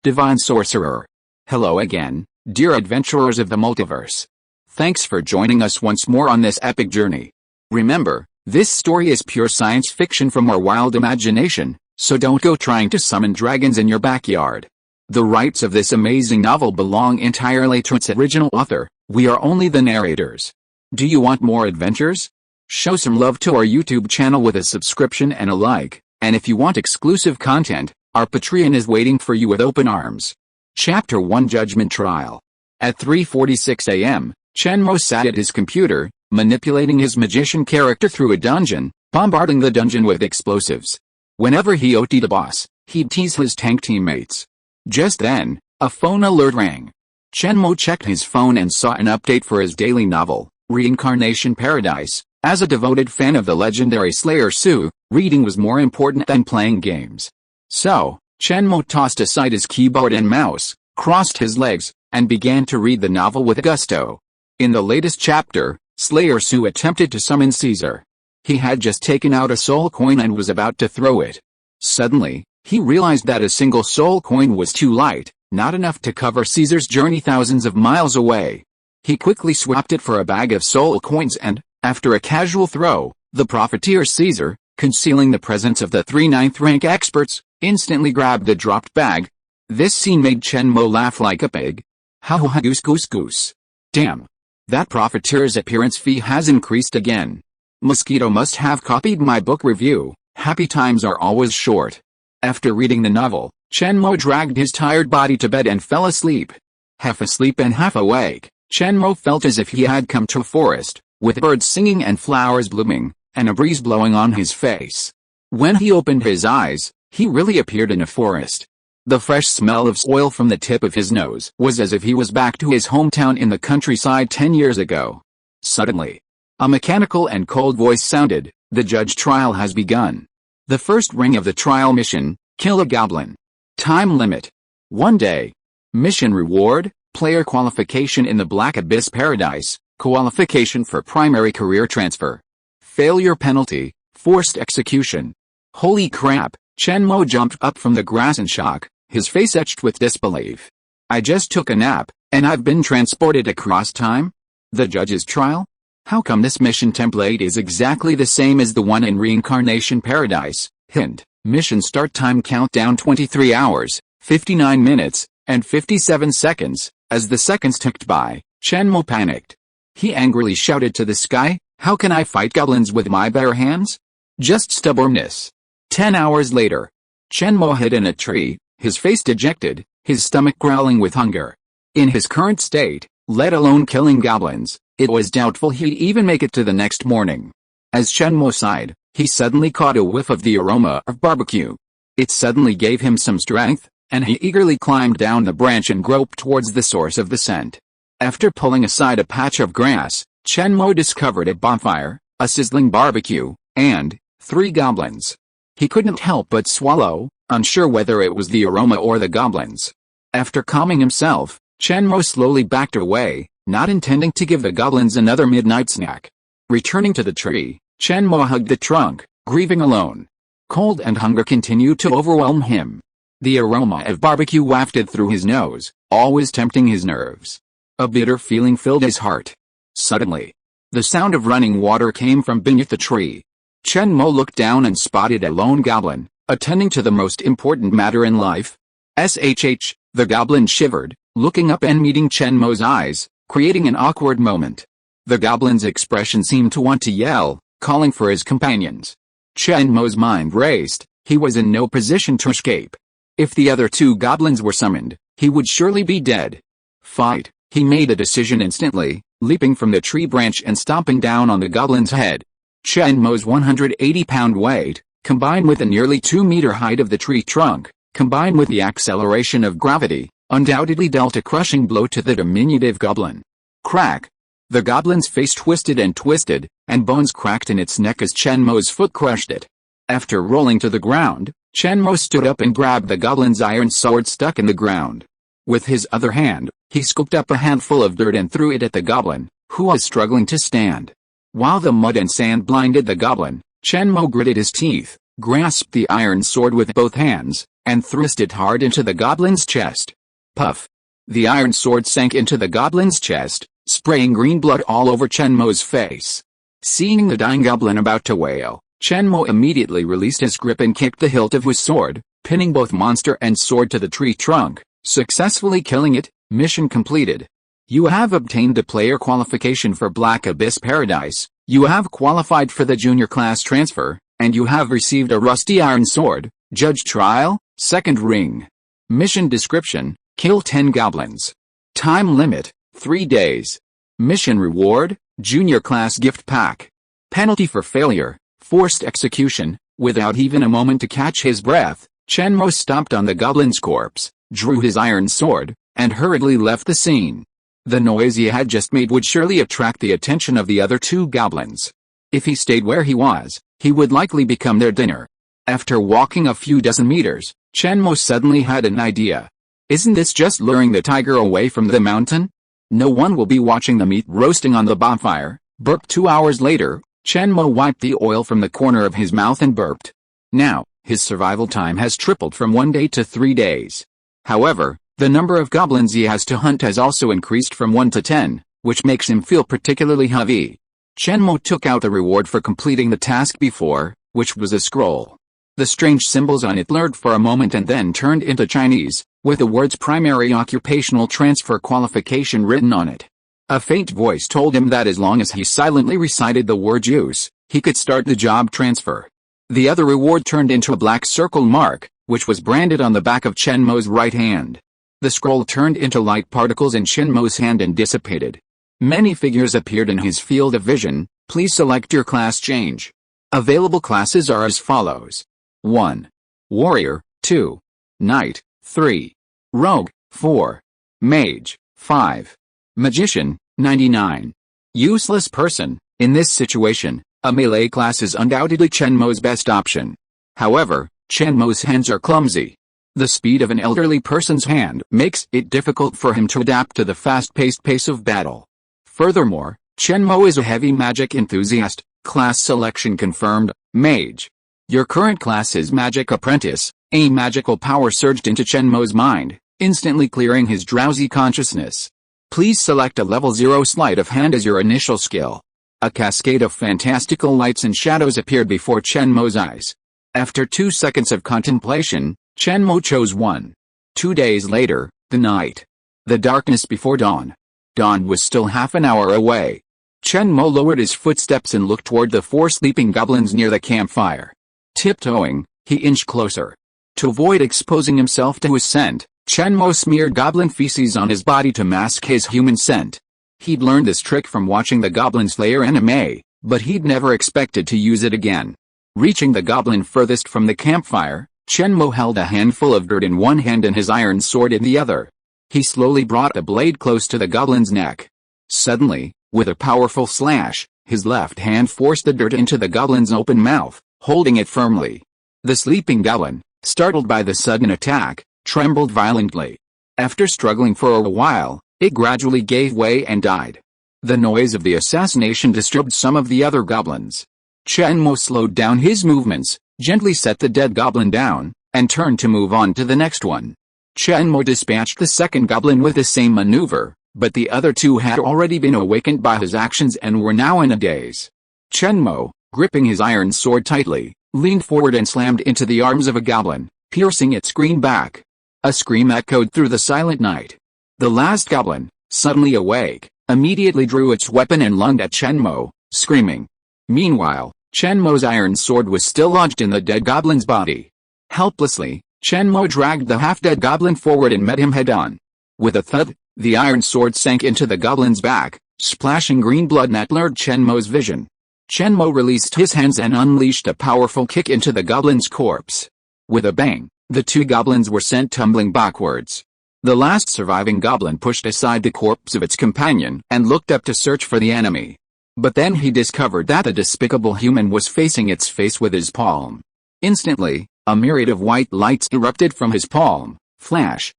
Divine Sorcerer. Hello again, dear adventurers of the multiverse. Thanks for joining us once more on this epic journey. Remember, this story is pure science fiction from our wild imagination, so don't go trying to summon dragons in your backyard. The rights of this amazing novel belong entirely to its original author. We are only the narrators. Do you want more adventures? Show some love to our YouTube channel with a subscription and a like, and if you want exclusive content, our Patreon is waiting for you with open arms. Chapter 1 Judgment Trial. At 3:46 a.m., Chen Mo sat at his computer, manipulating his magician character through a dungeon, bombarding the dungeon with explosives. Whenever he OT'd a boss, he'd tease his tank teammates. Just then, a phone alert rang. Chen Mo checked his phone and saw an update for his daily novel, Reincarnation Paradise. As a devoted fan of the legendary Slayer Su, reading was more important than playing games. So, Chen Mo tossed aside his keyboard and mouse, crossed his legs, and began to read the novel with gusto. In the latest chapter, Slayer Su attempted to summon Caesar. He had just taken out a soul coin and was about to throw it. Suddenly, he realized that a single soul coin was too light, not enough to cover Caesar's journey thousands of miles away. He quickly swapped it for a bag of soul coins and, after a casual throw, the profiteer Caesar, concealing the presence of the 3 ninth-rank experts, instantly grabbed the dropped bag. This scene made Chen Mo laugh like a pig. Ha ha goose goose goose. Damn. That profiteer's appearance fee has increased again. Mosquito must have copied my book review. Happy times are always short. After reading the novel, Chen Mo dragged his tired body to bed and fell asleep. Half asleep and half awake, Chen Mo felt as if he had come to a forest, with birds singing and flowers blooming, and a breeze blowing on his face. When he opened his eyes, he really appeared in a forest. The fresh smell of soil from the tip of his nose was as if he was back to his hometown in the countryside 10 years ago. Suddenly, a mechanical and cold voice sounded. The judge trial has begun. The first ring of the trial mission, kill a goblin. Time limit: 1 day. Mission reward, player qualification in the Black Abyss Paradise, qualification for primary career transfer. Failure penalty, forced execution. Holy crap, Chen Mo jumped up from the grass in shock, his face etched with disbelief. I just took a nap, and I've been transported across time? The judge's trial? How come this mission template is exactly the same as the one in Reincarnation Paradise? Hint, mission start time countdown 23 hours, 59 minutes, and 57 seconds. As the seconds ticked by, Chen Mo panicked. He angrily shouted to the sky, how can I fight goblins with my bare hands? Just stubbornness. 10 hours later, Chen Mo hid in a tree, his face dejected, his stomach growling with hunger. In his current state, let alone killing goblins, it was doubtful he'd even make it to the next morning. As Chen Mo sighed, he suddenly caught a whiff of the aroma of barbecue. It suddenly gave him some strength, and he eagerly climbed down the branch and groped towards the source of the scent. After pulling aside a patch of grass, Chen Mo discovered a bonfire, a sizzling barbecue, and 3 goblins. He couldn't help but swallow, unsure whether it was the aroma or the goblins. After calming himself, Chen Mo slowly backed away, not intending to give the goblins another midnight snack. Returning to the tree, Chen Mo hugged the trunk, grieving alone. Cold and hunger continued to overwhelm him. The aroma of barbecue wafted through his nose, always tempting his nerves. A bitter feeling filled his heart. Suddenly, the sound of running water came from beneath the tree. Chen Mo looked down and spotted a lone goblin, attending to the most important matter in life. SHH, the goblin shivered, looking up and meeting Chen Mo's eyes, creating an awkward moment. The goblin's expression seemed to want to yell, calling for his companions. Chen Mo's mind raced, he was in no position to escape. If the other 2 goblins were summoned, he would surely be dead. Fight, he made a decision instantly, leaping from the tree branch and stomping down on the goblin's head. Chen Mo's 180-pound weight, combined with the nearly 2-meter height of the tree trunk, combined with the acceleration of gravity, undoubtedly dealt a crushing blow to the diminutive goblin. Crack! The goblin's face twisted, and bones cracked in its neck as Chen Mo's foot crushed it. After rolling to the ground, Chen Mo stood up and grabbed the goblin's iron sword stuck in the ground. With his other hand, he scooped up a handful of dirt and threw it at the goblin, who was struggling to stand. While the mud and sand blinded the goblin, Chen Mo gritted his teeth, grasped the iron sword with both hands, and thrust it hard into the goblin's chest. Puff! The iron sword sank into the goblin's chest, spraying green blood all over Chen Mo's face. Seeing the dying goblin about to wail, Chen Mo immediately released his grip and kicked the hilt of his sword, pinning both monster and sword to the tree trunk, successfully killing it. Mission completed. You have obtained a player qualification for Black Abyss Paradise, you have qualified for the junior class transfer, and you have received a rusty iron sword. Judge Trial, Second Ring. Mission Description: kill 10 goblins. Time limit: 3 days. Mission Reward: Junior Class Gift Pack. Penalty for failure: forced execution. Without even a moment to catch his breath, Chen Mo stomped on the goblin's corpse, drew his iron sword, and hurriedly left the scene. The noise he had just made would surely attract the attention of the other 2 goblins. If he stayed where he was, he would likely become their dinner. After walking a few dozen meters, Chen Mo suddenly had an idea. Isn't this just luring the tiger away from the mountain? No one will be watching the meat roasting on the bonfire. Burped. 2 hours later, Chen Mo wiped the oil from the corner of his mouth and burped. Now, his survival time has tripled from 1 day to 3 days. However, the number of goblins he has to hunt has also increased from 1 to 10, which makes him feel particularly heavy. Chen Mo took out the reward for completing the task before, which was a scroll. The strange symbols on it blurred for a moment and then turned into Chinese, with the words primary occupational transfer qualification written on it. A faint voice told him that as long as he silently recited the word use, he could start the job transfer. The other reward turned into a black circle mark, which was branded on the back of Chen Mo's right hand. The scroll turned into light particles in Chen Mo's hand and dissipated. Many figures appeared in his field of vision. Please select your class change. Available classes are as follows. 1. Warrior, 2. Knight, 3. Rogue, 4. Mage, 5. Magician, 99. Useless person. In this situation, a melee class is undoubtedly Chen Mo's best option. However, Chen Mo's hands are clumsy. The speed of an elderly person's hand makes it difficult for him to adapt to the fast-paced pace of battle. Furthermore, Chen Mo is a heavy magic enthusiast. Class selection confirmed, Mage. Your current class is Magic Apprentice. A magical power surged into Chen Mo's mind, instantly clearing his drowsy consciousness. Please select a level 0 sleight of hand as your initial skill. A cascade of fantastical lights and shadows appeared before Chen Mo's eyes. After 2 seconds of contemplation, Chen Mo chose 1. 2 days later, the night. The darkness before dawn. Dawn was still half an hour away. Chen Mo lowered his footsteps and looked toward the 4 sleeping goblins near the campfire. Tiptoeing, he inched closer. To avoid exposing himself to his scent, Chen Mo smeared goblin feces on his body to mask his human scent. He'd learned this trick from watching the Goblin Slayer anime, but he'd never expected to use it again. Reaching the goblin furthest from the campfire, Chen Mo held a handful of dirt in one hand and his iron sword in the other. He slowly brought the blade close to the goblin's neck. Suddenly, with a powerful slash, his left hand forced the dirt into the goblin's open mouth, holding it firmly. The sleeping goblin, startled by the sudden attack, trembled violently. After struggling for a while, it gradually gave way and died. The noise of the assassination disturbed some of the other goblins. Chen Mo slowed down his movements, gently set the dead goblin down, and turned to move on to the next one. Chen Mo dispatched the second goblin with the same maneuver, but the other 2 had already been awakened by his actions and were now in a daze. Chen Mo, gripping his iron sword tightly, leaned forward and slammed into the arms of a goblin, piercing its green back. A scream echoed through the silent night. The last goblin, suddenly awake, immediately drew its weapon and lunged at Chen Mo, screaming. Meanwhile, Chen Mo's iron sword was still lodged in the dead goblin's body. Helplessly, Chen Mo dragged the half-dead goblin forward and met him head-on. With a thud, the iron sword sank into the goblin's back, splashing green blood that blurred Chen Mo's vision. Chen Mo released his hands and unleashed a powerful kick into the goblin's corpse. With a bang, the 2 goblins were sent tumbling backwards. The last surviving goblin pushed aside the corpse of its companion and looked up to search for the enemy. But then he discovered that the despicable human was facing its face with his palm. Instantly, a myriad of white lights erupted from his palm. Flash,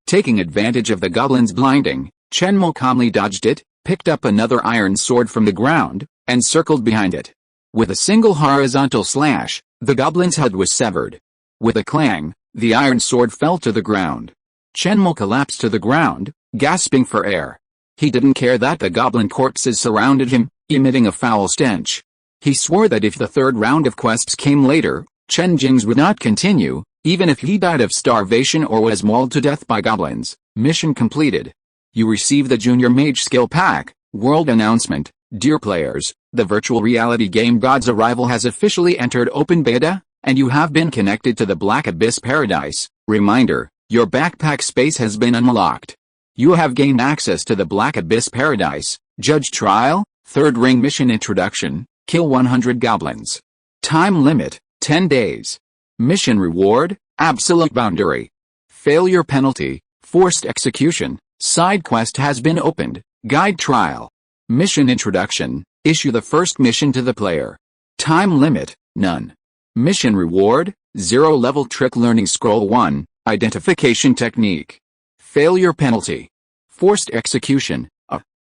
taking advantage of the goblin's blinding, Chen Mo calmly dodged it, picked up another iron sword from the ground, and circled behind it. With a single horizontal slash, The goblin's head was severed. With a clang, the iron sword fell to the ground. Chen Mo collapsed to the ground, gasping for air. He didn't care that the goblin corpses surrounded him, emitting a foul stench. He swore that if the third round of quests came later, Chen Jing's would not continue, even if he died of starvation or was mauled to death by goblins. Mission completed. You receive the Junior Mage Skill Pack. World Announcement. Dear players, the virtual reality game God's Arrival has officially entered open beta, and you have been connected to the Black Abyss Paradise. Reminder, your backpack space has been unlocked. You have gained access to the Black Abyss Paradise. Judge Trial, Third Ring Mission Introduction, kill 100 goblins. Time limit, 10 days. Mission reward, absolute boundary. Failure penalty, forced execution. Side quest has been opened, guide trial. Mission introduction, issue the first mission to the player. Time limit, none. Mission reward, 0 level trick learning scroll 1, identification technique. Failure penalty. Forced execution,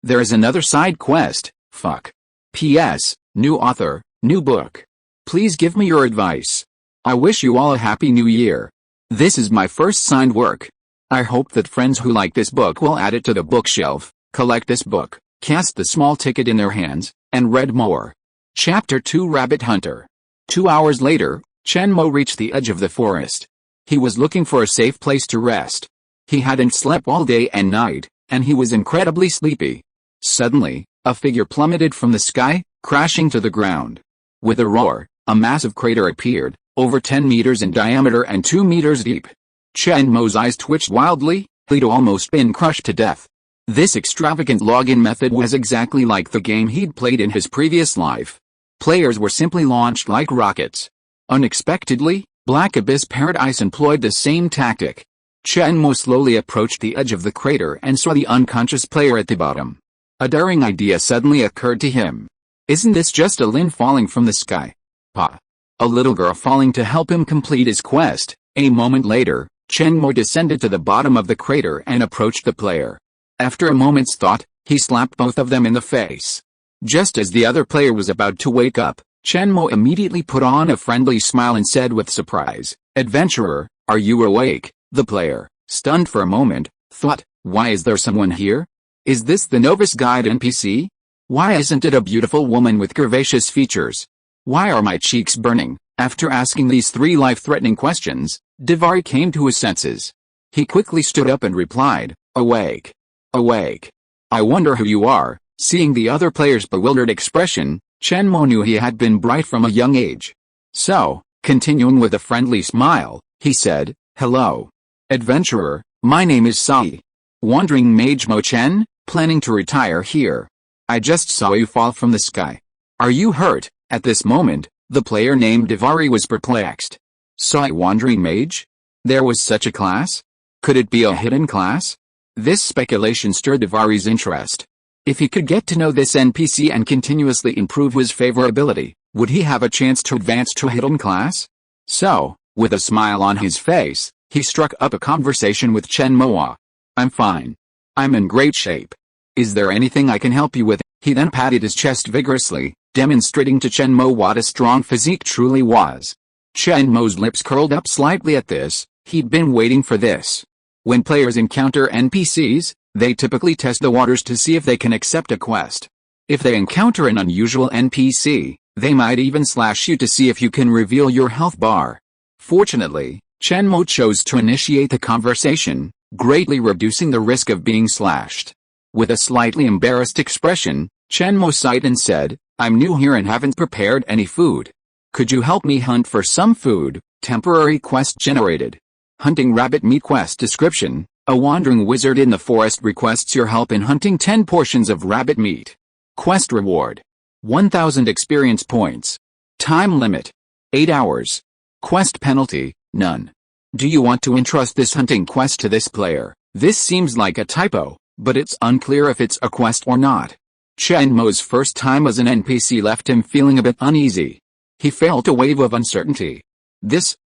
There is another side quest, fuck. P.S. New author, new book. Please give me your advice. I wish you all a happy new year. This is my first signed work. I hope that friends who like this book will add it to the bookshelf, collect this book, cast the small ticket in their hands, and read more. Chapter 2 Rabbit Hunter. 2 hours later, Chen Mo reached the edge of the forest. He was looking for a safe place to rest. He hadn't slept all day and night, and he was incredibly sleepy. Suddenly, a figure plummeted from the sky, crashing to the ground. With a roar, a massive crater appeared, over 10 meters in diameter and 2 meters deep. Chen Mo's eyes twitched wildly, he'd almost been crushed to death. This extravagant login method was exactly like the game he'd played in his previous life. Players were simply launched like rockets. Unexpectedly, Black Abyss Paradise employed the same tactic. Chen Mo slowly approached the edge of the crater and saw the unconscious player at the bottom. A daring idea suddenly occurred to him. Isn't this just a Lin falling from the sky? Pa. A little girl falling to help him complete his quest. A moment later, Chen Mo descended to the bottom of the crater and approached the player. After a moment's thought, he slapped both of them in the face. Just as the other player was about to wake up, Chen Mo immediately put on a friendly smile and said with surprise, "Adventurer, are you awake?" The player, stunned for a moment, thought, "Why is there someone here? Is this the Novice Guide NPC? Why isn't it a beautiful woman with curvaceous features? Why are my cheeks burning?" After asking these 3 life-threatening questions, Divari came to his senses. He quickly stood up and replied, "Awake. Awake. I wonder who you are." Seeing the other player's bewildered expression, Chen Mo knew he had been bright from a young age. So, continuing with a friendly smile, he said, "Hello. Adventurer, my name is Sai. Wandering Mage Mo Chen, planning to retire here. I just saw you fall from the sky. Are you hurt?" At this moment, the player named Divari was perplexed. Sai Wandering Mage? There was such a class? Could it be a hidden class? This speculation stirred Divari's interest. If he could get to know this NPC and continuously improve his favorability, would he have a chance to advance to a hidden class? So, with a smile on his face, he struck up a conversation with Chen Mo. "I'm fine. I'm in great shape. Is there anything I can help you with?" He then patted his chest vigorously, demonstrating to Chen Mo what a strong physique truly was. Chen Mo's lips curled up slightly at this. He'd been waiting for this. When players encounter NPCs, they typically test the waters to see if they can accept a quest. If they encounter an unusual NPC, they might even slash you to see if you can reveal your health bar. Fortunately, Chen Mo chose to initiate the conversation, greatly reducing the risk of being slashed. With a slightly embarrassed expression, Chen Mo sighed and said, "I'm new here and haven't prepared any food. Could you help me hunt for some food?" Temporary quest generated. Hunting rabbit meat quest description. A wandering wizard in the forest requests your help in hunting 10 portions of rabbit meat. Quest reward: 1,000 experience points. Time limit: 8 hours. Quest penalty: none. Do you want to entrust this hunting quest to this player? This seems like a typo, but it's unclear if it's a quest or not. Chen Mo's first time as an NPC left him feeling a bit uneasy. He felt a wave of uncertainty.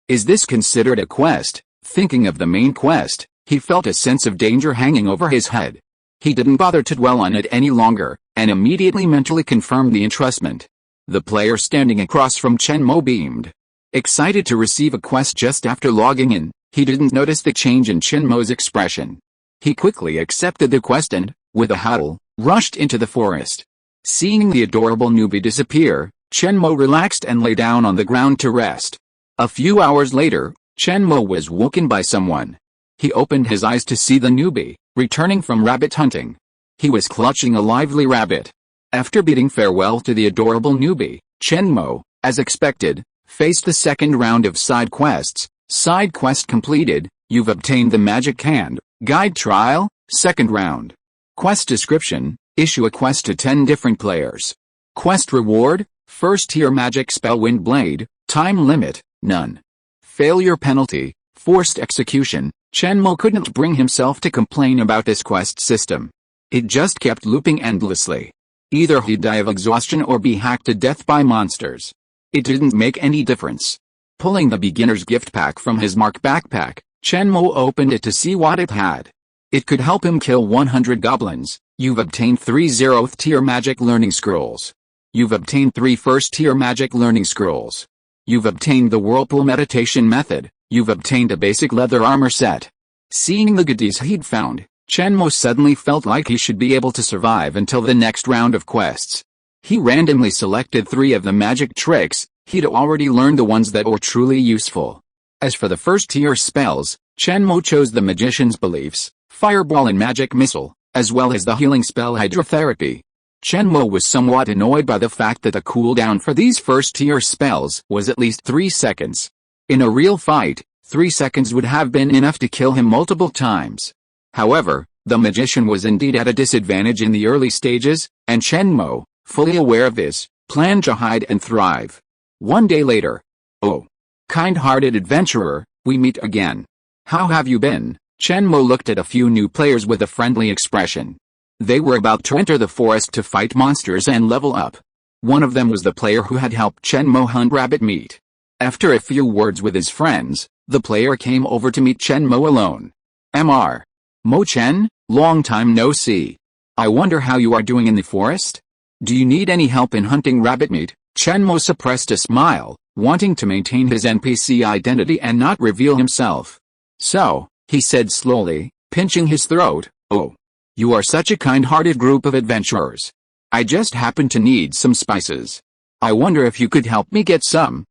Is this considered a quest? Thinking of the main quest, he felt a sense of danger hanging over his head. He didn't bother to dwell on it any longer, and immediately mentally confirmed the entrustment. The player standing across from Chen Mo beamed. Excited to receive a quest just after logging in, he didn't notice the change in Chen Mo's expression. He quickly accepted the quest and, with a huddle, rushed into the forest. Seeing the adorable newbie disappear, Chen Mo relaxed and lay down on the ground to rest. A few hours later, Chen Mo was woken by someone. He opened his eyes to see the newbie, returning from rabbit hunting. He was clutching a lively rabbit. After bidding farewell to the adorable newbie, Chen Mo, as expected, faced the second round of side quests. Side quest completed, you've obtained the magic hand. Guide trial, second round. Quest description, issue a quest to 10 different players. Quest reward, first tier magic spell wind blade, time limit, none. Failure penalty, forced execution. Chen Mo couldn't bring himself to complain about this quest system. It just kept looping endlessly. Either he'd die of exhaustion or be hacked to death by monsters. It didn't make any difference. Pulling the beginner's gift pack from his mark backpack, Chen Mo opened it to see what it had. It could help him kill 100 goblins. You've obtained 3 0th tier magic learning scrolls. You've obtained 3 first tier magic learning scrolls. You've obtained the whirlpool meditation method. You've obtained a basic leather armor set. Seeing the goodies he'd found, Chen Mo suddenly felt like he should be able to survive until the next round of quests. He randomly selected 3 of the magic tricks. He'd already learned the ones that were truly useful. As for the first tier spells, Chen Mo chose the magician's beliefs, fireball and magic missile, as well as the healing spell hydrotherapy. Chen Mo was somewhat annoyed by the fact that the cooldown for these first tier spells was at least 3 seconds. In a real fight, 3 seconds would have been enough to kill him multiple times. However, the magician was indeed at a disadvantage in the early stages, and Chen Mo, fully aware of this, planned to hide and thrive. One day later. Oh, kind-hearted adventurer, we meet again. How have you been? Chen Mo looked at a few new players with a friendly expression. They were about to enter the forest to fight monsters and level up. One of them was the player who had helped Chen Mo hunt rabbit meat. After a few words with his friends, the player came over to meet Chen Mo alone. Mr. Mo Chen, long time no see. I wonder how you are doing in the forest? Do you need any help in hunting rabbit meat? Chen Mo suppressed a smile, wanting to maintain his NPC identity and not reveal himself. So, he said slowly, pinching his throat, oh. You are such a kind-hearted group of adventurers. I just happen to need some spices. I wonder if you could help me get some.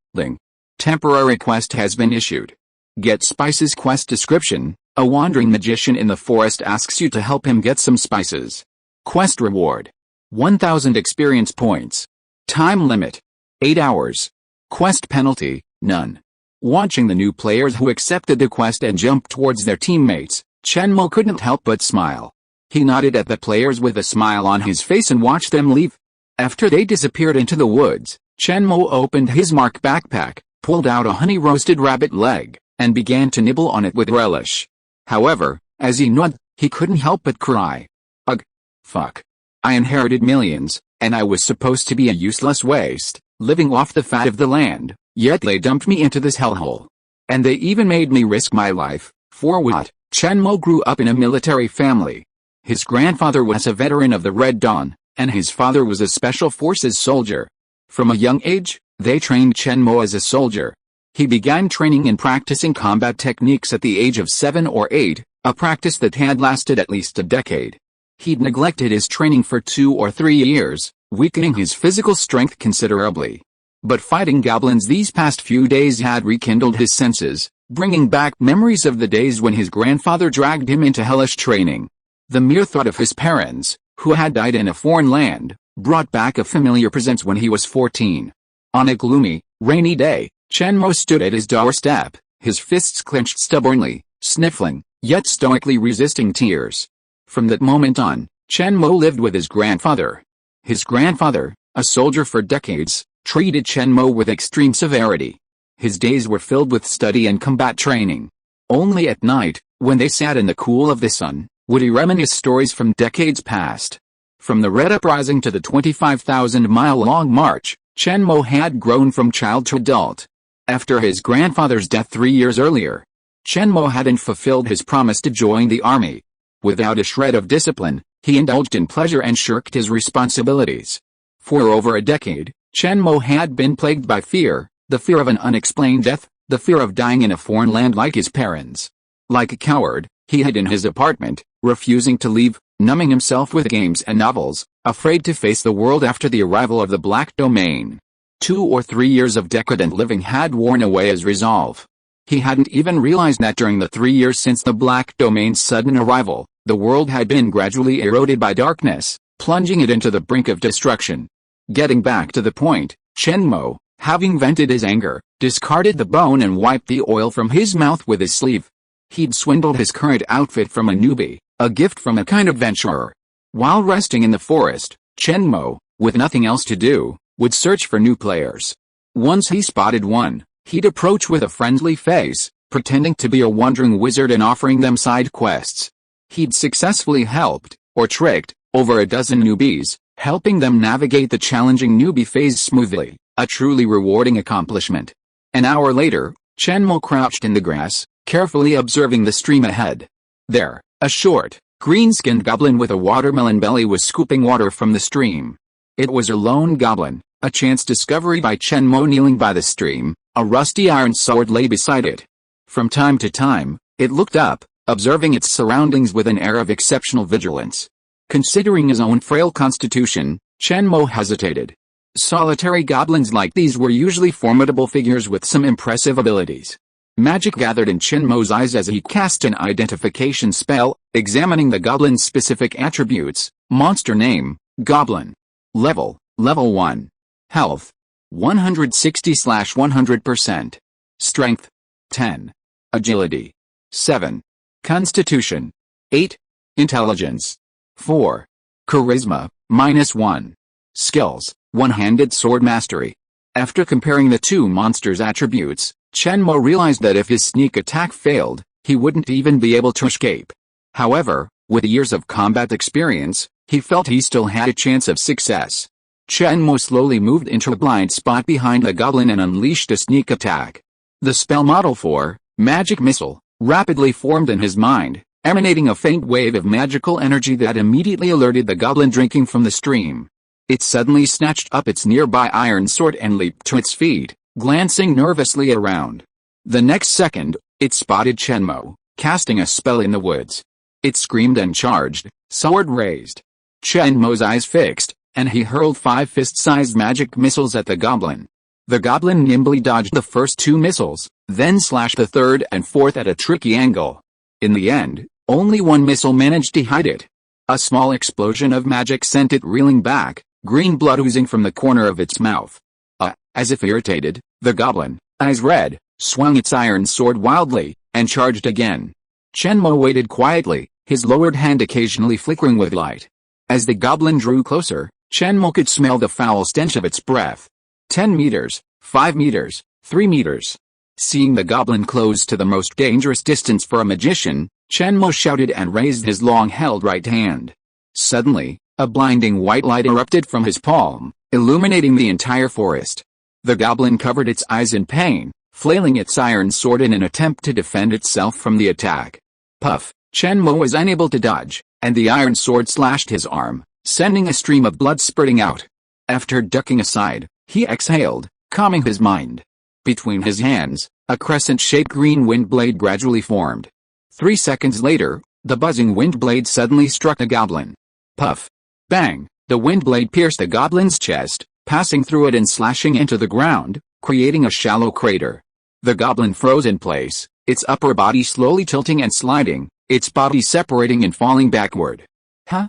Temporary quest has been issued. Get spices quest description. A wandering magician in the forest asks you to help him get some spices. Quest reward. 1000 experience points. Time limit. 8 hours. Quest penalty, none. Watching the new players who accepted the quest and jumped towards their teammates, Chen Mo couldn't help but smile. He nodded at the players with a smile on his face and watched them leave. After they disappeared into the woods, Chen Mo opened his mark backpack, pulled out a honey-roasted rabbit leg, and began to nibble on it with relish. However, as he gnawed, he couldn't help but cry. Ugh. Fuck. I inherited millions, and I was supposed to be a useless waste, living off the fat of the land, yet they dumped me into this hellhole. And they even made me risk my life. For what? Chen Mo grew up in a military family. His grandfather was a veteran of the Red Dawn, and his father was a special forces soldier. From a young age, they trained Chen Mo as a soldier. He began training and practicing combat techniques at the age of 7 or 8, a practice that had lasted at least a decade. He'd neglected his training for 2 or 3 years, weakening his physical strength considerably. But fighting goblins these past few days had rekindled his senses, bringing back memories of the days when his grandfather dragged him into hellish training. The mere thought of his parents, who had died in a foreign land, brought back a familiar presence when he was 14. On a gloomy, rainy day, Chen Mo stood at his doorstep, his fists clenched stubbornly, sniffling, yet stoically resisting tears. From that moment on, Chen Mo lived with his grandfather. His grandfather, a soldier for decades, treated Chen Mo with extreme severity. His days were filled with study and combat training. Only at night, when they sat in the cool of the sun, would he reminisce stories from decades past. From the Red Uprising to the 25,000-mile-long march, Chen Mo had grown from child to adult. After his grandfather's death 3 years earlier, Chen Mo hadn't fulfilled his promise to join the army. Without a shred of discipline, he indulged in pleasure and shirked his responsibilities. For over a decade, Chen Mo had been plagued by fear, The fear of an unexplained death, the fear of dying in a foreign land like his parents. Like a coward, he hid in his apartment, refusing to leave, numbing himself with games and novels, afraid to face the world after the arrival of the Black Domain. 2 or 3 years of decadent living had worn away his resolve. He hadn't even realized that during the 3 years since the Black Domain's sudden arrival, the world had been gradually eroded by darkness, plunging it into the brink of destruction. Getting back to the point, Chen Mo, having vented his anger, discarded the bone and wiped the oil from his mouth with his sleeve. He'd swindled his current outfit from a newbie, a gift from a kind adventurer. While resting in the forest, Chen Mo, with nothing else to do, would search for new players. Once he spotted one, he'd approach with a friendly face, pretending to be a wandering wizard and offering them side quests. He'd successfully helped, or tricked, over a dozen newbies, helping them navigate the challenging newbie phase smoothly, a truly rewarding accomplishment. An hour later, Chen Mo crouched in the grass, carefully observing the stream ahead. There, a short, green-skinned goblin with a watermelon belly was scooping water from the stream. It was a lone goblin, a chance discovery by Chen Mo. Kneeling by the stream, a rusty iron sword lay beside it. From time to time, it looked up, observing its surroundings with an air of exceptional vigilance. Considering his own frail constitution, Chen Mo hesitated. Solitary goblins like these were usually formidable figures with some impressive abilities. Magic gathered in Chen Mo's eyes as he cast an identification spell, examining the goblin's specific attributes. Monster name, Goblin. Level 1. Health, 160/100%. Strength, 10. Agility, 7. Constitution, 8. Intelligence, 4. Charisma, -1. Skills, one-handed sword mastery. After comparing the two monsters' attributes, Chen Mo realized that if his sneak attack failed, he wouldn't even be able to escape. However, with years of combat experience, he felt he still had a chance of success. Chen Mo slowly moved into a blind spot behind the goblin and unleashed a sneak attack. The spell model for Magic Missile rapidly formed in his mind, emanating a faint wave of magical energy that immediately alerted the goblin drinking from the stream. It suddenly snatched up its nearby iron sword and leaped to its feet, glancing nervously around. The next second, it spotted Chen Mo, casting a spell in the woods. It screamed and charged, sword raised. Chen Mo's eyes fixed, and he hurled 5 fist-sized magic missiles at the goblin. The goblin nimbly dodged the first 2 missiles, then slashed the third and fourth at a tricky angle. In the end, only one missile managed to hit it. A small explosion of magic sent it reeling back, green blood oozing from the corner of its mouth. As if irritated, the goblin, eyes red, swung its iron sword wildly, and charged again. Chen Mo waited quietly, his lowered hand occasionally flickering with light. As the goblin drew closer, Chen Mo could smell the foul stench of its breath. 10 meters, 5 meters, 3 meters. Seeing the goblin close to the most dangerous distance for a magician, Chen Mo shouted and raised his long-held right hand. Suddenly, a blinding white light erupted from his palm, illuminating the entire forest. The goblin covered its eyes in pain, flailing its iron sword in an attempt to defend itself from the attack. Puff! Chen Mo was unable to dodge, and the iron sword slashed his arm, sending a stream of blood spurting out. After ducking aside, he exhaled, calming his mind. Between his hands, a crescent-shaped green wind blade gradually formed. 3 seconds later, the buzzing wind blade suddenly struck the goblin. Puff! Bang! The wind blade pierced the goblin's chest, passing through it and slashing into the ground, creating a shallow crater. The goblin froze in place, its upper body slowly tilting and sliding, its body separating and falling backward. Huh?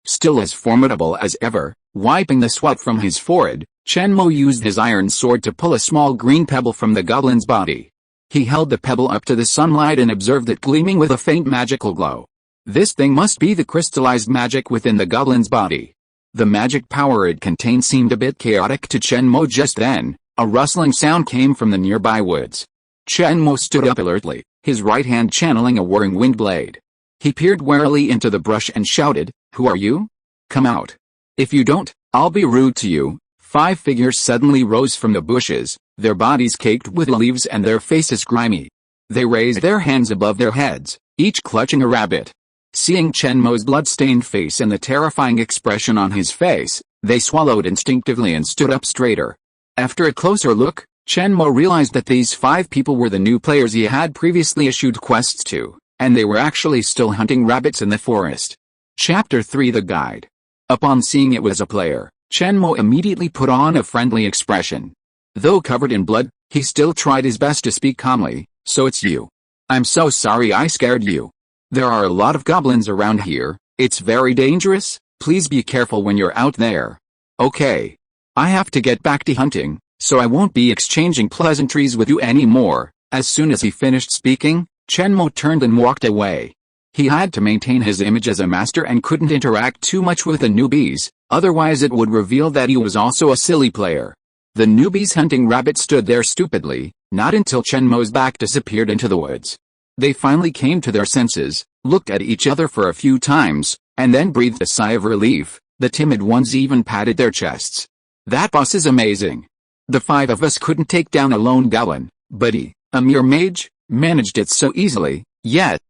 Still as formidable as ever, wiping the sweat from his forehead, Chen Mo used his iron sword to pull a small green pebble from the goblin's body. He held the pebble up to the sunlight and observed it gleaming with a faint magical glow. This thing must be the crystallized magic within the goblin's body. The magic power it contained seemed a bit chaotic to Chen Mo just then. A rustling sound came from the nearby woods. Chen Mo stood up alertly, his right hand channeling a whirring wind blade. He peered warily into the brush and shouted, "Who are you? Come out. If you don't, I'll be rude to you." 5 figures suddenly rose from the bushes, their bodies caked with leaves and their faces grimy. They raised their hands above their heads, each clutching a rabbit. Seeing Chen Mo's blood-stained face and the terrifying expression on his face, they swallowed instinctively and stood up straighter. After a closer look, Chen Mo realized that these 5 people were the new players he had previously issued quests to, and they were actually still hunting rabbits in the forest. Chapter 3 The Guide. Upon seeing it was a player, Chen Mo immediately put on a friendly expression. Though covered in blood, he still tried his best to speak calmly. So it's you. I'm so sorry I scared you. There are a lot of goblins around here, it's very dangerous, please be careful when you're out there. Okay. I have to get back to hunting, so I won't be exchanging pleasantries with you anymore. As soon as he finished speaking, Chen Mo turned and walked away. He had to maintain his image as a master and couldn't interact too much with the newbies, otherwise it would reveal that he was also a silly player. The newbies hunting rabbits stood there stupidly, not until Chen Mo's back disappeared into the woods. They finally came to their senses, looked at each other for a few times, and then breathed a sigh of relief. The timid ones even patted their chests. That boss is amazing. The 5 of us couldn't take down a lone goblin, but he, a mere mage, managed it so easily. Yet,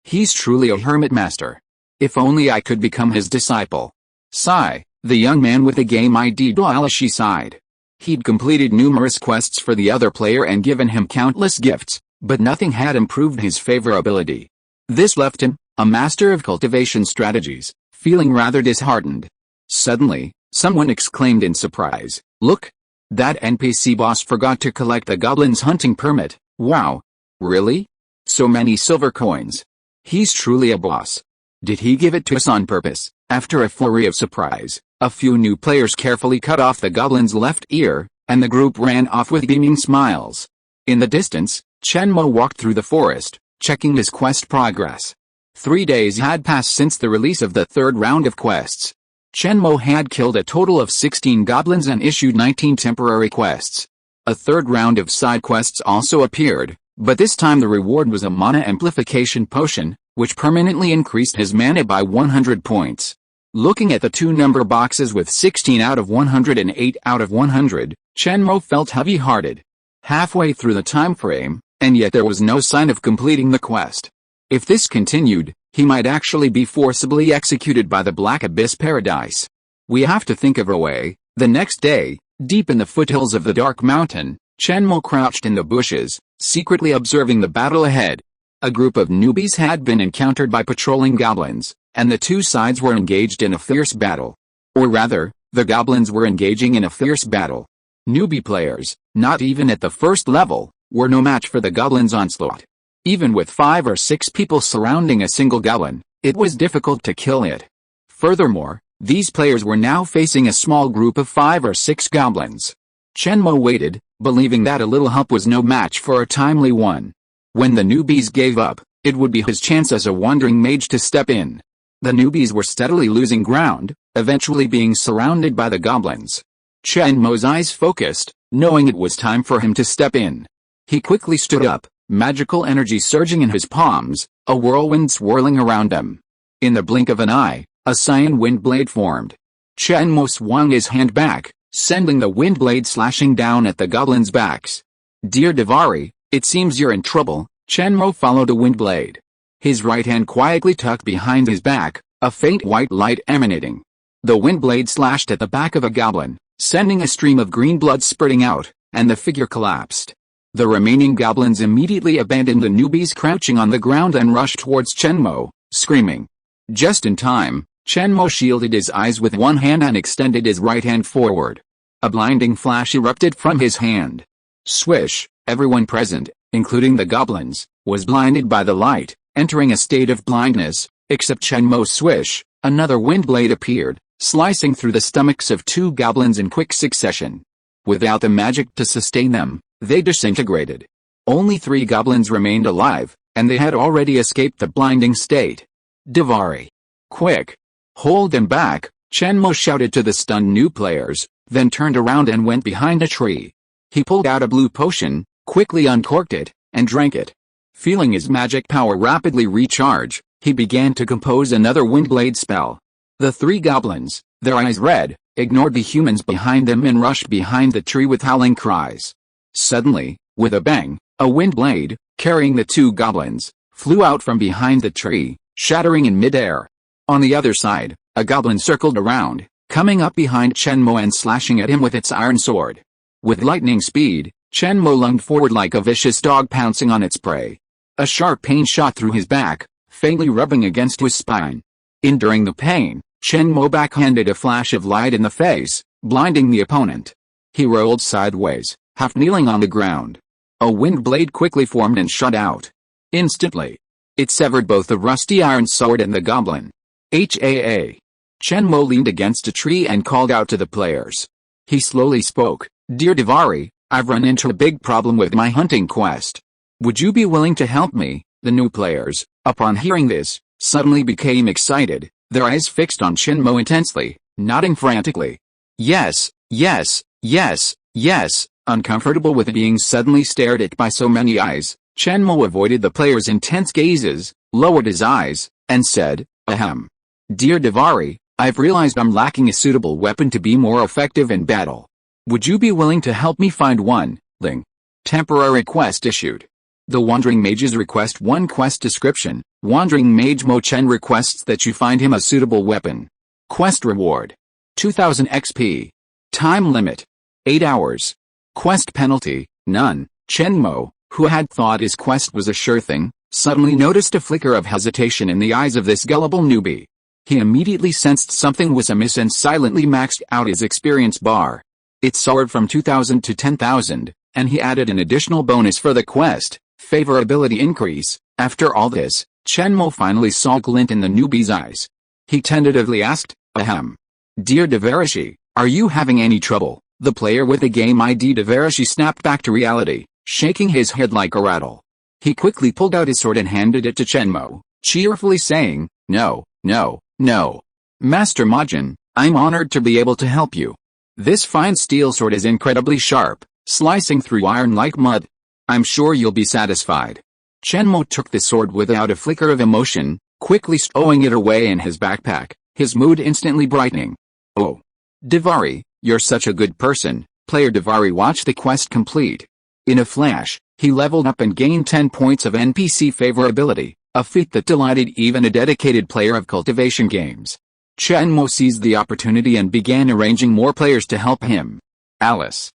he's truly a hermit master. If only I could become his disciple. Sigh, the young man with the game ID Dualashi sighed. He'd completed numerous quests for the other player and given him countless gifts, but nothing had improved his favorability. This left him, a master of cultivation strategies, feeling rather disheartened. Suddenly, someone exclaimed in surprise, "Look! That NPC boss forgot to collect the goblin's hunting permit. Wow! Really? So many silver coins. He's truly a boss. Did he give it to us on purpose?" After a flurry of surprise, a few new players carefully cut off the goblin's left ear, and the group ran off with beaming smiles. In the distance, Chen Mo walked through the forest, checking his quest progress. 3 days had passed since the release of the 3rd round of quests. Chen Mo had killed a total of 16 goblins and issued 19 temporary quests. A 3rd round of side quests also appeared, but this time the reward was a mana amplification potion, which permanently increased his mana by 100 points. Looking at the 2 number boxes with 16 out of 100 and 8 out of 100, Chen Mo felt heavy-hearted. Halfway through the time frame, and yet there was no sign of completing the quest. If this continued, he might actually be forcibly executed by the Black Abyss Paradise. We have to think of a way. The next day, deep in the foothills of the Dark Mountain, Chen Mo crouched in the bushes, secretly observing the battle ahead. A group of newbies had been encountered by patrolling goblins, and the 2 sides were engaged in a fierce battle. Or rather, the goblins were engaging in a fierce battle. Newbie players, not even at the 1st level, were no match for the goblins' onslaught. Even with 5 or 6 people surrounding a single goblin, it was difficult to kill it. Furthermore, these players were now facing a small group of 5 or 6 goblins. Chen Mo waited, believing that a little help was no match for a timely one. When the newbies gave up, it would be his chance as a wandering mage to step in. The newbies were steadily losing ground, eventually being surrounded by the goblins. Chen Mo's eyes focused, knowing it was time for him to step in. He quickly stood up, magical energy surging in his palms, a whirlwind swirling around him. In the blink of an eye, a cyan wind blade formed. Chen Mo swung his hand back, sending the wind blade slashing down at the goblins' backs. "Dear Davari, it seems you're in trouble." Chen Mo followed the wind blade. His right hand quietly tucked behind his back, a faint white light emanating. The wind blade slashed at the back of a goblin, sending a stream of green blood spurting out, and the figure collapsed. The remaining goblins immediately abandoned the newbies crouching on the ground and rushed towards Chen Mo, screaming. Just in time, Chen Mo shielded his eyes with one hand and extended his right hand forward. A blinding flash erupted from his hand. Swish, everyone present, including the goblins, was blinded by the light, entering a state of blindness, except Chen Mo. Swish, another wind blade appeared, slicing through the stomachs of 2 goblins in quick succession. Without the magic to sustain them, they disintegrated. Only 3 goblins remained alive, and they had already escaped the blinding state. Davari. Quick! Hold them back, Chen Mo shouted to the stunned new players, then turned around and went behind a tree. He pulled out a blue potion, quickly uncorked it, and drank it. Feeling his magic power rapidly recharge, he began to compose another windblade spell. The 3 goblins, their eyes red, ignored the humans behind them and rushed behind the tree with howling cries. Suddenly, with a bang, a wind blade, carrying the 2 goblins, flew out from behind the tree, shattering in midair. On the other side, a goblin circled around, coming up behind Chen Mo and slashing at him with its iron sword. With lightning speed, Chen Mo lunged forward like a vicious dog pouncing on its prey. A sharp pain shot through his back, faintly rubbing against his spine. Enduring the pain, Chen Mo backhanded a flash of light in the face, blinding the opponent. He rolled sideways, half kneeling on the ground. A wind blade quickly formed and shot out. Instantly, it severed both the rusty iron sword and the goblin. HAA. Chen Mo leaned against a tree and called out to the players. He slowly spoke, "Dear Davari, I've run into a big problem with my hunting quest. Would you be willing to help me?" The new players, upon hearing this, suddenly became excited, their eyes fixed on Chen Mo intensely, nodding frantically. Yes, yes, yes, yes. Uncomfortable with being suddenly stared at by so many eyes, Chen Mo avoided the players' intense gazes, lowered his eyes, and said, "Ahem. Dear Davari, I've realized I'm lacking a suitable weapon to be more effective in battle. Would you be willing to help me find one?" Ling. Temporary quest issued. The Wandering Mages request 1 quest description. Wandering Mage Mo Chen requests that you find him a suitable weapon. Quest reward: 2000 XP. Time limit: 8 hours. Quest penalty: none. Chen Mo, who had thought his quest was a sure thing, suddenly noticed a flicker of hesitation in the eyes of this gullible newbie. He immediately sensed something was amiss and silently maxed out his experience bar. It soared from 2000 to 10,000, and he added an additional bonus for the quest, favorability increase. After all this, Chen Mo finally saw a glint in the newbie's eyes. He tentatively asked, "Ahem. Dear Davarishi, are you having any trouble?" The player with the game ID Davarishi snapped back to reality, shaking his head like a rattle. He quickly pulled out his sword and handed it to Chen Mo, cheerfully saying, "No, no, no. Master Majin, I'm honored to be able to help you. This fine steel sword is incredibly sharp, slicing through iron like mud. I'm sure you'll be satisfied." Chen Mo took the sword without a flicker of emotion, quickly stowing it away in his backpack, his mood instantly brightening. "Oh. Davari, you're such a good person." Player Davari watched the quest complete. In a flash, he leveled up and gained 10 points of NPC favorability, a feat that delighted even a dedicated player of cultivation games. Chen Mo seized the opportunity and began arranging more players to help him. Alice.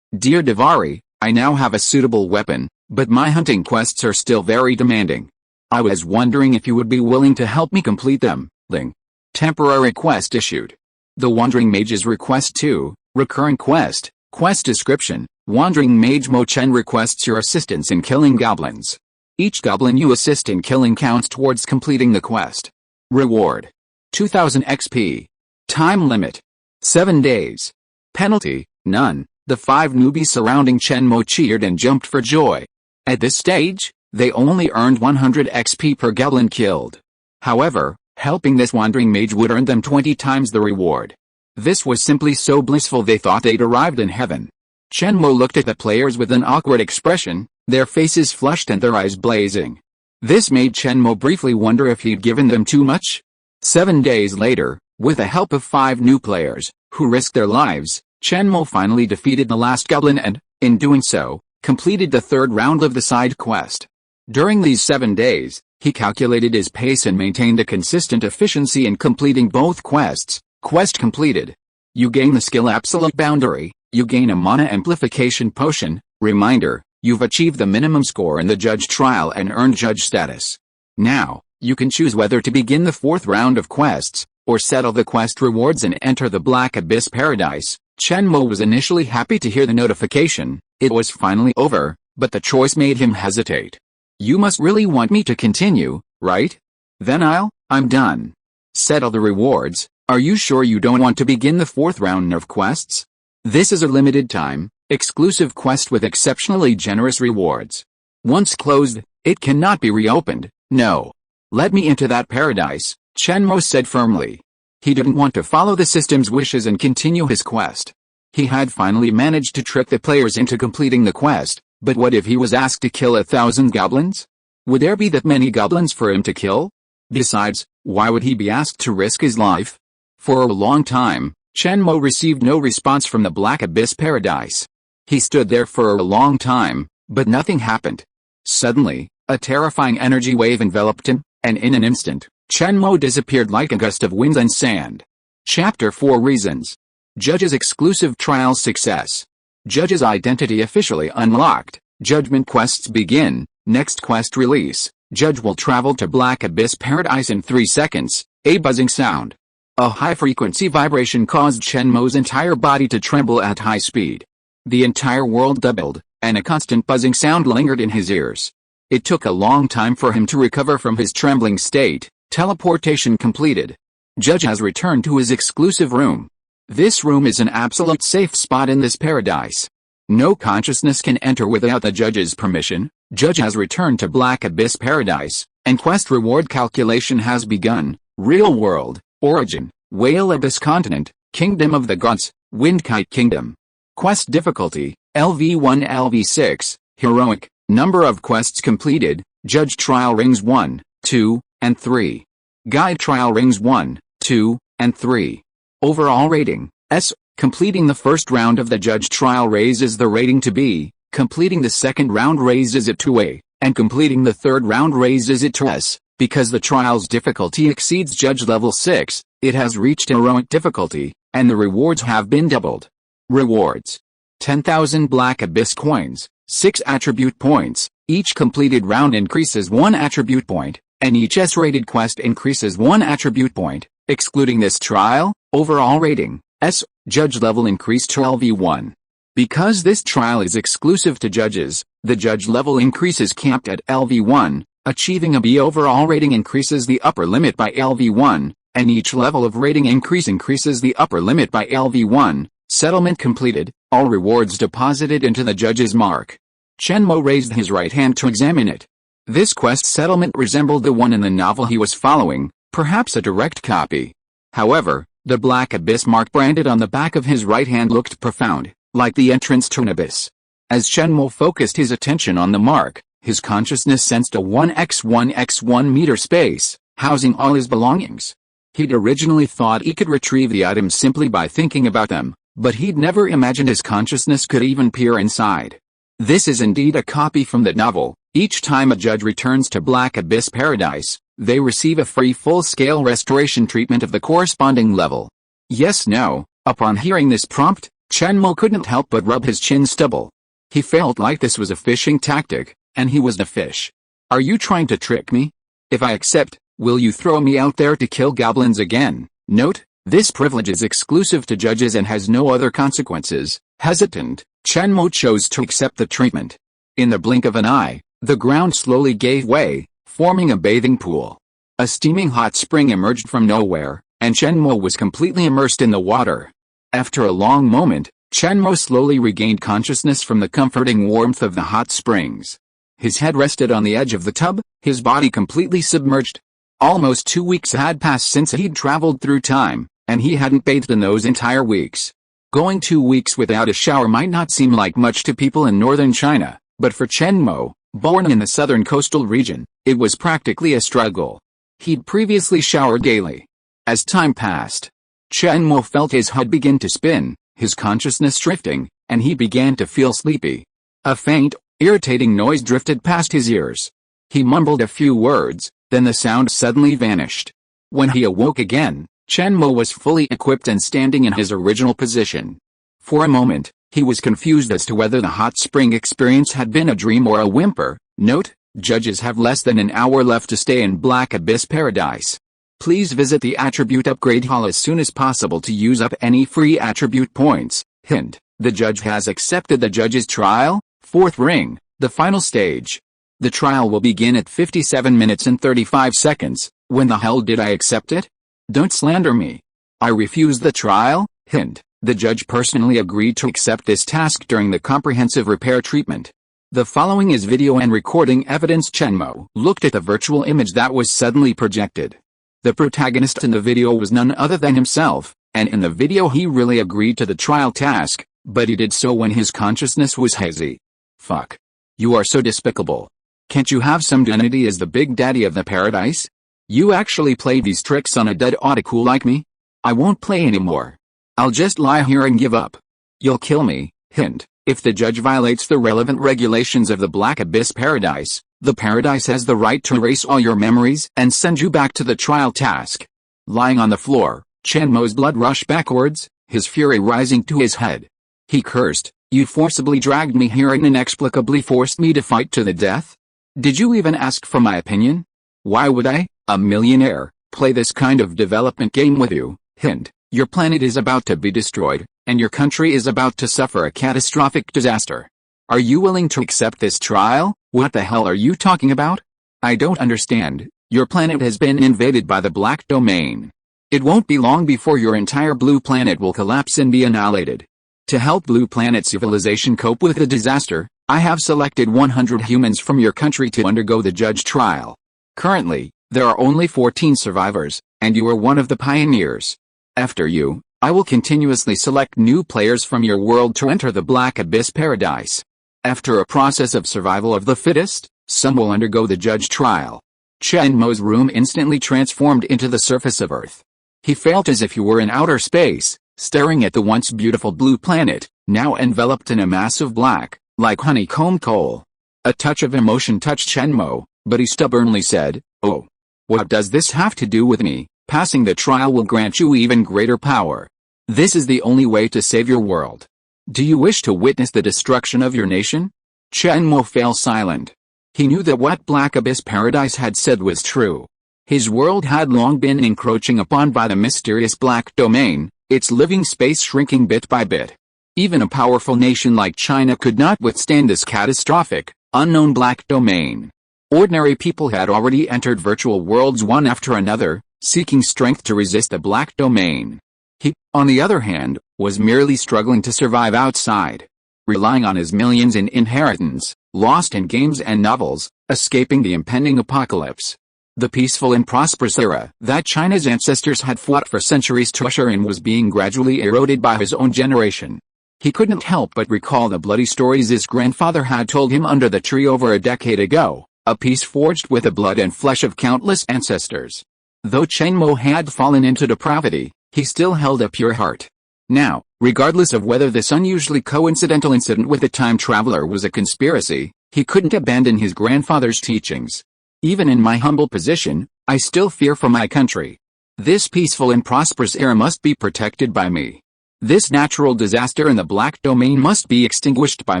Dear Davari, I now have a suitable weapon, but my hunting quests are still very demanding. I was wondering if you would be willing to help me complete them. Ling. Temporary quest issued. The Wandering Mages request 2, recurring quest, quest description. Wandering Mage Mo Chen requests your assistance in killing goblins. Each goblin you assist in killing counts towards completing the quest. Reward: 2000 XP. Time limit: 7 days. Penalty: none. The 5 newbies surrounding Chen Mo cheered and jumped for joy. At this stage, they only earned 100 XP per goblin killed. However, helping this wandering mage would earn them 20 times the reward. This was simply so blissful they thought they'd arrived in heaven. Chen Mo looked at the players with an awkward expression, their faces flushed and their eyes blazing. This made Chen Mo briefly wonder if he'd given them too much. 7 days later, with the help of 5 new players, who risked their lives, Chen Mo finally defeated the last goblin and, in doing so, completed the 3rd round of the side quest. During these 7 days, he calculated his pace and maintained a consistent efficiency in completing both quests. Quest completed. You gain the skill Absolute Boundary. You gain a mana amplification potion. Reminder, you've achieved the minimum score in the judge trial and earned judge status. Now, you can choose whether to begin the 4th round of quests, or settle the quest rewards and enter the Black Abyss Paradise. Chen Mo was initially happy to hear the notification. It was finally over, but the choice made him hesitate. You must really want me to continue, right? Then I'm done. Settle the rewards. Are you sure you don't want to begin the 4th round of quests? This is a limited time, exclusive quest with exceptionally generous rewards. Once closed, it cannot be reopened. No. Let me into that paradise, Chen Mo said firmly. He didn't want to follow the system's wishes and continue his quest. He had finally managed to trick the players into completing the quest, but what if he was asked to kill 1,000 goblins? Would there be that many goblins for him to kill? Besides, why would he be asked to risk his life? For a long time, Chen Mo received no response from the Black Abyss Paradise. He stood there for a long time, but nothing happened. Suddenly, a terrifying energy wave enveloped him, and in an instant, Chen Mo disappeared like a gust of wind and sand. Chapter 4 Reasons. Judge's exclusive trial success. Judge's identity officially unlocked. Judgment quests begin. Next quest release. Judge will travel to Black Abyss Paradise in 3 seconds. A buzzing sound. A high-frequency vibration caused Chen Mo's entire body to tremble at high speed. The entire world doubled, and a constant buzzing sound lingered in his ears. It took a long time for him to recover from his trembling state. Teleportation completed. Judge has returned to his exclusive room. This room is an absolute safe spot in this paradise. No consciousness can enter without the judge's permission. Judge has returned to Black Abyss Paradise, and quest reward calculation has begun. Real world, origin, Whale Abyss Continent, Kingdom of the Gods, Windkite Kingdom. Quest difficulty, LV1 LV6, heroic, number of quests completed, Judge Trial Rings 1, 2, and 3. Guide Trial Rings 1, 2, and 3. Overall rating, S. Completing the first round of the Judge Trial raises the rating to B, completing the second round raises it to A, and completing the third round raises it to S. Because the trial's difficulty exceeds Judge Level 6, it has reached heroic difficulty, and the rewards have been doubled. Rewards. 10,000 Black Abyss coins, 6 attribute points, each completed round increases 1 attribute point, and each S-rated quest increases 1 attribute point. Excluding this trial, overall rating, S, Judge level increased to LV1. Because this trial is exclusive to judges, the Judge level increase is capped at LV1, achieving a B overall rating increases the upper limit by LV1, and each level of rating increase increases the upper limit by LV1. Settlement completed, all rewards deposited into the Judge's mark. Chen Mo raised his right hand to examine it. This quest settlement resembled the one in the novel he was following, perhaps a direct copy. However, the Black Abyss mark branded on the back of his right hand looked profound, like the entrance to an abyss. As Chen Mo focused his attention on the mark, his consciousness sensed a 1x1x1 meter space, housing all his belongings. He'd originally thought he could retrieve the items simply by thinking about them, but he'd never imagined his consciousness could even peer inside. This is indeed a copy from the novel. Each time a judge returns to Black Abyss Paradise, they receive a free full-scale restoration treatment of the corresponding level. Yes, no. Upon hearing this prompt, Chen Mo couldn't help but rub his chin stubble. He felt like this was a fishing tactic, and he was the fish. Are you trying to trick me? If I accept, will you throw me out there to kill goblins again? Note, this privilege is exclusive to judges and has no other consequences. Hesitant, Chen Mo chose to accept the treatment. In the blink of an eye, the ground slowly gave way, forming a bathing pool. A steaming hot spring emerged from nowhere, and Chen Mo was completely immersed in the water. After a long moment, Chen Mo slowly regained consciousness from the comforting warmth of the hot springs. His head rested on the edge of the tub, his body completely submerged. Almost 2 weeks had passed since he'd traveled through time, and he hadn't bathed in those entire weeks. Going 2 weeks without a shower might not seem like much to people in northern China, but for Chen Mo, born in the southern coastal region, it was practically a struggle. He'd previously showered daily. As time passed, Chen Mo felt his head begin to spin, his consciousness drifting, and he began to feel sleepy. A faint, irritating noise drifted past his ears. He mumbled a few words, then the sound suddenly vanished. When he awoke again, Chen Mo was fully equipped and standing in his original position. For a moment, he was confused as to whether the hot spring experience had been a dream or a whimper. Note, judges have less than an hour left to stay in Black Abyss Paradise. Please visit the Attribute Upgrade Hall as soon as possible to use up any free attribute points. Hint, the judge has accepted the judge's trial, 4th ring, the final stage. The trial will begin at 57 minutes and 35 seconds. When the hell did I accept it? Don't slander me. I refused the trial. Hint, the judge personally agreed to accept this task during the comprehensive repair treatment. The following is video and recording evidence. Chen Mo looked at the virtual image that was suddenly projected. The protagonist in the video was none other than himself, and in the video he really agreed to the trial task, but he did so when his consciousness was hazy. Fuck. You are so despicable. Can't you have some dignity as the big daddy of the paradise? You actually play these tricks on a dead otaku like me? I won't play anymore. I'll just lie here and give up. You'll kill me. Hint, if the judge violates the relevant regulations of the Black Abyss Paradise, the paradise has the right to erase all your memories and send you back to the trial task. Lying on the floor, Chen Mo's blood rushed backwards, his fury rising to his head. He cursed, "You forcibly dragged me here and inexplicably forced me to fight to the death? Did you even ask for my opinion? Why would I, a millionaire, play this kind of development game with you? Hint, your planet is about to be destroyed, and your country is about to suffer a catastrophic disaster. Are you willing to accept this trial? What the hell are you talking about? I don't understand. Your planet has been invaded by the Black Domain. It won't be long before your entire blue planet will collapse and be annihilated. To help Blue Planet civilization cope with the disaster, I have selected 100 humans from your country to undergo the judge trial. Currently, there are only 14 survivors, and you are one of the pioneers. After you, I will continuously select new players from your world to enter the Black Abyss Paradise. After a process of survival of the fittest, some will undergo the judge trial." Chen Mo's room instantly transformed into the surface of Earth. He felt as if he were in outer space, staring at the once beautiful blue planet, now enveloped in a mass of black, like honeycomb coal. A touch of emotion touched Chen Mo, but he stubbornly said, "Oh. What does this have to do with me? Passing the trial will grant you even greater power. This is the only way to save your world. Do you wish to witness the destruction of your nation?" Chen Mo fell silent. He knew that what Black Abyss Paradise had said was true. His world had long been encroaching upon by the mysterious Black Domain, its living space shrinking bit by bit. Even a powerful nation like China could not withstand this catastrophic, unknown Black Domain. Ordinary people had already entered virtual worlds one after another, seeking strength to resist the Black Domain. He, on the other hand, was merely struggling to survive outside. Relying on his millions in inheritance, lost in games and novels, escaping the impending apocalypse. The peaceful and prosperous era that China's ancestors had fought for centuries to usher in was being gradually eroded by his own generation. He couldn't help but recall the bloody stories his grandfather had told him under the tree over a decade ago, a peace forged with the blood and flesh of countless ancestors. Though Chen Mo had fallen into depravity, he still held a pure heart. Now, regardless of whether this unusually coincidental incident with the time traveler was a conspiracy, he couldn't abandon his grandfather's teachings. "Even in my humble position, I still fear for my country. This peaceful and prosperous era must be protected by me. This natural disaster in the Black Domain must be extinguished by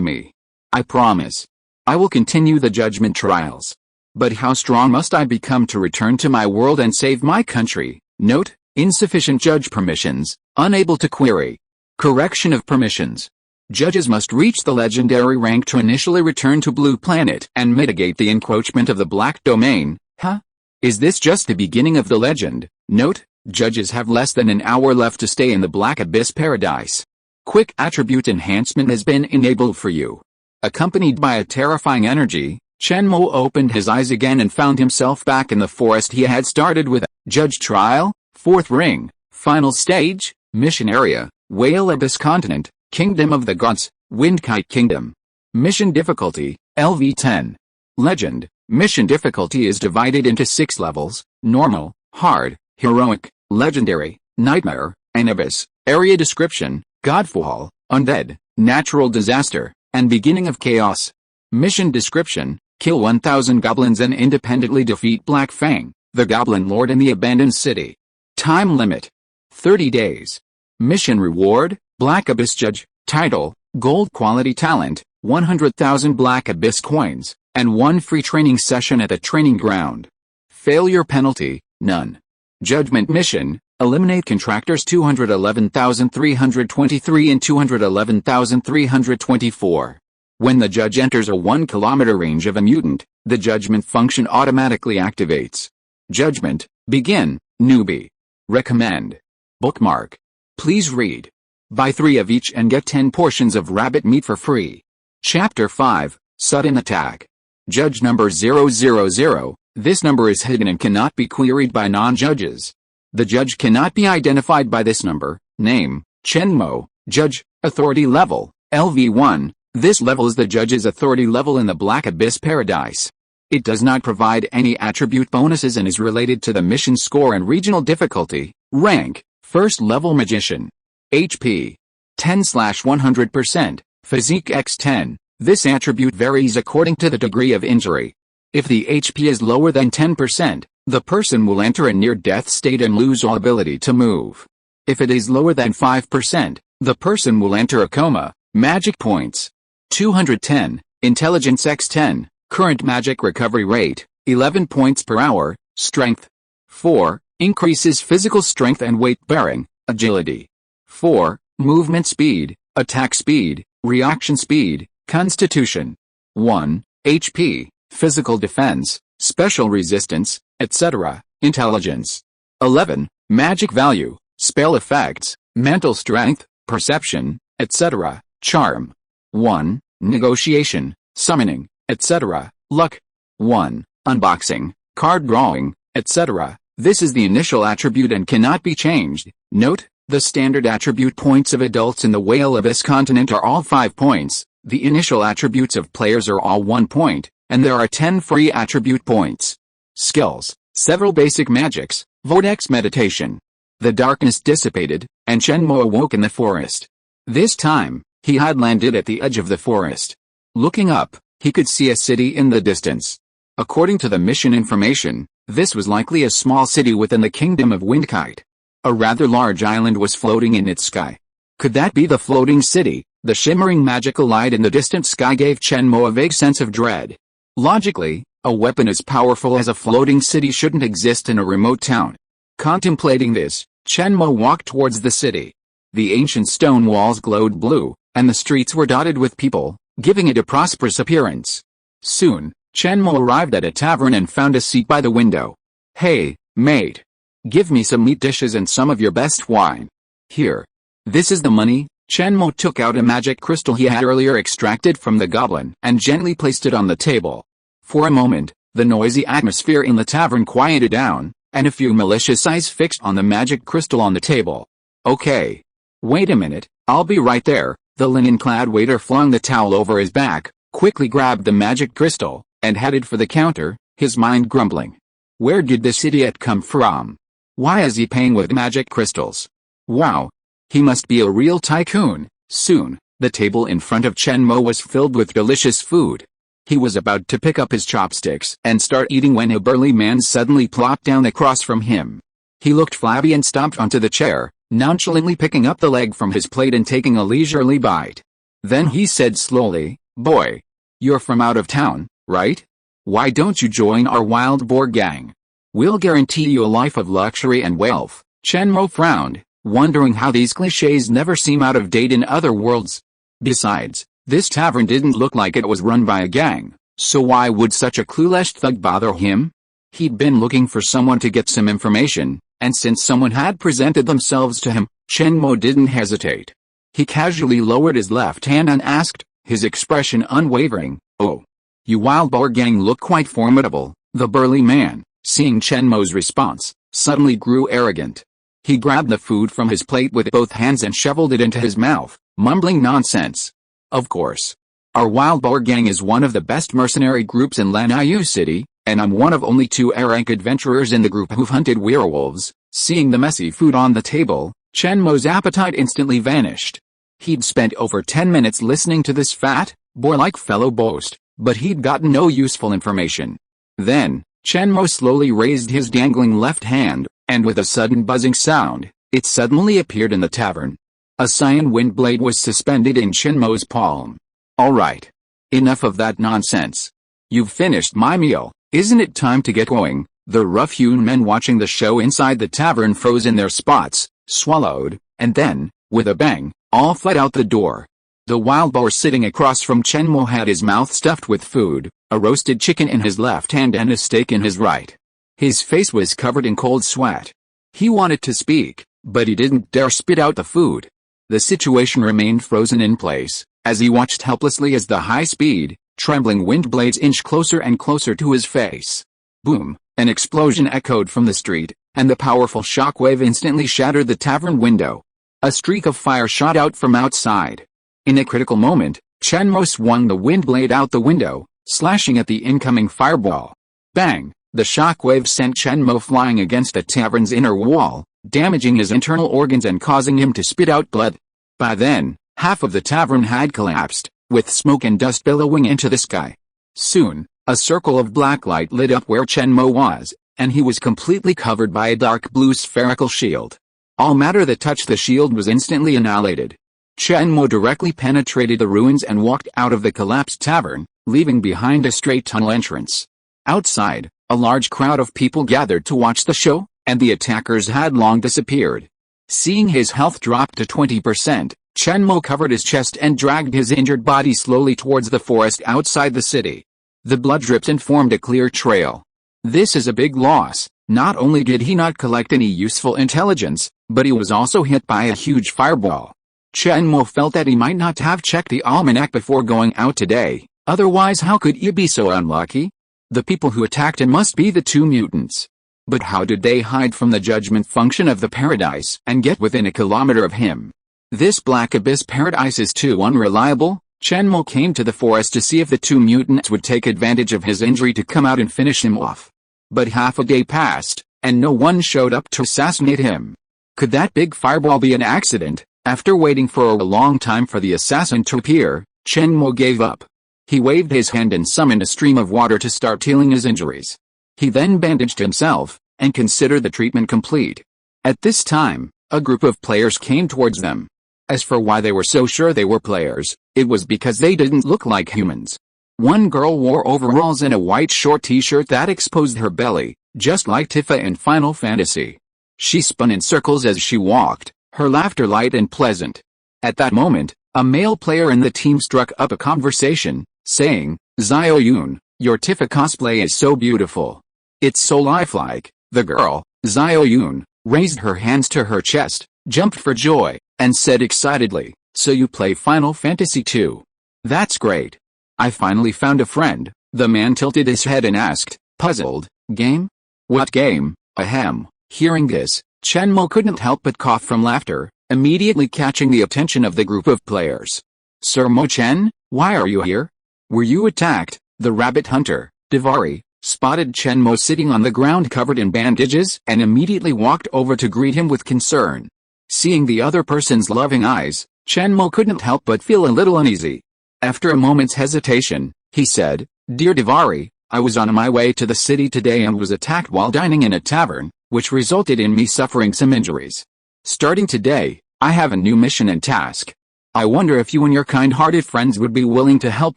me. I promise. I will continue the judgment trials. But how strong must I become to return to my world and save my country?" Note: insufficient judge permissions, unable to query. Correction of permissions. Judges must reach the legendary rank to initially return to Blue Planet and mitigate the encroachment of the Black Domain. Huh? Is this just the beginning of the legend? Note: judges have less than an hour left to stay in the Black Abyss Paradise. Quick attribute enhancement has been enabled for you. Accompanied by a terrifying energy, Chen Mo opened his eyes again and found himself back in the forest he had started with. Judge trial, 4th ring, final stage, mission area, Whale Abyss Continent, Kingdom of the Gods, Windkite Kingdom. Mission difficulty, LV10. Legend: mission difficulty is divided into 6 levels: normal, hard, heroic, legendary, nightmare, and abyss. Area description: Godfall, undead, natural disaster, and beginning of chaos. Mission description: kill 1,000 goblins and independently defeat Black Fang, the Goblin Lord in the abandoned city. Time limit: 30 days. Mission reward: Black Abyss Judge. Title: Gold Quality Talent, 100,000 Black Abyss Coins, and 1 free training session at the training ground. Failure penalty: none. Judgment mission: eliminate contractors 211,323 and 211,324. When the judge enters a 1-kilometer range of a mutant, the judgment function automatically activates. Judgment: begin, newbie. Recommend. Bookmark. Please read. Buy 3 of each and get 10 portions of rabbit meat for free. Chapter 5, Sudden Attack. Judge number 000. This number is hidden and cannot be queried by non-judges. The judge cannot be identified by this number. Name: Chen Mo. Judge, authority level, LV1. This level is the judge's authority level in the Black Abyss Paradise. It does not provide any attribute bonuses and is related to the mission score and regional difficulty. Rank: first level magician. HP: 10/100%, Physique X10. This attribute varies according to the degree of injury. If the HP is lower than 10%, the person will enter a near-death state and lose all ability to move. If it is lower than 5%, the person will enter a coma. Magic points. 210, intelligence x 10, current magic recovery rate, 11 points per hour, strength. 4, increases physical strength and weight bearing, agility. 4, movement speed, attack speed, reaction speed, constitution. 1, HP, physical defense, special resistance, etc., intelligence. 11, magic value, spell effects, mental strength, perception, etc., charm. 1, negotiation, summoning, etc., luck. 1, unboxing, card drawing, etc. This is the initial attribute and cannot be changed. Note, the standard attribute points of adults in the Whale Abyss continent are all 5 points, the initial attributes of players are all 1 point, and there are 10 free attribute points. Skills, several basic magics, Vortex meditation. The darkness dissipated, and Chen Mo awoke in the forest. This time, he had landed at the edge of the forest. Looking up, he could see a city in the distance. According to the mission information, this was likely a small city within the kingdom of Windkite. A rather large island was floating in its sky. Could that be the floating city? The shimmering magical light in the distant sky gave Chen Mo a vague sense of dread. Logically, a weapon as powerful as a floating city shouldn't exist in a remote town. Contemplating this, Chen Mo walked towards the city. The ancient stone walls glowed blue, and the streets were dotted with people, giving it a prosperous appearance. Soon, Chen Mo arrived at a tavern and found a seat by the window. "Hey, mate. Give me some meat dishes and some of your best wine. Here. This is the money." Chen Mo took out a magic crystal he had earlier extracted from the goblin and gently placed it on the table. For a moment, the noisy atmosphere in the tavern quieted down, and a few malicious eyes fixed on the magic crystal on the table. "Okay. Wait a minute, I'll be right there." The linen-clad waiter flung the towel over his back, quickly grabbed the magic crystal, and headed for the counter, his mind grumbling. Where did this idiot come from? Why is he paying with magic crystals? Wow. He must be a real tycoon. Soon, the table in front of Chen Mo was filled with delicious food. He was about to pick up his chopsticks and start eating when a burly man suddenly plopped down across from him. He looked flabby and stomped onto the chair, nonchalantly picking up the leg from his plate and taking a leisurely bite. Then he said slowly, "Boy. You're from out of town, right? Why don't you join our wild boar gang? We'll guarantee you a life of luxury and wealth." Chen Mo frowned, wondering how these cliches never seem out of date in other worlds. Besides, this tavern didn't look like it was run by a gang, so why would such a clueless thug bother him? He'd been looking for someone to get some information, and since someone had presented themselves to him, Chen Mo didn't hesitate. He casually lowered his left hand and asked, his expression unwavering, "Oh, you wild boar gang look quite formidable." The burly man, seeing Chen Mo's response, suddenly grew arrogant. He grabbed the food from his plate with both hands and shoveled it into his mouth, mumbling nonsense. "Of course. Our wild boar gang is one of the best mercenary groups in Laniu City, and I'm one of only 2 A-rank adventurers in the group who've hunted werewolves." Seeing the messy food on the table, Chen Mo's appetite instantly vanished. He'd spent over 10 minutes listening to this fat, boar-like fellow boast, but he'd gotten no useful information. Then, Chen Mo slowly raised his dangling left hand, and with a sudden buzzing sound, it suddenly appeared in the tavern. A cyan wind blade was suspended in Chen Mo's palm. "All right. Enough of that nonsense. You've finished my meal. Isn't it time to get going?" The rough-hewn men watching the show inside the tavern froze in their spots, swallowed, and then, with a bang, all fled out the door. The wild boar sitting across from Chen Mo had his mouth stuffed with food, a roasted chicken in his left hand and a steak in his right. His face was covered in cold sweat. He wanted to speak, but he didn't dare spit out the food. The situation remained frozen in place, as he watched helplessly as the high-speed, trembling wind blades inched closer and closer to his face. Boom! An explosion echoed from the street, and the powerful shockwave instantly shattered the tavern window. A streak of fire shot out from outside. In a critical moment, Chen Mo swung the wind blade out the window, slashing at the incoming fireball. Bang! The shockwave sent Chen Mo flying against the tavern's inner wall, damaging his internal organs and causing him to spit out blood. By then, half of the tavern had collapsed, with smoke and dust billowing into the sky. Soon, a circle of black light lit up where Chen Mo was, and he was completely covered by a dark blue spherical shield. All matter that touched the shield was instantly annihilated. Chen Mo directly penetrated the ruins and walked out of the collapsed tavern, leaving behind a straight tunnel entrance. Outside, a large crowd of people gathered to watch the show, and the attackers had long disappeared. Seeing his health drop to 20%, Chen Mo covered his chest and dragged his injured body slowly towards the forest outside the city. The blood dripped and formed a clear trail. This is a big loss. Not only did he not collect any useful intelligence, but he was also hit by a huge fireball. Chen Mo felt that he might not have checked the almanac before going out today, otherwise how could he be so unlucky? The people who attacked him must be the two mutants. But how did they hide from the judgment function of the paradise and get within a kilometer of him? This black abyss paradise is too unreliable. Chen Mo came to the forest to see if the two mutants would take advantage of his injury to come out and finish him off. But half a day passed, and no one showed up to assassinate him. Could that big fireball be an accident? After waiting for a long time for the assassin to appear, Chen Mo gave up. He waved his hand and summoned a stream of water to start healing his injuries. He then bandaged himself, and considered the treatment complete. At this time, a group of players came towards them. As for why they were so sure they were players, it was because they didn't look like humans. One girl wore overalls and a white short t-shirt that exposed her belly, just like Tifa in Final Fantasy. She spun in circles as she walked, her laughter light and pleasant. At that moment, a male player in the team struck up a conversation, saying, "Xiao Yun, your Tifa cosplay is so beautiful. It's so lifelike." The girl, Xiao Yun, raised her hands to her chest, jumped for joy, and said excitedly, "So you play Final Fantasy II? That's great. I finally found a friend." The man tilted his head and asked, puzzled, "Game? What game?" Ahem. Hearing this, Chen Mo couldn't help but cough from laughter, immediately catching the attention of the group of players. "Sir Mo Chen, why are you here? Were you attacked?" The rabbit hunter, Divari, spotted Chen Mo sitting on the ground covered in bandages and immediately walked over to greet him with concern. Seeing the other person's loving eyes, Chen Mo couldn't help but feel a little uneasy. After a moment's hesitation, he said, "Dear Divari, I was on my way to the city today and was attacked while dining in a tavern, which resulted in me suffering some injuries. Starting today, I have a new mission and task. I wonder if you and your kind-hearted friends would be willing to help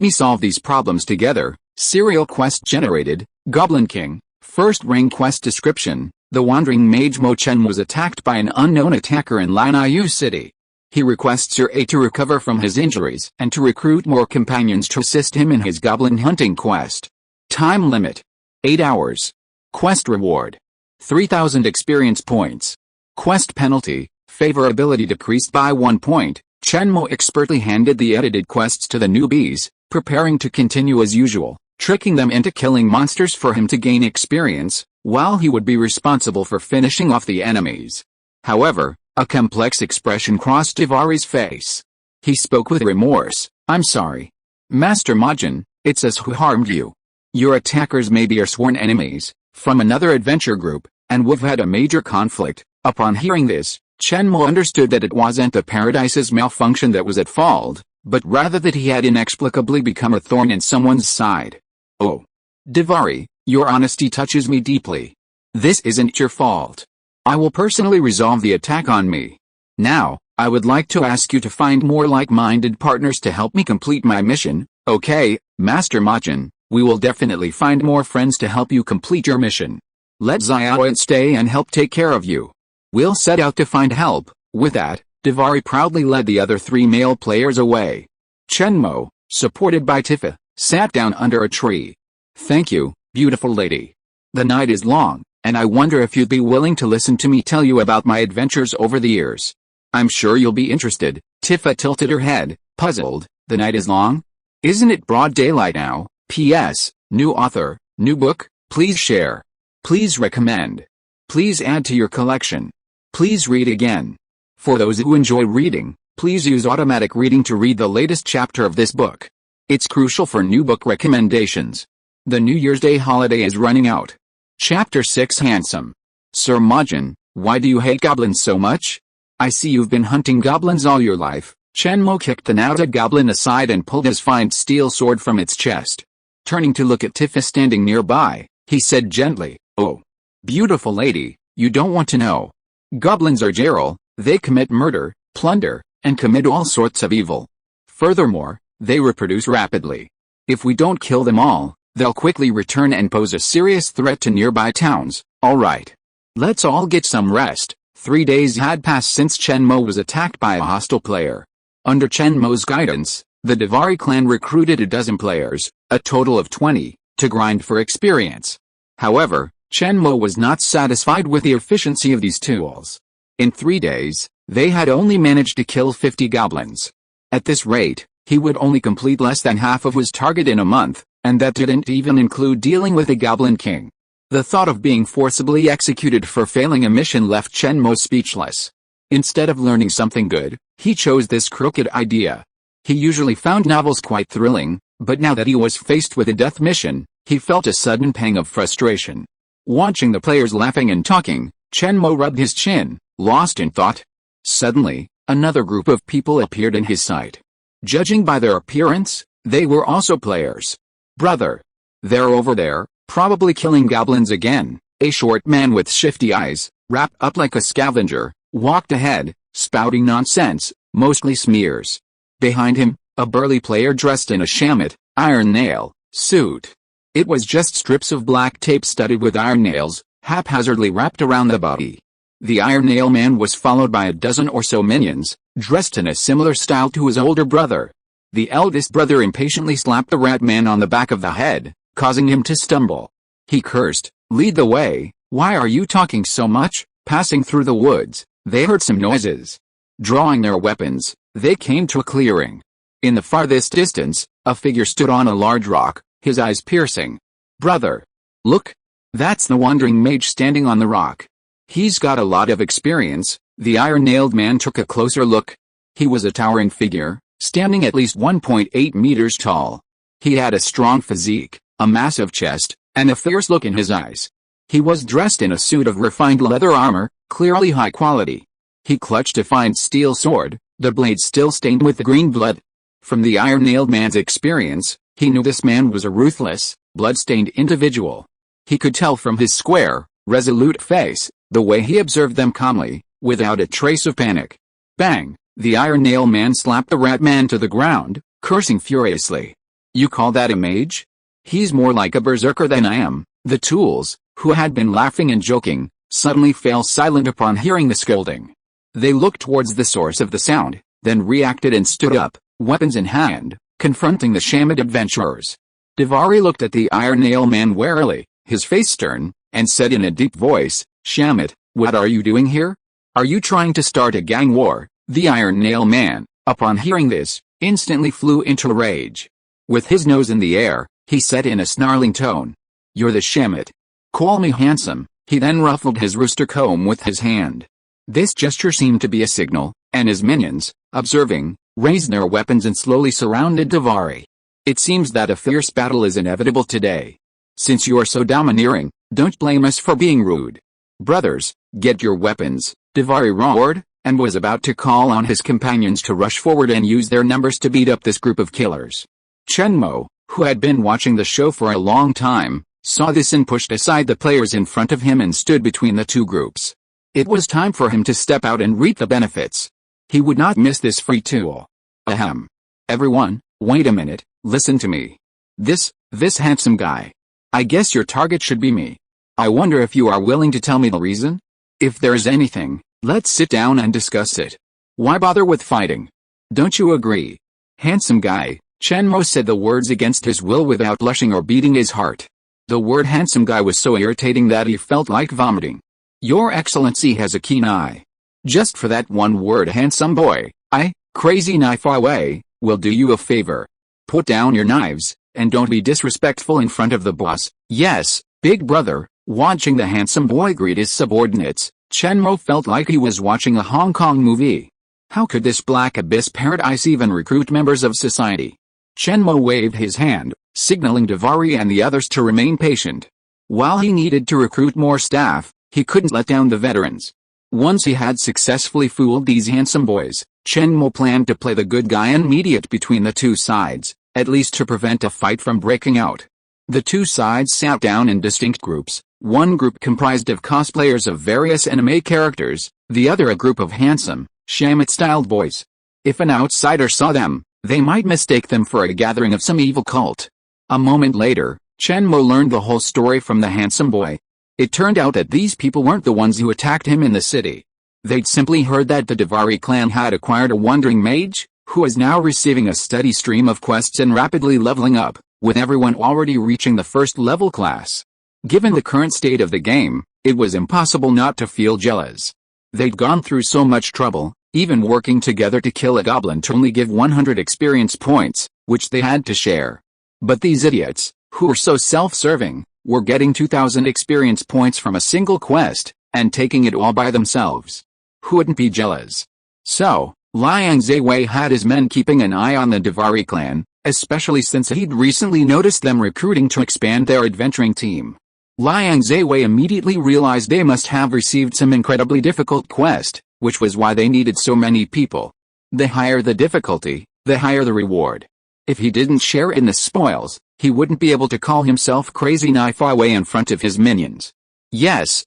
me solve these problems together." Serial quest generated, Goblin King, first ring quest description. The wandering mage Mo Chen was attacked by an unknown attacker in Lanaiyu City. He requests your aid to recover from his injuries and to recruit more companions to assist him in his goblin hunting quest. Time limit: 8 hours. Quest reward: 3,000 experience points. Quest penalty: favorability decreased by 1 point. Chen Mo expertly handed the edited quests to the newbies, preparing to continue as usual, tricking them into killing monsters for him to gain experience, while he would be responsible for finishing off the enemies. However, a complex expression crossed Divari's face. He spoke with remorse. "I'm sorry. Master Majin, it's us who harmed you. Your attackers may be our sworn enemies, from another adventure group, and we've had a major conflict." Upon hearing this, Chen Mo understood that it wasn't the paradise's malfunction that was at fault, but rather that he had inexplicably become a thorn in someone's side. "Oh. Divari, your honesty touches me deeply. This isn't your fault. I will personally resolve the attack on me. Now, I would like to ask you to find more like-minded partners to help me complete my mission." "Okay, Master Majin, we will definitely find more friends to help you complete your mission. Let Xiao stay and help take care of you. We'll set out to find help." With that, Divari proudly led the other 3 male players away. Chen Mo, supported by Tifa, sat down under a tree. "Thank you, beautiful lady. The night is long, and I wonder if you'd be willing to listen to me tell you about my adventures over the years. I'm sure you'll be interested." Tifa tilted her head, puzzled. "The night is long? Isn't it broad daylight now?" P.S. New author, new book, please share. Please recommend. Please add to your collection. Please read again. For those who enjoy reading, please use automatic reading to read the latest chapter of this book. It's crucial for new book recommendations. The New Year's Day holiday is running out. Chapter 6 Handsome. "Sir Majin, why do you hate goblins so much? I see you've been hunting goblins all your life." Chen Mo kicked the Nauta goblin aside and pulled his fine steel sword from its chest. Turning to look at Tifa standing nearby, he said gently, "Oh, beautiful lady, you don't want to know. Goblins are general, they commit murder, plunder, and commit all sorts of evil. Furthermore, they reproduce rapidly. If we don't kill them all, they'll quickly return and pose a serious threat to nearby towns. Alright. Let's all get some rest. 3 days had passed since Chen Mo was attacked by a hostile player. Under Chen Mo's guidance, the Davari clan recruited a dozen players, a total of 20, to grind for experience. However, Chen Mo was not satisfied with the efficiency of these tools. In 3 days, they had only managed to kill 50 goblins. At this rate, he would only complete less than half of his target in a month, and that didn't even include dealing with the Goblin King. The thought of being forcibly executed for failing a mission left Chen Mo speechless. Instead of learning something good, he chose this crooked idea. He usually found novels quite thrilling, but now that he was faced with a death mission, he felt a sudden pang of frustration. Watching the players laughing and talking, Chen Mo rubbed his chin, lost in thought. Suddenly, another group of people appeared in his sight. Judging by their appearance, they were also players. Brother. They're over there, probably killing goblins again. A short man with shifty eyes, wrapped up like a scavenger, walked ahead, spouting nonsense, mostly smears. Behind him, a burly player dressed in a shamit, iron nail, suit. It was just strips of black tape studded with iron nails, haphazardly wrapped around the body. The iron nail man was followed by a dozen or so minions, dressed in a similar style to his older brother. The eldest brother impatiently slapped the rat man on the back of the head, causing him to stumble. He cursed, "Lead the way, why are you talking so much?" Passing through the woods, they heard some noises. Drawing their weapons, they came to a clearing. In the farthest distance, a figure stood on a large rock, his eyes piercing. "Brother. Look. That's the wandering mage standing on the rock. He's got a lot of experience." The iron-nailed man took a closer look. He was a towering figure, standing at least 1.8 meters tall. He had a strong physique, a massive chest, and a fierce look in his eyes. He was dressed in a suit of refined leather armor, clearly high quality. He clutched a fine steel sword, the blade still stained with the green blood. From the iron-nailed man's experience, he knew this man was a ruthless, blood-stained individual. He could tell from his square, resolute face, the way he observed them calmly, without a trace of panic. Bang! The iron nail man slapped the rat man to the ground, cursing furiously. "You call that a mage? He's more like a berserker than I am." The tools, who had been laughing and joking, suddenly fell silent upon hearing the scolding. They looked towards the source of the sound, then reacted and stood up, weapons in hand, confronting the shamed adventurers. Davari looked at the iron nail man warily, his face stern, and said in a deep voice, "Shamit, what are you doing here? Are you trying to start a gang war?" The iron nail man, upon hearing this, instantly flew into a rage. With his nose in the air, he said in a snarling tone, "You're the Shamit. Call me handsome." He then ruffled his rooster comb with his hand. This gesture seemed to be a signal, and his minions, observing, raised their weapons and slowly surrounded Davari. "It seems that a fierce battle is inevitable today. Since you are so domineering, don't blame us for being rude. Brothers, get your weapons," Davari roared, and was about to call on his companions to rush forward and use their numbers to beat up this group of killers. Chen Mo, who had been watching the show for a long time, saw this and pushed aside the players in front of him and stood between the two groups. It was time for him to step out and reap the benefits. He would not miss this free tool. Ahem. Everyone, wait a minute, listen to me. This handsome guy. I guess your target should be me. I wonder if you are willing to tell me the reason? If there's anything, let's sit down and discuss it. Why bother with fighting? Don't you agree? Handsome guy, Chen Mo said the words against his will without blushing or beating his heart. The word handsome guy was so irritating that he felt like vomiting. Your Excellency has a keen eye. Just for that one word, handsome boy, crazy knife away, will do you a favor. Put down your knives, and don't be disrespectful in front of the boss. Yes, big brother. Watching the handsome boy greet his subordinates, Chen Mo felt like he was watching a Hong Kong movie. How could this black abyss paradise even recruit members of society? Chen Mo waved his hand, signaling Davari and the others to remain patient. While he needed to recruit more staff, he couldn't let down the veterans. Once he had successfully fooled these handsome boys, Chen Mo planned to play the good guy and mediate between the two sides, at least to prevent a fight from breaking out. The two sides sat down in distinct groups. One group comprised of cosplayers of various anime characters, The other a group of handsome, Shamit-styled boys. If an outsider saw them, they might mistake them for a gathering of some evil cult. A moment later, Chen Mo learned the whole story from the handsome boy. It turned out that these people weren't the ones who attacked him in the city. They'd simply heard that the Davari clan had acquired a wandering mage, who is now receiving a steady stream of quests and rapidly leveling up, with everyone already reaching the first level class. Given the current state of the game, it was impossible not to feel jealous. They'd gone through so much trouble, even working together to kill a goblin to only give 100 experience points, which they had to share. But these idiots, who were so self-serving, were getting 2,000 experience points from a single quest, and taking it all by themselves. Who wouldn't be jealous? So, Liang Ziwei had his men keeping an eye on the Davari clan, especially since he'd recently noticed them recruiting to expand their adventuring team. Liang Ziwei immediately realized they must have received some incredibly difficult quest, which was why they needed so many people. The higher the difficulty, the higher the reward. If he didn't share in the spoils, he wouldn't be able to call himself Crazy Knife away in front of his minions. Yes,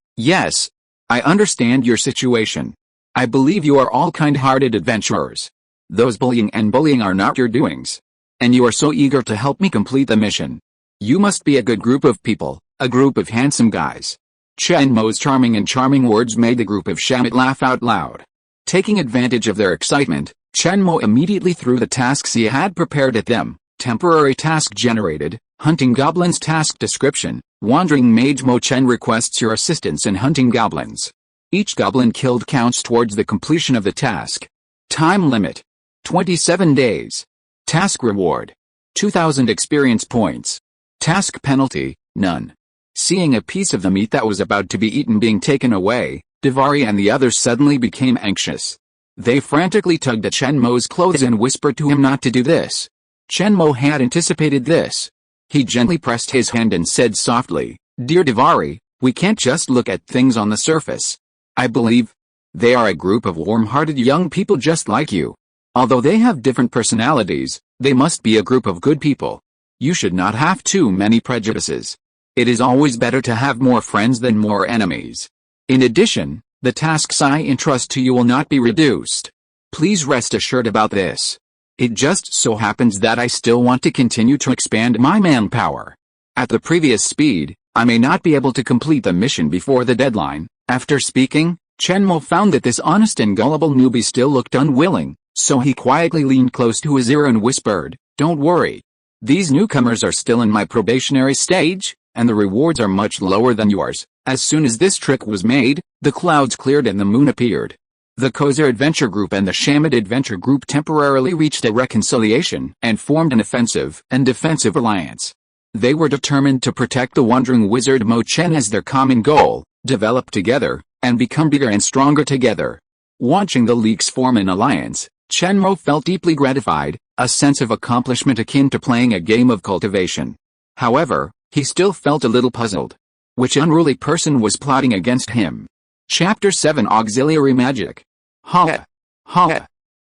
I understand your situation. I believe you are all kind-hearted adventurers. Those bullying are not your doings. And you are so eager to help me complete the mission. You must be a good group of people, a group of handsome guys. Chen Mo's charming words made the group of Shamit laugh out loud. Taking advantage of their excitement, Chen Mo immediately threw the tasks he had prepared at them. Temporary task generated, hunting goblins task description, wandering mage Mo Chen requests your assistance in hunting goblins. Each goblin killed counts towards the completion of the task. Time limit: 27 days. Task reward: 2,000 experience points. Task penalty: none. Seeing a piece of the meat that was about to be eaten being taken away, Davari and the others suddenly became anxious. They frantically tugged at Chen Mo's clothes and whispered to him not to do this. Chen Mo had anticipated this. He gently pressed his hand and said softly, "Dear Davari, we can't just look at things on the surface. I believe they are a group of warm-hearted young people just like you. Although they have different personalities, they must be a group of good people. You should not have too many prejudices. It is always better to have more friends than more enemies. In addition, the tasks I entrust to you will not be reduced. Please rest assured about this. It just so happens that I still want to continue to expand my manpower. At the previous speed, I may not be able to complete the mission before the deadline." After speaking, Chen Mo found that this honest and gullible newbie still looked unwilling, so he quietly leaned close to his ear and whispered, "Don't worry. These newcomers are still in my probationary stage, and the rewards are much lower than yours." As soon as this trick was made, the clouds cleared and the moon appeared. The Kozer Adventure Group and the Shamit Adventure Group temporarily reached a reconciliation and formed an offensive and defensive alliance. They were determined to protect the wandering wizard Mo Chen as their common goal, develop together, and become bigger and stronger together. Watching the leaks form an alliance, Chen Mo felt deeply gratified, a sense of accomplishment akin to playing a game of cultivation. However, he still felt a little puzzled. Which unruly person was plotting against him? Chapter 7 Auxiliary Magic. Ha!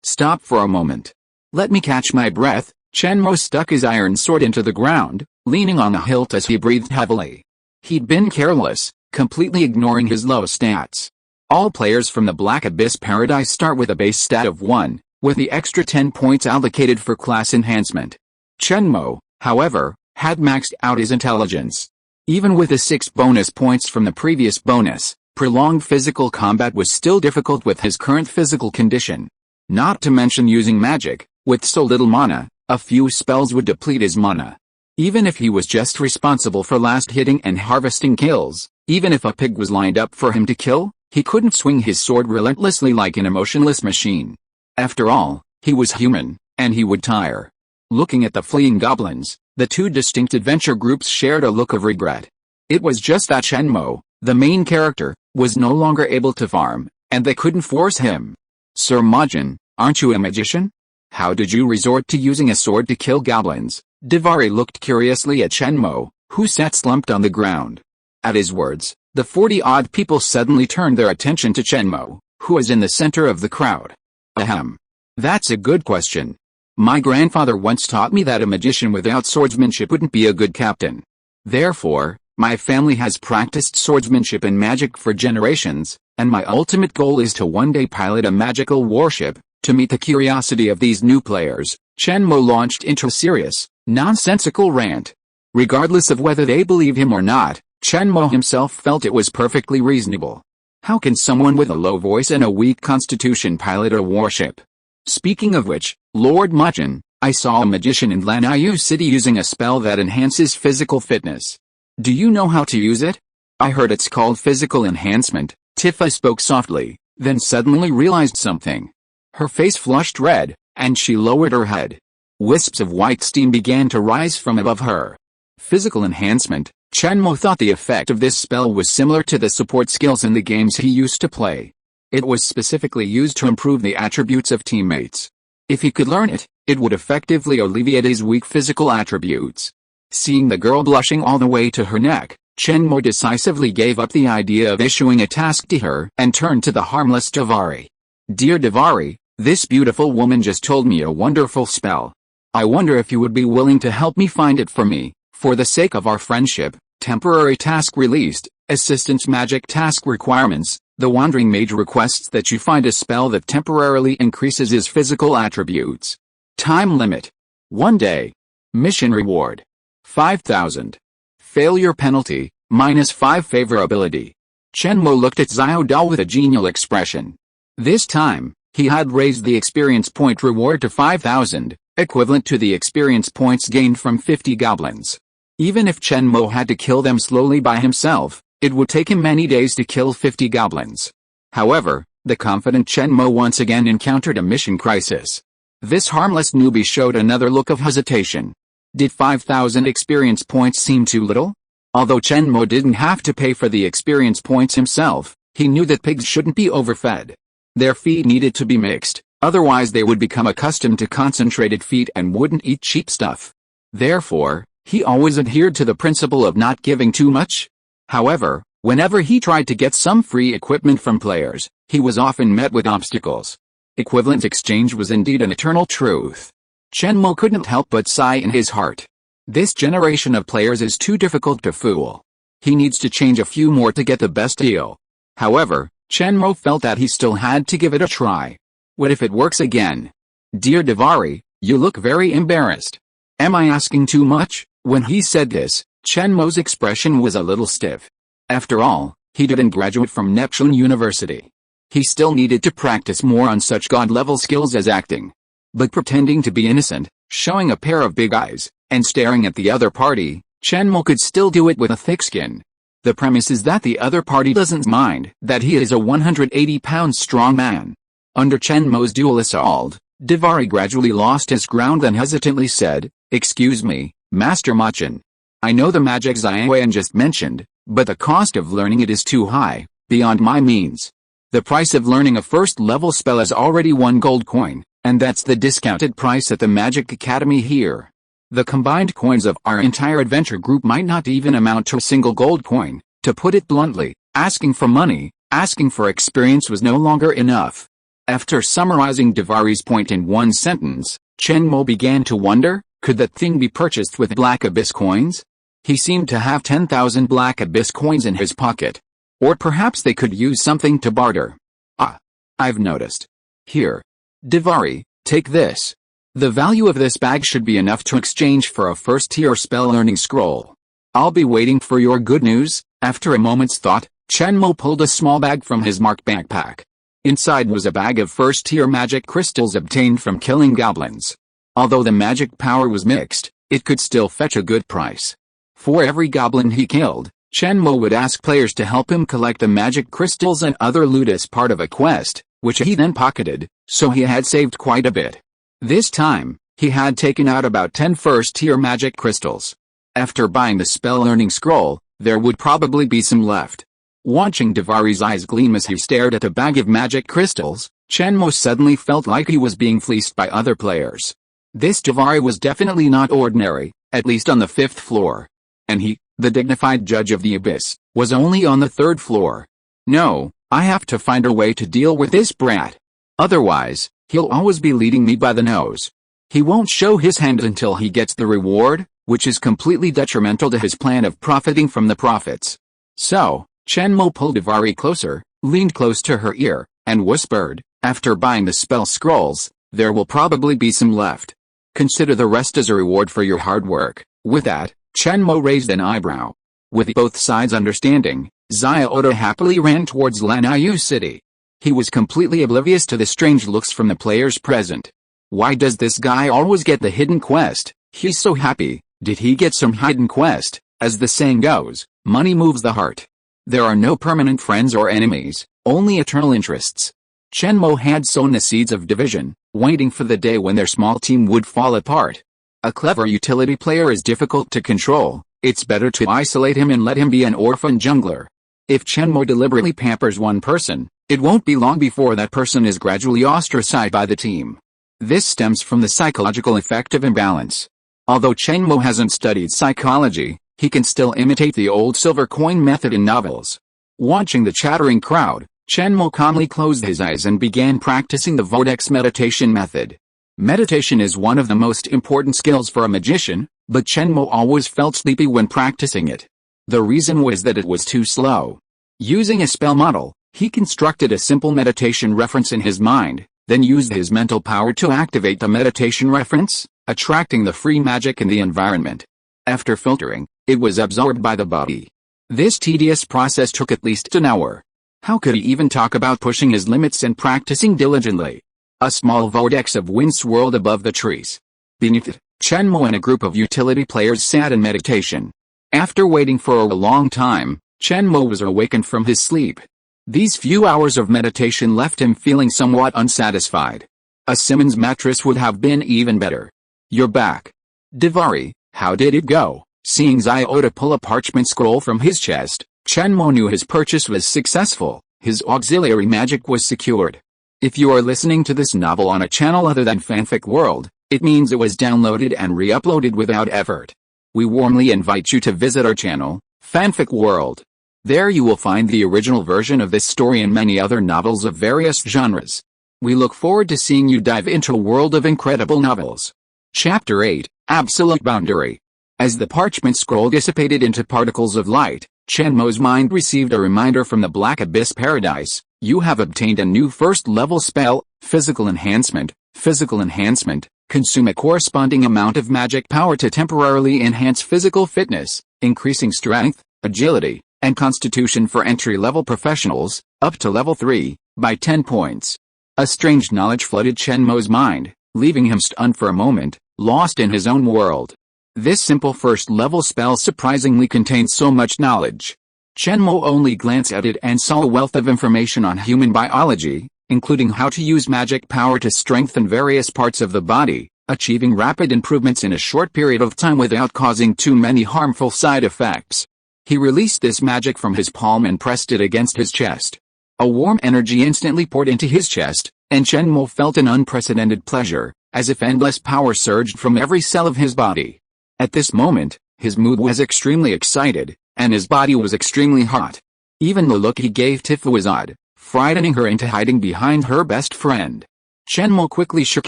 Stop for a moment. Let me catch my breath. Chen Mo stuck his iron sword into the ground, leaning on the hilt as he breathed heavily. He'd been careless, completely ignoring his low stats. All players from the Black Abyss Paradise start with a base stat of 1, with the extra 10 points allocated for class enhancement. Chen Mo, however, had maxed out his intelligence. Even with the 6 bonus points from the previous bonus, prolonged physical combat was still difficult with his current physical condition. Not to mention using magic, with so little mana, a few spells would deplete his mana. Even if he was just responsible for last hitting and harvesting kills, even if a pig was lined up for him to kill, he couldn't swing his sword relentlessly like an emotionless machine. After all, he was human, and he would tire. Looking at the fleeing goblins, the two distinct adventure groups shared a look of regret. It was just that Chen Mo, the main character, was no longer able to farm, and they couldn't force him. "Sir Majin, aren't you a magician? How did you resort to using a sword to kill goblins?" Davari looked curiously at Chen Mo, who sat slumped on the ground. At his words, the 40-odd people suddenly turned their attention to Chen Mo, who was in the center of the crowd. Ahem. That's a good question. My grandfather once taught me that a magician without swordsmanship wouldn't be a good captain. Therefore, my family has practiced swordsmanship and magic for generations, and my ultimate goal is to one day pilot a magical warship. To meet the curiosity of these new players, Chen Mo launched into a serious, nonsensical rant. Regardless of whether they believe him or not, Chen Mo himself felt it was perfectly reasonable. How can someone with a low voice and a weak constitution pilot a warship? Speaking of which, Lord Muchin, I saw a magician in Lanayu City using a spell that enhances physical fitness. Do you know how to use it? I heard it's called physical enhancement. Tifa spoke softly, then suddenly realized something. Her face flushed red, and she lowered her head. Wisps of white steam began to rise from above her. Physical enhancement. Chen Mo thought the effect of this spell was similar to the support skills in the games he used to play. It was specifically used to improve the attributes of teammates. If he could learn it, it would effectively alleviate his weak physical attributes. Seeing the girl blushing all the way to her neck, Chen Mo decisively gave up the idea of issuing a task to her and turned to the harmless Davari. Dear Davari, this beautiful woman just told me a wonderful spell. I wonder if you would be willing to help me find it for me, for the sake of our friendship. Temporary task released, assistance magic task requirements. The Wandering Mage requests that you find a spell that temporarily increases his physical attributes. Time limit: 1 day. Mission reward: 5,000. Failure penalty: -5 favorability. Chen Mo looked at Xiao Dao with a genial expression. This time, he had raised the experience point reward to 5,000, equivalent to the experience points gained from 50 goblins. Even if Chen Mo had to kill them slowly by himself, it would take him many days to kill 50 goblins. However, the confident Chen Mo once again encountered a mission crisis. This harmless newbie showed another look of hesitation. Did 5,000 experience points seem too little? Although Chen Mo didn't have to pay for the experience points himself, he knew that pigs shouldn't be overfed. Their feed needed to be mixed, otherwise they would become accustomed to concentrated feed and wouldn't eat cheap stuff. Therefore, he always adhered to the principle of not giving too much. However, whenever he tried to get some free equipment from players, he was often met with obstacles. Equivalent exchange was indeed an eternal truth. Chen Mo couldn't help but sigh in his heart. This generation of players is too difficult to fool. He needs to change a few more to get the best deal. However, Chen Mo felt that he still had to give it a try. What if it works again? Dear Davari, you look very embarrassed. Am I asking too much? When he said this, Chen Mo's expression was a little stiff. After all, he didn't graduate from Neptune University. He still needed to practice more on such god-level skills as acting. But pretending to be innocent, showing a pair of big eyes, and staring at the other party, Chen Mo could still do it with a thick skin. The premise is that the other party doesn't mind that he is a 180-pound strong man. Under Chen Mo's dual assault, Davari gradually lost his ground, then hesitantly said, "Excuse me, Master Machin. I know the magic Xiaoyan just mentioned, but the cost of learning it is too high, beyond my means. The price of learning a first-level spell is already 1 gold coin, and that's the discounted price at the Magic Academy here. The combined coins of our entire adventure group might not even amount to a single gold coin. To put it bluntly, asking for money, asking for experience was no longer enough." After summarizing Davari's point in one sentence, Chen Mo began to wonder, could that thing be purchased with Black Abyss coins? He seemed to have 10,000 Black Abyss coins in his pocket. Or perhaps they could use something to barter. Ah, I've noticed. Here. Davari, take this. The value of this bag should be enough to exchange for a first-tier spell learning scroll. I'll be waiting for your good news. After a moment's thought, Chen Mo pulled a small bag from his marked backpack. Inside was a bag of first-tier magic crystals obtained from killing goblins. Although the magic power was mixed, it could still fetch a good price. For every goblin he killed, Chen Mo would ask players to help him collect the magic crystals and other loot as part of a quest, which he then pocketed, so he had saved quite a bit. This time, he had taken out about 10 first-tier magic crystals. After buying the spell learning scroll, there would probably be some left. Watching Davari's eyes gleam as he stared at a bag of magic crystals, Chen Mo suddenly felt like he was being fleeced by other players. This Davari was definitely not ordinary, at least on the 5th floor. And he, the dignified judge of the abyss, was only on the 3rd floor. No, I have to find a way to deal with this brat. Otherwise, he'll always be leading me by the nose. He won't show his hand until he gets the reward, which is completely detrimental to his plan of profiting from the profits. So, Chen Mo pulled Davari closer, leaned close to her ear, and whispered, "After buying the spell scrolls, there will probably be some left. Consider the rest as a reward for your hard work." With that, Chen Mo raised an eyebrow. With both sides understanding, Xiaoda happily ran towards Lanyu City. He was completely oblivious to the strange looks from the players present. Why does this guy always get the hidden quest? He's so happy. Did he get some hidden quest? As the saying goes, money moves the heart. There are no permanent friends or enemies, only eternal interests. Chen Mo had sown the seeds of division, waiting for the day when their small team would fall apart. A clever utility player is difficult to control. It's better to isolate him and let him be an orphan jungler. If Chen Mo deliberately pampers one person, it won't be long before that person is gradually ostracized by the team. This stems from the psychological effect of imbalance. Although Chen Mo hasn't studied psychology, he can still imitate the old silver coin method in novels. Watching the chattering crowd, Chen Mo calmly closed his eyes and began practicing the Vortex meditation method. Meditation is one of the most important skills for a magician, but Chen Mo always felt sleepy when practicing it. The reason was that it was too slow. Using a spell model, he constructed a simple meditation reference in his mind, then used his mental power to activate the meditation reference, attracting the free magic in the environment. After filtering, it was absorbed by the body. This tedious process took at least an hour. How could he even talk about pushing his limits and practicing diligently? A small vortex of wind swirled above the trees. Beneath it, Chen Mo and a group of utility players sat in meditation. After waiting for a long time, Chen Mo was awakened from his sleep. These few hours of meditation left him feeling somewhat unsatisfied. A Simmons mattress would have been even better. "You're back. Divari, how did it go?" Seeing Xiaoda pull a parchment scroll from his chest, Chen Mo knew his purchase was successful. His auxiliary magic was secured. If you are listening to this novel on a channel other than Fanfic World, it means it was downloaded and re-uploaded without effort. We warmly invite you to visit our channel, Fanfic World. There you will find the original version of this story and many other novels of various genres. We look forward to seeing you dive into a world of incredible novels. Chapter 8, Absolute Boundary. As the parchment scroll dissipated into particles of light, Chen Mo's mind received a reminder from the Black Abyss Paradise. You have obtained a new first-level spell, Physical Enhancement. Physical Enhancement. Consume a corresponding amount of magic power to temporarily enhance physical fitness, increasing strength, agility, and constitution for entry-level professionals, up to level 3, by 10 points. A strange knowledge flooded Chen Mo's mind, leaving him stunned for a moment, lost in his own world. This simple first-level spell surprisingly contained so much knowledge. Chen Mo only glanced at it and saw a wealth of information on human biology, including how to use magic power to strengthen various parts of the body, achieving rapid improvements in a short period of time without causing too many harmful side effects. He released this magic from his palm and pressed it against his chest. A warm energy instantly poured into his chest, and Chen Mo felt an unprecedented pleasure, as if endless power surged from every cell of his body. At this moment, his mood was extremely excited, and his body was extremely hot. Even the look he gave Tifa was odd, frightening her into hiding behind her best friend. Chen Mo quickly shook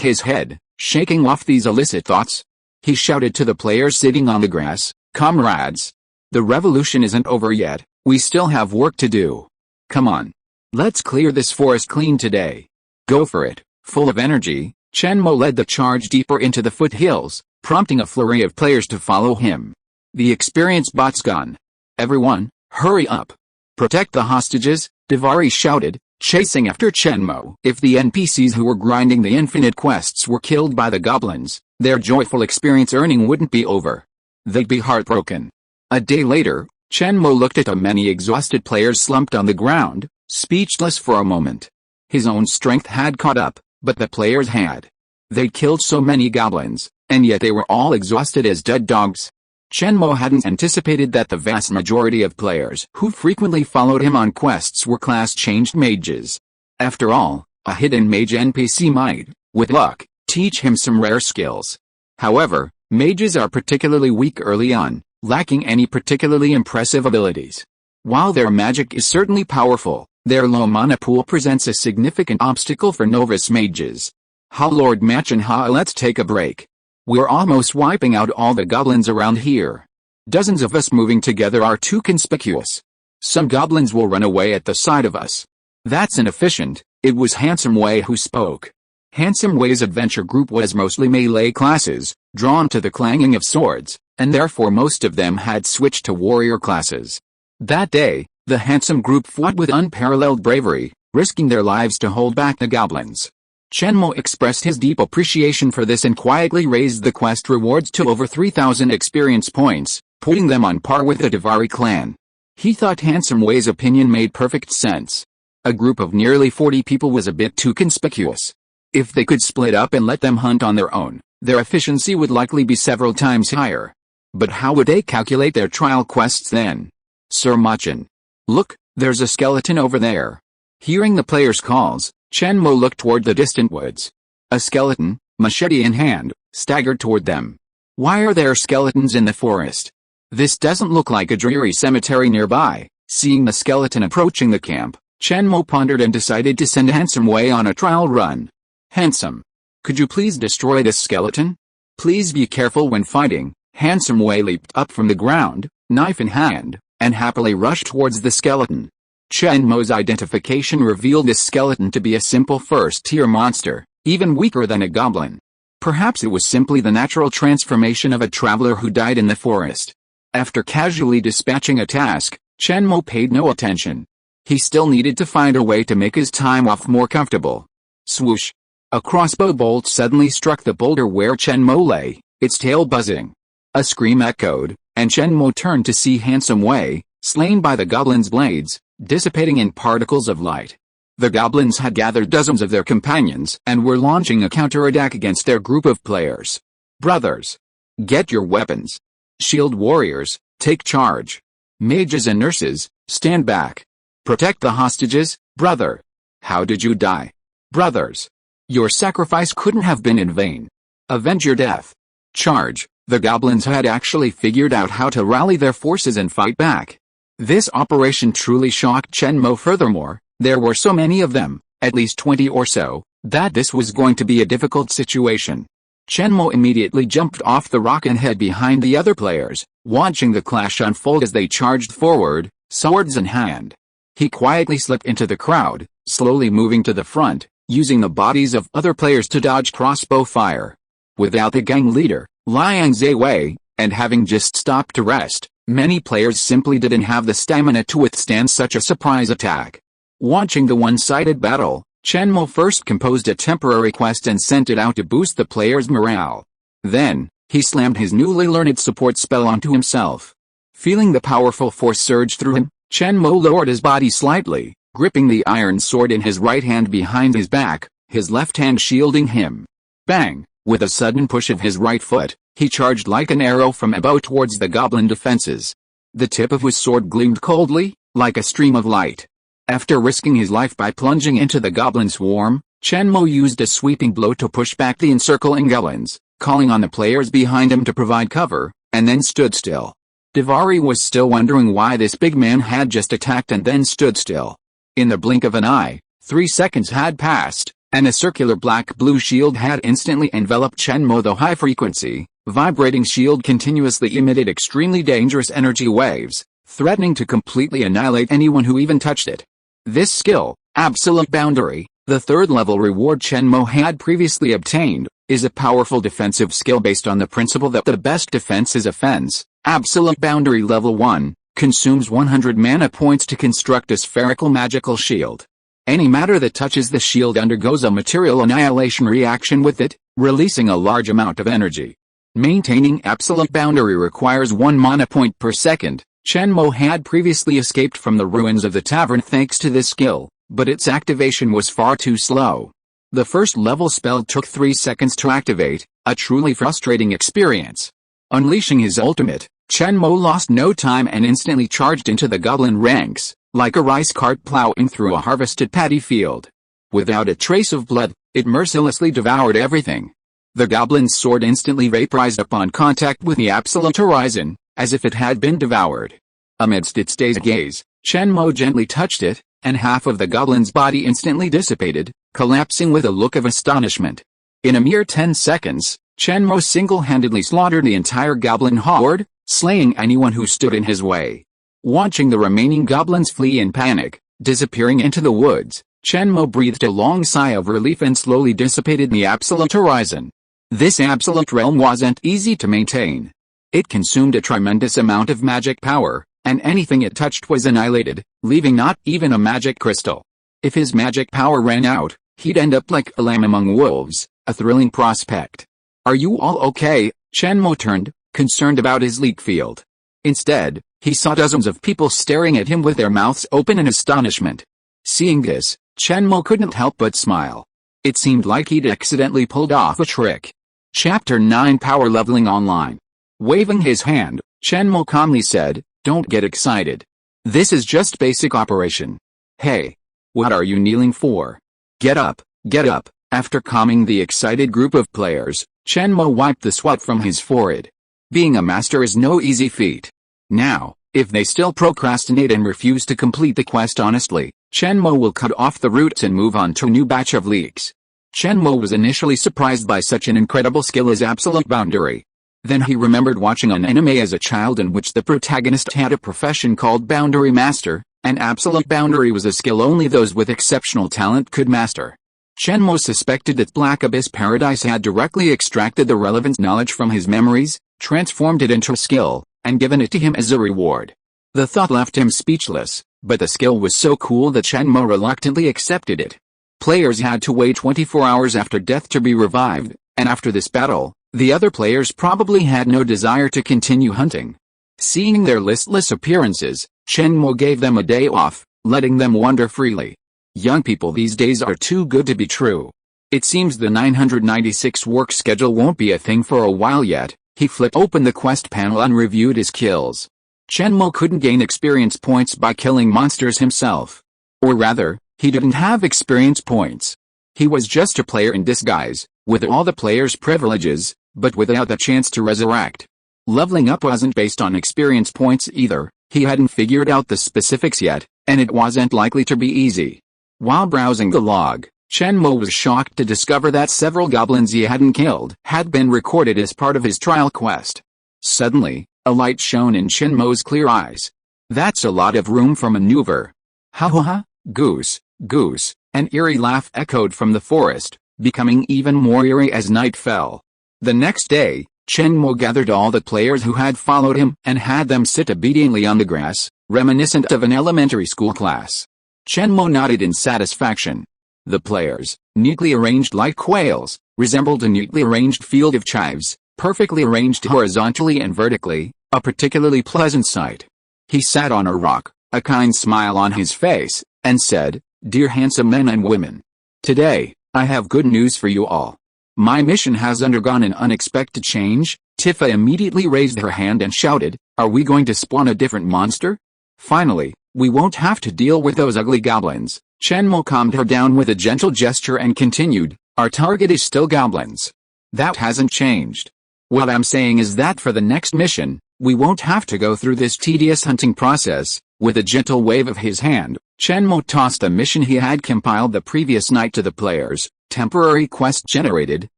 his head, shaking off these illicit thoughts. He shouted to the players sitting on the grass, "Comrades! The revolution isn't over yet, we still have work to do. Come on. Let's clear this forest clean today." Go for it. Full of energy, Chen Mo led the charge deeper into the foothills, prompting a flurry of players to follow him. The experienced bot's gone. "Everyone, hurry up. Protect the hostages," Divari shouted, chasing after Chen Mo. If the NPCs who were grinding the infinite quests were killed by the goblins, their joyful experience earning wouldn't be over. They'd be heartbroken. A day later, Chen Mo looked at the many exhausted players slumped on the ground, speechless for a moment. His own strength had caught up, but the players had. They'd killed so many goblins, and yet they were all exhausted as dead dogs. Chen Mo hadn't anticipated that the vast majority of players who frequently followed him on quests were class-changed mages. After all, a hidden mage NPC might, with luck, teach him some rare skills. However, mages are particularly weak early on, lacking any particularly impressive abilities. While their magic is certainly powerful, their low mana pool presents a significant obstacle for novice mages. Ha Lord Machin ha, let's take a break. We're almost wiping out all the goblins around here. Dozens of us moving together are too conspicuous. Some goblins will run away at the sight of us. That's inefficient. It was Handsome Wei who spoke. Handsome Wei's adventure group was mostly melee classes, drawn to the clanging of swords, and therefore most of them had switched to warrior classes. That day, the Handsome group fought with unparalleled bravery, risking their lives to hold back the goblins. Chen Mo expressed his deep appreciation for this and quietly raised the quest rewards to over 3,000 experience points, putting them on par with the Davari clan. He thought Handsome Wei's opinion made perfect sense. A group of nearly 40 people was a bit too conspicuous. If they could split up and let them hunt on their own, their efficiency would likely be several times higher. But how would they calculate their trial quests then? Sir Machin. Look, there's a skeleton over there. Hearing the players' calls, Chen Mo looked toward the distant woods. A skeleton, machete in hand, staggered toward them. Why are there skeletons in the forest? This doesn't look like a dreary cemetery nearby. Seeing the skeleton approaching the camp, Chen Mo pondered and decided to send Handsome Wei on a trial run. Handsome. Could you please destroy this skeleton? Please be careful when fighting. Handsome Wei leaped up from the ground, knife in hand, and happily rushed towards the skeleton. Chen Mo's identification revealed this skeleton to be a simple first-tier monster, even weaker than a goblin. Perhaps it was simply the natural transformation of a traveler who died in the forest. After casually dispatching a task, Chen Mo paid no attention. He still needed to find a way to make his time off more comfortable. Swoosh! A crossbow bolt suddenly struck the boulder where Chen Mo lay, its tail buzzing. A scream echoed, and Chen Mo turned to see Handsome Wei, slain by the goblin's blades, dissipating in particles of light. The goblins had gathered dozens of their companions and were launching a counterattack against their group of players. Brothers! Get your weapons! Shield warriors, take charge! Mages and nurses, stand back! Protect the hostages, brother! How did you die? Brothers! Your sacrifice couldn't have been in vain. Avenge your death. Charge! The goblins had actually figured out how to rally their forces and fight back. This operation truly shocked Chen Mo. Furthermore, there were so many of them, at least 20 or so, that this was going to be a difficult situation. Chen Mo immediately jumped off the rock and hid behind the other players, watching the clash unfold as they charged forward, swords in hand. He quietly slipped into the crowd, slowly moving to the front, using the bodies of other players to dodge crossbow fire. Without the gang leader, Liang Ziwei, and having just stopped to rest, many players simply didn't have the stamina to withstand such a surprise attack. Watching the one-sided battle, Chen Mo first composed a temporary quest and sent it out to boost the players' morale. Then, he slammed his newly learned support spell onto himself. Feeling the powerful force surge through him, Chen Mo lowered his body slightly, gripping the iron sword in his right hand behind his back, his left hand shielding him. Bang! With a sudden push of his right foot, he charged like an arrow from a bow towards the goblin defenses. The tip of his sword gleamed coldly, like a stream of light. After risking his life by plunging into the goblin swarm, Chen Mo used a sweeping blow to push back the encircling goblins, calling on the players behind him to provide cover, and then stood still. Davari was still wondering why this big man had just attacked and then stood still. In the blink of an eye, 3 seconds had passed, and a circular black-blue shield had instantly enveloped Chen Mo. The high-frequency, vibrating shield continuously emitted extremely dangerous energy waves, threatening to completely annihilate anyone who even touched it. This skill, Absolute Boundary, the third-level reward Chen Mo had previously obtained, is a powerful defensive skill based on the principle that the best defense is offense. Absolute Boundary Level 1, consumes 100 mana points to construct a spherical magical shield. Any matter that touches the shield undergoes a material annihilation reaction with it, releasing a large amount of energy. Maintaining Absolute Boundary requires 1 mana point per second. Chen Mo had previously escaped from the ruins of the tavern thanks to this skill, but its activation was far too slow. The first level spell took 3 seconds to activate, a truly frustrating experience. Unleashing his ultimate, Chen Mo lost no time and instantly charged into the goblin ranks, like a rice cart plowing through a harvested paddy field. Without a trace of blood, it mercilessly devoured everything. The goblin's sword instantly vaporized upon contact with the absolute horizon, as if it had been devoured. Amidst its dazed gaze, Chen Mo gently touched it, and half of the goblin's body instantly dissipated, collapsing with a look of astonishment. In a mere 10 seconds, Chen Mo single-handedly slaughtered the entire goblin horde, slaying anyone who stood in his way. Watching the remaining goblins flee in panic, Disappearing into the woods, Chen Mo breathed a long sigh of relief and slowly dissipated in the absolute horizon. This absolute realm wasn't easy to maintain. It consumed a tremendous amount of magic power, and anything it touched was annihilated, leaving not even a magic crystal. If his magic power ran out, he'd end up like a lamb among wolves, a thrilling prospect. Are you all okay? Chen Mo turned, concerned about his leak field. Instead, he saw dozens of people staring at him with their mouths open in astonishment. Seeing this, Chen Mo couldn't help but smile. It seemed like he'd accidentally pulled off a trick. Chapter 9 Power Leveling Online. Waving his hand, Chen Mo calmly said, "Don't get excited. This is just basic operation. Hey. What are you kneeling for? Get up, get up." After calming the excited group of players, Chen Mo wiped the sweat from his forehead. Being a master is no easy feat. Now, if they still procrastinate and refuse to complete the quest honestly, Chen Mo will cut off the roots and move on to a new batch of leaks. Chen Mo was initially surprised by such an incredible skill as Absolute Boundary. Then he remembered watching an anime as a child in which the protagonist had a profession called Boundary Master, and Absolute Boundary was a skill only those with exceptional talent could master. Chen Mo suspected that Black Abyss Paradise had directly extracted the relevant knowledge from his memories, transformed it into a skill, and given it to him as a reward. The thought left him speechless, but the skill was so cool that Chen Mo reluctantly accepted it. Players had to wait 24 hours after death to be revived, and after this battle, the other players probably had no desire to continue hunting. Seeing their listless appearances, Chen Mo gave them a day off, letting them wander freely. Young people these days are too good to be true. It seems the 996 work schedule won't be a thing for a while yet. He flipped open the quest panel and reviewed his kills. Chen Mo couldn't gain experience points by killing monsters himself. Or rather, he didn't have experience points. He was just a player in disguise, with all the player's privileges, but without the chance to resurrect. Leveling up wasn't based on experience points either. He hadn't figured out the specifics yet, and it wasn't likely to be easy. While browsing the log, Chen Mo was shocked to discover that several goblins he hadn't killed had been recorded as part of his trial quest. Suddenly, a light shone in Chen Mo's clear eyes. "That's a lot of room for maneuver." "Ha ha ha, goose, goose," an eerie laugh echoed from the forest, becoming even more eerie as night fell. The next day, Chen Mo gathered all the players who had followed him and had them sit obediently on the grass, reminiscent of an elementary school class. Chen Mo nodded in satisfaction. The players, neatly arranged like quails, resembled a neatly arranged field of chives, perfectly arranged horizontally and vertically, a particularly pleasant sight. He sat on a rock, a kind smile on his face, and said, "Dear handsome men and women. Today, I have good news for you all. My mission has undergone an unexpected change." Tifa immediately raised her hand and shouted, "Are we going to spawn a different monster? Finally, we won't have to deal with those ugly goblins." Chen Mo calmed her down with a gentle gesture and continued, "Our target is still goblins. That hasn't changed. What I'm saying is that for the next mission, we won't have to go through this tedious hunting process." With a gentle wave of his hand, Chen Mo tossed a mission he had compiled the previous night to the players. Temporary quest generated,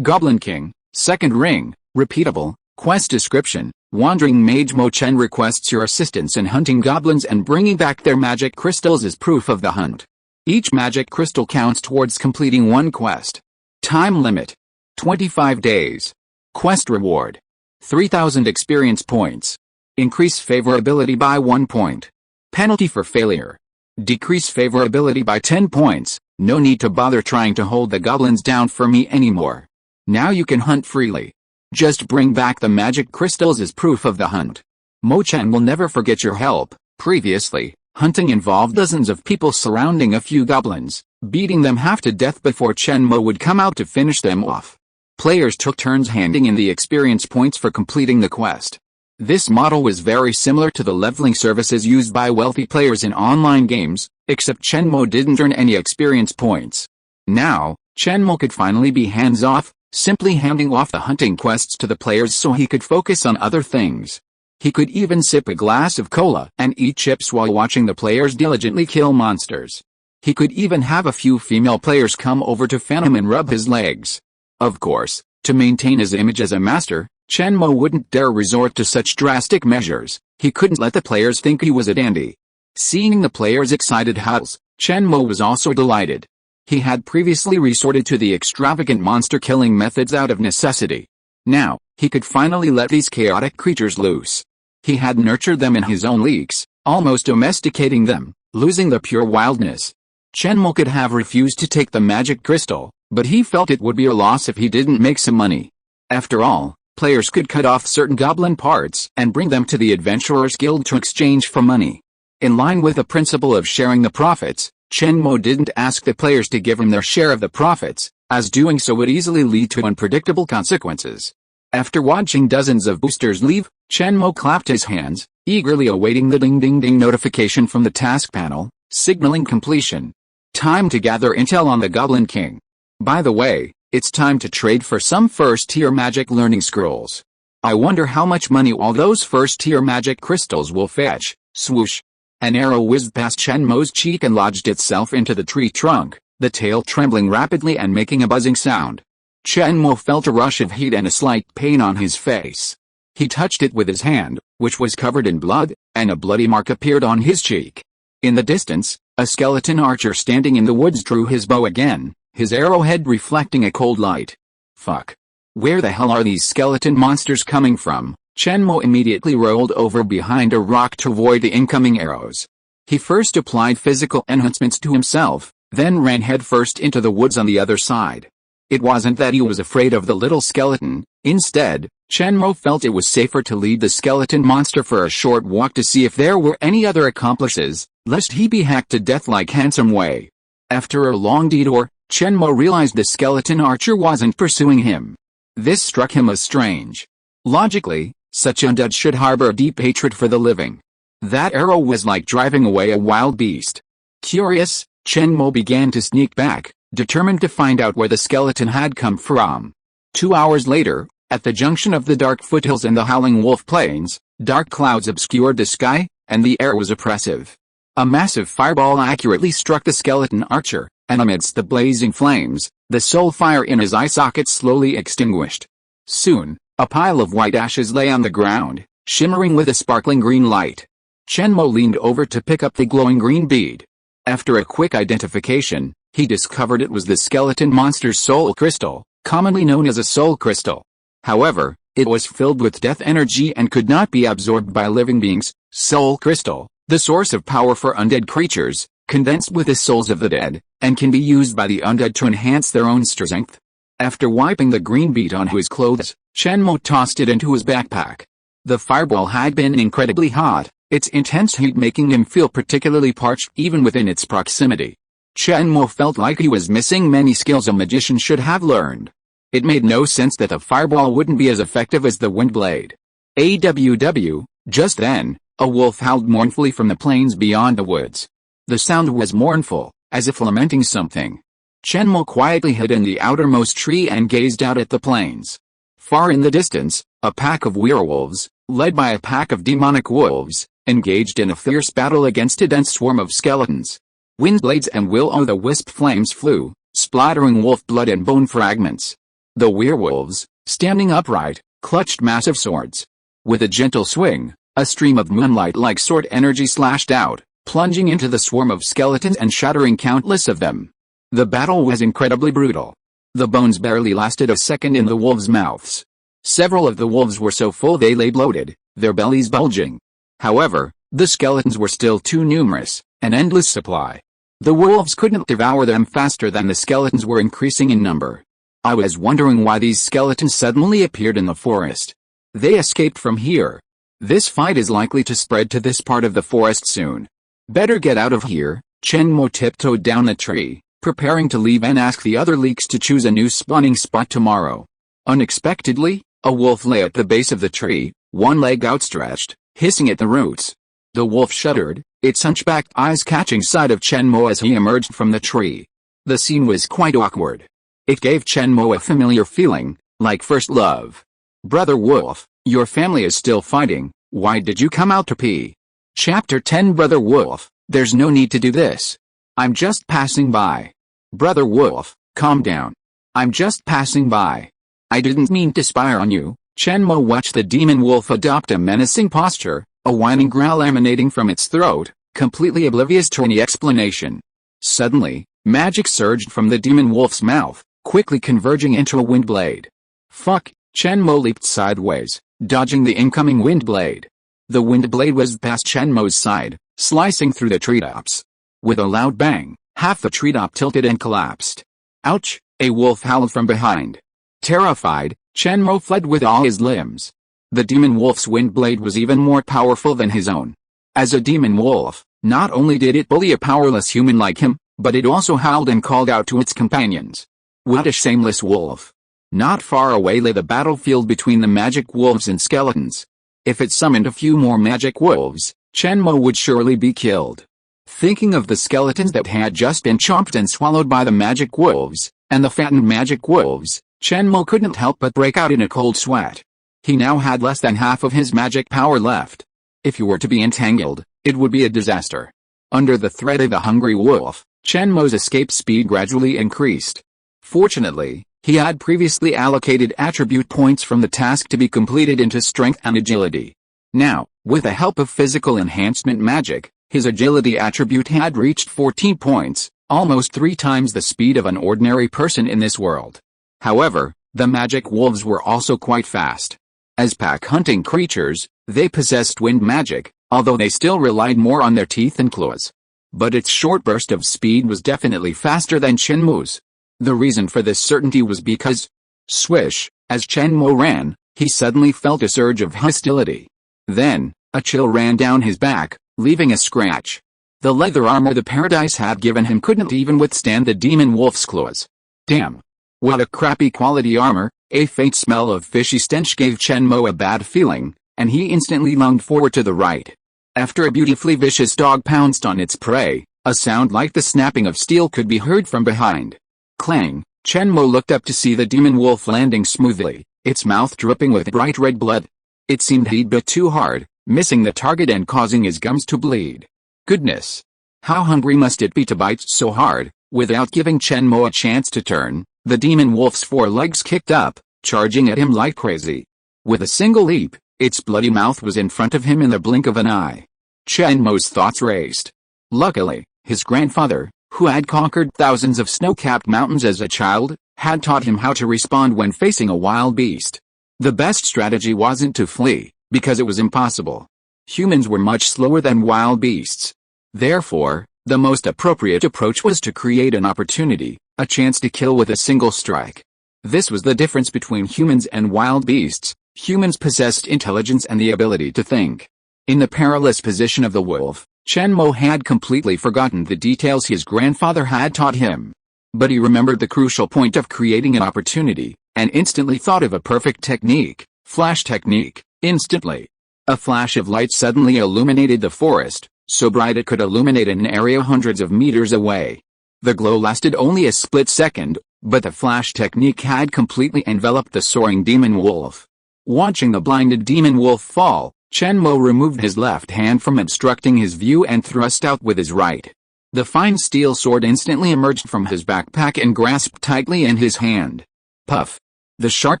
Goblin King, second ring, repeatable, quest description, Wandering Mage Mo Chen requests your assistance in hunting goblins and bringing back their magic crystals as proof of the hunt. Each magic crystal counts towards completing one quest. Time limit: 25 days. Quest reward: 3,000 experience points. Increase favorability by 1 point. Penalty for failure: decrease favorability by 10 points. No need to bother trying to hold the goblins down for me anymore. Now you can hunt freely. Just bring back the magic crystals as proof of the hunt. Mo Chen will never forget your help. Previously, hunting involved dozens of people surrounding a few goblins, beating them half to death before Chen Mo would come out to finish them off. Players took turns handing in the experience points for completing the quest. This model was very similar to the leveling services used by wealthy players in online games, except Chen Mo didn't earn any experience points. Now, Chen Mo could finally be hands-off, simply handing off the hunting quests to the players so he could focus on other things. He could even sip a glass of cola and eat chips while watching the players diligently kill monsters. He could even have a few female players come over to fan him and rub his legs. Of course, to maintain his image as a master, Chen Mo wouldn't dare resort to such drastic measures. He couldn't let the players think he was a dandy. Seeing the players' excited howls, Chen Mo was also delighted. He had previously resorted to the extravagant monster-killing methods out of necessity. Now, he could finally let these chaotic creatures loose. He had nurtured them in his own leaks, almost domesticating them, losing the pure wildness. Chen Mo could have refused to take the magic crystal, but he felt it would be a loss if he didn't make some money. After all, players could cut off certain goblin parts and bring them to the Adventurers Guild to exchange for money. In line with the principle of sharing the profits, Chen Mo didn't ask the players to give him their share of the profits, as doing so would easily lead to unpredictable consequences. After watching dozens of boosters leave, Chen Mo clapped his hands, eagerly awaiting the ding-ding-ding notification from the task panel, signaling completion. Time to gather intel on the Goblin King. By the way, it's time to trade for some first-tier magic learning scrolls. I wonder how much money all those first-tier magic crystals will fetch. Swoosh. An arrow whizzed past Chen Mo's cheek and lodged itself into the tree trunk, the tail trembling rapidly and making a buzzing sound. Chen Mo felt a rush of heat and a slight pain on his face. He touched it with his hand, which was covered in blood, and a bloody mark appeared on his cheek. In the distance, a skeleton archer standing in the woods drew his bow again, his arrowhead reflecting a cold light. Fuck. Where the hell are these skeleton monsters coming from? Chen Mo immediately rolled over behind a rock to avoid the incoming arrows. He first applied physical enhancements to himself, then ran headfirst into the woods on the other side. It wasn't that he was afraid of the little skeleton. Instead, Chen Mo felt it was safer to lead the skeleton monster for a short walk to see if there were any other accomplices, lest he be hacked to death like Handsome Wei. After a long detour, Chen Mo realized the skeleton archer wasn't pursuing him. This struck him as strange. Logically, such undead should harbor deep hatred for the living. That arrow was like driving away a wild beast. Curious, Chen Mo began to sneak back, determined to find out where the skeleton had come from. 2 hours later, at the junction of the dark foothills and the Howling Wolf Plains, dark clouds obscured the sky, and the air was oppressive. A massive fireball accurately struck the skeleton archer, and amidst the blazing flames, the soul fire in his eye socket slowly extinguished. Soon, a pile of white ashes lay on the ground, shimmering with a sparkling green light. Chen Mo leaned over to pick up the glowing green bead. After a quick identification, he discovered it was the skeleton monster's soul crystal, commonly known as a soul crystal. However, it was filled with death energy and could not be absorbed by living beings. Soul crystal, the source of power for undead creatures, condensed with the souls of the dead, and can be used by the undead to enhance their own strength. After wiping the green bead on his clothes, Chen Mo tossed it into his backpack. The fireball had been incredibly hot, its intense heat making him feel particularly parched even within its proximity. Chen Mo felt like he was missing many skills a magician should have learned. It made no sense that the fireball wouldn't be as effective as the wind blade. AWW, just then, a wolf howled mournfully from the plains beyond the woods. The sound was mournful, as if lamenting something. Chen Mo quietly hid in the outermost tree and gazed out at the plains. Far in the distance, a pack of werewolves, led by a pack of demonic wolves, engaged in a fierce battle against a dense swarm of skeletons. Wind blades and will-o'-the-wisp flames flew, splattering wolf blood and bone fragments. The werewolves, standing upright, clutched massive swords. With a gentle swing, a stream of moonlight-like sword energy slashed out, plunging into the swarm of skeletons and shattering countless of them. The battle was incredibly brutal. The bones barely lasted a second in the wolves' mouths. Several of the wolves were so full they lay bloated, their bellies bulging. However, the skeletons were still too numerous, an endless supply. The wolves couldn't devour them faster than the skeletons were increasing in number. I was wondering why these skeletons suddenly appeared in the forest. They escaped from here. This fight is likely to spread to this part of the forest soon. Better get out of here. Chen Mo tiptoed down the tree, preparing to leave and ask the other leaks to choose a new spawning spot tomorrow. Unexpectedly, a wolf lay at the base of the tree, one leg outstretched, hissing at the roots. The wolf shuddered, its hunchbacked eyes catching sight of Chen Mo as he emerged from the tree. The scene was quite awkward. It gave Chen Mo a familiar feeling, like first love. Brother Wolf, your family is still fighting, why did you come out to pee? Chapter 10 Brother Wolf, there's no need to do this. I'm just passing by. Brother Wolf, calm down. I'm just passing by. I didn't mean to spy on you. Chen Mo watched the demon wolf adopt a menacing posture, a whining growl emanating from its throat, completely oblivious to any explanation. Suddenly, magic surged from the demon wolf's mouth, quickly converging into a wind blade. Fuck! Chen Mo leaped sideways, dodging the incoming wind blade. The wind blade whizzed past Chen Mo's side, slicing through the treetops. With a loud bang, half the treetop tilted and collapsed. Ouch! A wolf howled from behind. Terrified, Chen Mo fled with all his limbs. The demon wolf's wind blade was even more powerful than his own. As a demon wolf, not only did it bully a powerless human like him, but it also howled and called out to its companions. What a shameless wolf! Not far away lay the battlefield between the magic wolves and skeletons. If it summoned a few more magic wolves, Chen Mo would surely be killed. Thinking of the skeletons that had just been chomped and swallowed by the magic wolves, and the fattened magic wolves, Chen Mo couldn't help but break out in a cold sweat. He now had less than half of his magic power left. If he were to be entangled, it would be a disaster. Under the threat of the hungry wolf, Chen Mo's escape speed gradually increased. Fortunately, he had previously allocated attribute points from the task to be completed into strength and agility. Now, with the help of physical enhancement magic, his agility attribute had reached 14 points, almost 3 times the speed of an ordinary person in this world. However, the magic wolves were also quite fast. As pack-hunting creatures, they possessed wind magic, although they still relied more on their teeth and claws. But its short burst of speed was definitely faster than Chen Mo's. The reason for this certainty was because, swish, as Chen Mo ran, he suddenly felt a surge of hostility. Then, a chill ran down his back, leaving a scratch. The leather armor the paradise had given him couldn't even withstand the demon wolf's claws. Damn! What a crappy quality armor! A faint smell of fishy stench gave Chen Mo a bad feeling, and he instantly lunged forward to the right. After a beautifully vicious dog pounced on its prey, a sound like the snapping of steel could be heard from behind. Clang! Chen Mo looked up to see the demon wolf landing smoothly, its mouth dripping with bright red blood. It seemed he'd bit too hard, missing the target and causing his gums to bleed. Goodness! How hungry must it be to bite so hard? Without giving Chen Mo a chance to turn, the demon wolf's 4 legs kicked up, charging at him like crazy. With a single leap, its bloody mouth was in front of him in the blink of an eye. Chen Mo's thoughts raced. Luckily, his grandfather, who had conquered thousands of snow-capped mountains as a child, had taught him how to respond when facing a wild beast. The best strategy wasn't to flee, because it was impossible. Humans were much slower than wild beasts. Therefore, the most appropriate approach was to create an opportunity, a chance to kill with a single strike. This was the difference between humans and wild beasts. Humans possessed intelligence and the ability to think. In the perilous position of the wolf, Chen Mo had completely forgotten the details his grandfather had taught him. But he remembered the crucial point of creating an opportunity, and instantly thought of a perfect technique, flash technique. Instantly, a flash of light suddenly illuminated the forest, so bright it could illuminate an area hundreds of meters away. The glow lasted only a split second, but the flash technique had completely enveloped the soaring demon wolf. Watching the blinded demon wolf fall, Chen Mo removed his left hand from obstructing his view and thrust out with his right. The fine steel sword instantly emerged from his backpack and grasped tightly in his hand. Puff! The sharp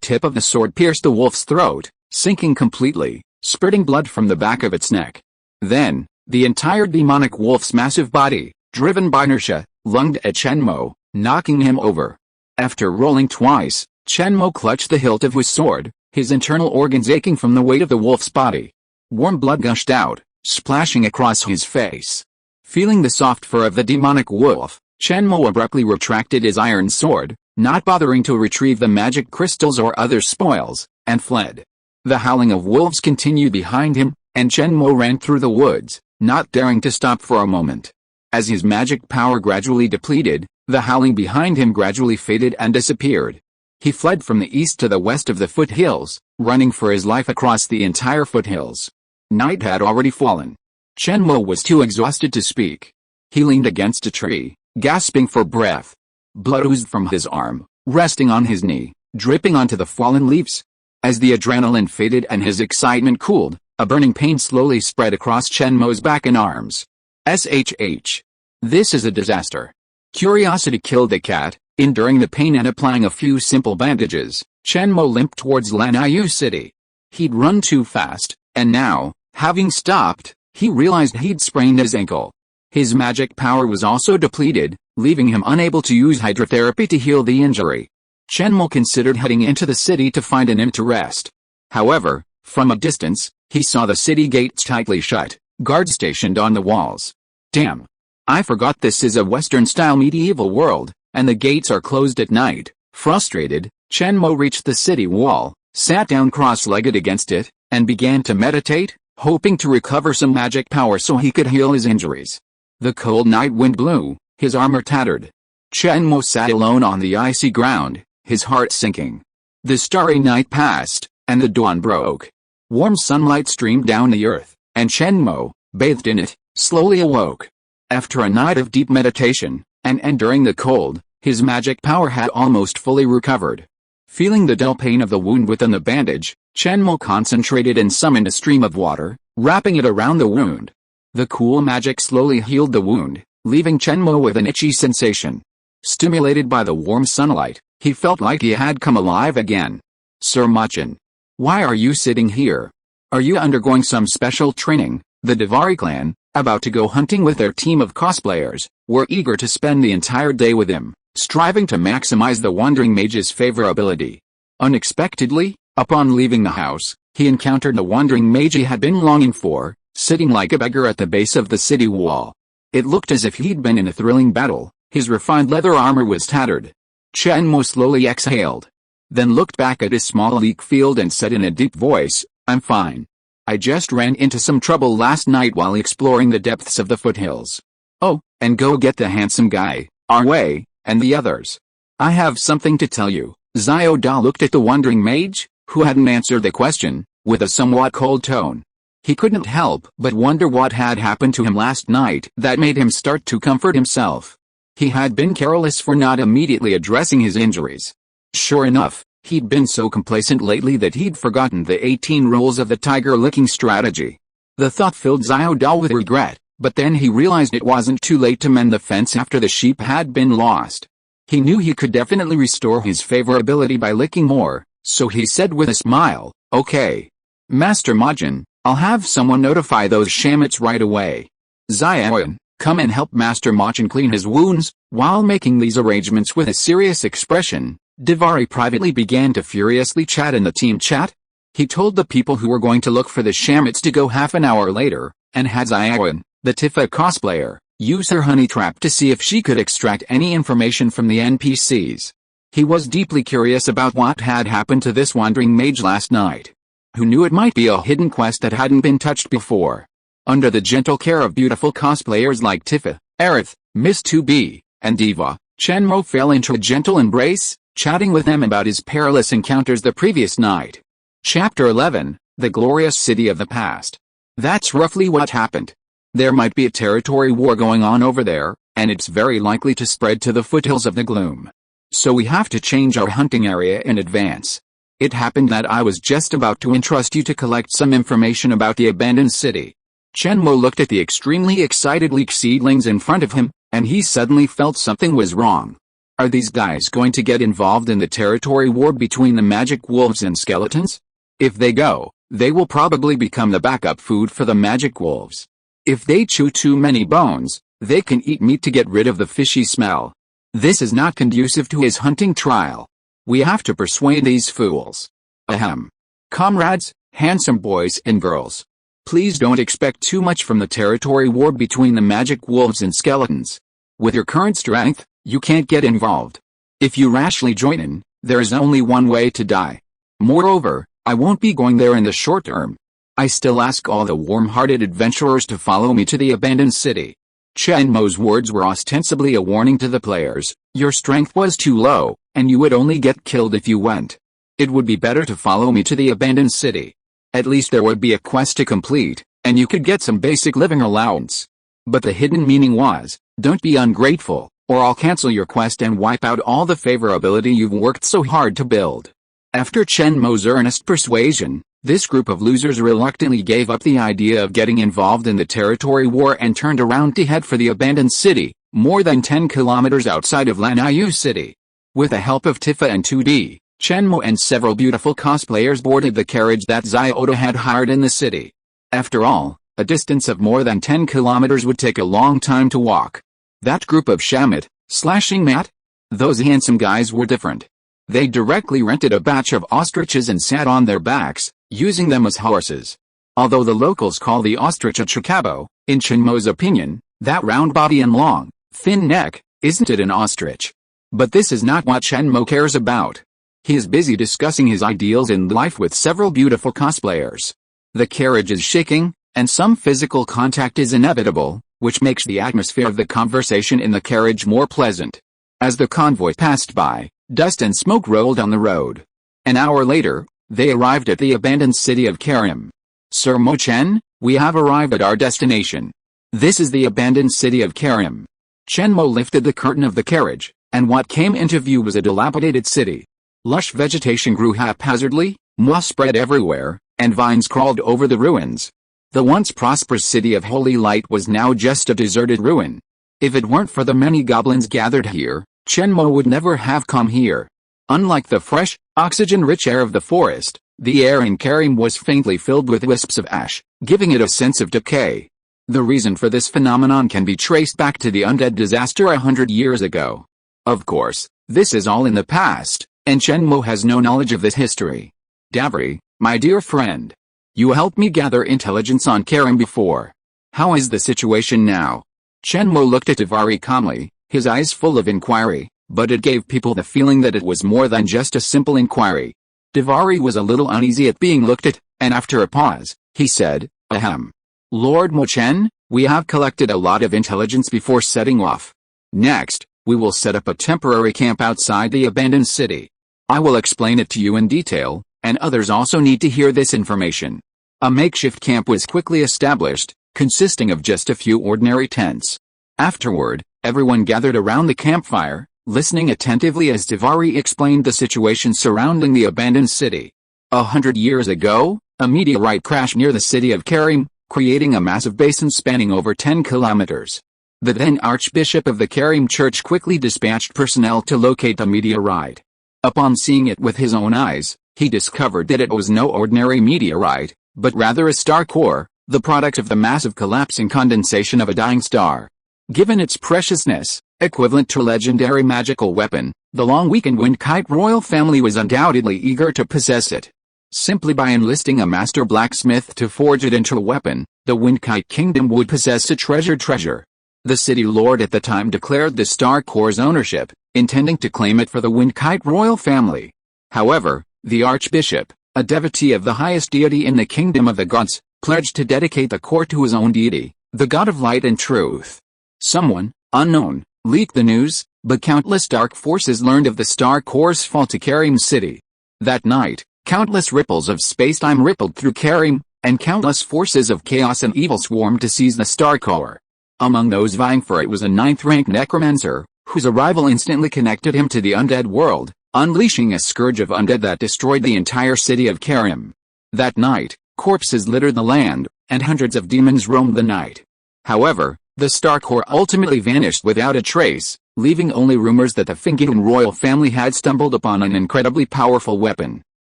tip of the sword pierced the wolf's throat, sinking completely, spurting blood from the back of its neck. Then, the entire demonic wolf's massive body, driven by inertia, lunged at Chen Mo, knocking him over. After rolling twice, Chen Mo clutched the hilt of his sword, his internal organs aching from the weight of the wolf's body. Warm blood gushed out, splashing across his face. Feeling the soft fur of the demonic wolf, Chen Mo abruptly retracted his iron sword, not bothering to retrieve the magic crystals or other spoils, and fled. The howling of wolves continued behind him, and Chen Mo ran through the woods, not daring to stop for a moment. As his magic power gradually depleted, the howling behind him gradually faded and disappeared. He fled from the east to the west of the foothills, running for his life across the entire foothills. Night had already fallen. Chen Mo was too exhausted to speak. He leaned against a tree, gasping for breath. Blood oozed from his arm, resting on his knee, dripping onto the fallen leaves. As the adrenaline faded and his excitement cooled, a burning pain slowly spread across Chen Mo's back and arms. SHH. This is a disaster. Curiosity killed the cat. Enduring the pain and applying a few simple bandages, Chen Mo limped towards Lanniu City. He'd run too fast, and now, having stopped, he realized he'd sprained his ankle. His magic power was also depleted, leaving him unable to use hydrotherapy to heal the injury. Chen Mo considered heading into the city to find an inn to rest. However, from a distance, he saw the city gates tightly shut, guards stationed on the walls. Damn! I forgot this is a Western-style medieval world, and the gates are closed at night. Frustrated, Chen Mo reached the city wall, sat down cross-legged against it, and began to meditate, hoping to recover some magic power so he could heal his injuries. The cold night wind blew, his armor tattered. Chen Mo sat alone on the icy ground, his heart sinking. The starry night passed, and the dawn broke. Warm sunlight streamed down the earth, and Chen Mo, bathed in it, slowly awoke. After a night of deep meditation, and enduring the cold, his magic power had almost fully recovered. Feeling the dull pain of the wound within the bandage, Chen Mo concentrated and summoned a stream of water, wrapping it around the wound. The cool magic slowly healed the wound, leaving Chen Mo with an itchy sensation. Stimulated by the warm sunlight, he felt like he had come alive again. Sir Machin, why are you sitting here? Are you undergoing some special training? The Davari clan, about to go hunting with their team of cosplayers, were eager to spend the entire day with him, striving to maximize the wandering mage's favorability. Unexpectedly, upon leaving the house, he encountered the wandering mage he had been longing for, sitting like a beggar at the base of the city wall. It looked as if he'd been in a thrilling battle. His refined leather armor was tattered. Chen Mo slowly exhaled, then looked back at his small leek field and said in a deep voice, "I'm fine. I just ran into some trouble last night while exploring the depths of the foothills." "Oh, and go get the handsome guy, our way, and the others. I have something to tell you." Xiao Da looked at the wandering mage, who hadn't answered the question, with a somewhat cold tone. He couldn't help but wonder what had happened to him last night that made him start to comfort himself. He had been careless for not immediately addressing his injuries. Sure enough, he'd been so complacent lately that he'd forgotten the 18 rules of the tiger-licking strategy. The thought filled Xiao Da with regret, but then he realized it wasn't too late to mend the fence after the sheep had been lost. He knew he could definitely restore his favorability by licking more, so he said with a smile, "Okay. Master Majin, I'll have someone notify those shamets right away. Xiaoyan, come and help Master Machin clean his wounds." While making these arrangements with a serious expression, Davari privately began to furiously chat in the team chat. He told the people who were going to look for the shamets to go half an hour later, and had Xiaoyan, the Tifa cosplayer, use her honey trap to see if she could extract any information from the NPCs. He was deeply curious about what had happened to this wandering mage last night. Who knew it might be a hidden quest that hadn't been touched before? Under the gentle care of beautiful cosplayers like Tifa, Aerith, Miss 2B, and Diva, Chen Mo fell into a gentle embrace, chatting with them about his perilous encounters the previous night. Chapter 11, The Glorious City of the Past. That's roughly what happened. There might be a territory war going on over there, and it's very likely to spread to the foothills of the gloom. So we have to change our hunting area in advance. It happened that I was just about to entrust you to collect some information about the abandoned city. Chen Mo looked at the extremely excited leek seedlings in front of him, and he suddenly felt something was wrong. Are these guys going to get involved in the territory war between the magic wolves and skeletons? If they go, they will probably become the backup food for the magic wolves. If they chew too many bones, they can eat meat to get rid of the fishy smell. This is not conducive to his hunting trial. We have to persuade these fools. Ahem. Comrades, handsome boys and girls. Please don't expect too much from the territory war between the magic wolves and skeletons. With your current strength, you can't get involved. If you rashly join in, there is only one way to die. Moreover, I won't be going there in the short term. I still ask all the warm-hearted adventurers to follow me to the abandoned city. Chen Mo's words were ostensibly a warning to the players. Your strength was too low, and you would only get killed if you went. It would be better to follow me to the abandoned city. At least there would be a quest to complete, and you could get some basic living allowance. But the hidden meaning was, don't be ungrateful, or I'll cancel your quest and wipe out all the favorability you've worked so hard to build. After Chen Mo's earnest persuasion, this group of losers reluctantly gave up the idea of getting involved in the territory war and turned around to head for the abandoned city, more than 10 kilometers outside of Lanayu City. With the help of Tifa and 2D, Chen Mo and several beautiful cosplayers boarded the carriage that Xiao Da had hired in the city. After all, A distance of more than 10 kilometers would take a long time to walk. That group of Shamit, slashing Matt? Those handsome guys were different. They directly rented a batch of ostriches and sat on their backs, using them as horses. Although the locals call the ostrich a chocabo, in Chen Mo's opinion, that round body and long, thin neck, isn't it an ostrich? But this is not what Chen Mo cares about. He is busy discussing his ideals in life with several beautiful cosplayers. The carriage is shaking, and some physical contact is inevitable, which makes the atmosphere of the conversation in the carriage more pleasant. As the convoy passed by, dust and smoke rolled on the road. An hour later, they arrived at the abandoned city of Karim. Sir Mo Chen, we have arrived at our destination. This is the abandoned city of Karim. Chen Mo lifted the curtain of the carriage, and what came into view was a dilapidated city. Lush vegetation grew haphazardly, moss spread everywhere, and vines crawled over the ruins. The once prosperous city of Holy Light was now just a deserted ruin. If it weren't for the many goblins gathered here, Chen Mo would never have come here. Unlike the fresh, oxygen-rich air of the forest, the air in Karim was faintly filled with wisps of ash, giving it a sense of decay. The reason for this phenomenon can be traced back to the undead disaster 100 years ago. Of course, this is all in the past, and Chen Mo has no knowledge of this history. Davri, my dear friend. You helped me gather intelligence on Karim before. How is the situation now? Chen Mo looked at Davari calmly, his eyes full of inquiry, but it gave people the feeling that it was more than just a simple inquiry. Davari was a little uneasy at being looked at, and after a pause, he said, Ahem. Lord Mo Chen, we have collected a lot of intelligence before setting off. Next, we will set up a temporary camp outside the abandoned city. I will explain it to you in detail, and others also need to hear this information. A makeshift camp was quickly established, consisting of just a few ordinary tents. Afterward, everyone gathered around the campfire, listening attentively as Davari explained the situation surrounding the abandoned city. 100 years ago, a meteorite crashed near the city of Karim, creating a massive basin spanning over 10 kilometers. The then Archbishop of the Karim Church quickly dispatched personnel to locate the meteorite. Upon seeing it with his own eyes, he discovered that it was no ordinary meteorite, but rather a star core, the product of the massive collapsing condensation of a dying star. Given its preciousness, equivalent to a legendary magical weapon, the long-weakened Wind Kite royal family was undoubtedly eager to possess it. Simply by enlisting a master blacksmith to forge it into a weapon, the Wind Kite kingdom would possess a treasured treasure. The city lord at the time declared the star core's ownership, intending to claim it for the Wind Kite royal family. However, the archbishop, a devotee of the highest deity in the kingdom of the gods, pledged to dedicate the core to his own deity, the god of light and truth. Someone, unknown, leaked the news, but countless dark forces learned of the star core's fall to Karim city. That night, countless ripples of space-time rippled through Karim, and countless forces of chaos and evil swarmed to seize the star core. Among those vying for it was a 9th-rank necromancer, whose arrival instantly connected him to the undead world, unleashing a scourge of undead that destroyed the entire city of Karim. That night, corpses littered the land, and hundreds of demons roamed the night. However, the star core ultimately vanished without a trace, leaving only rumors that the Fingian royal family had stumbled upon an incredibly powerful weapon.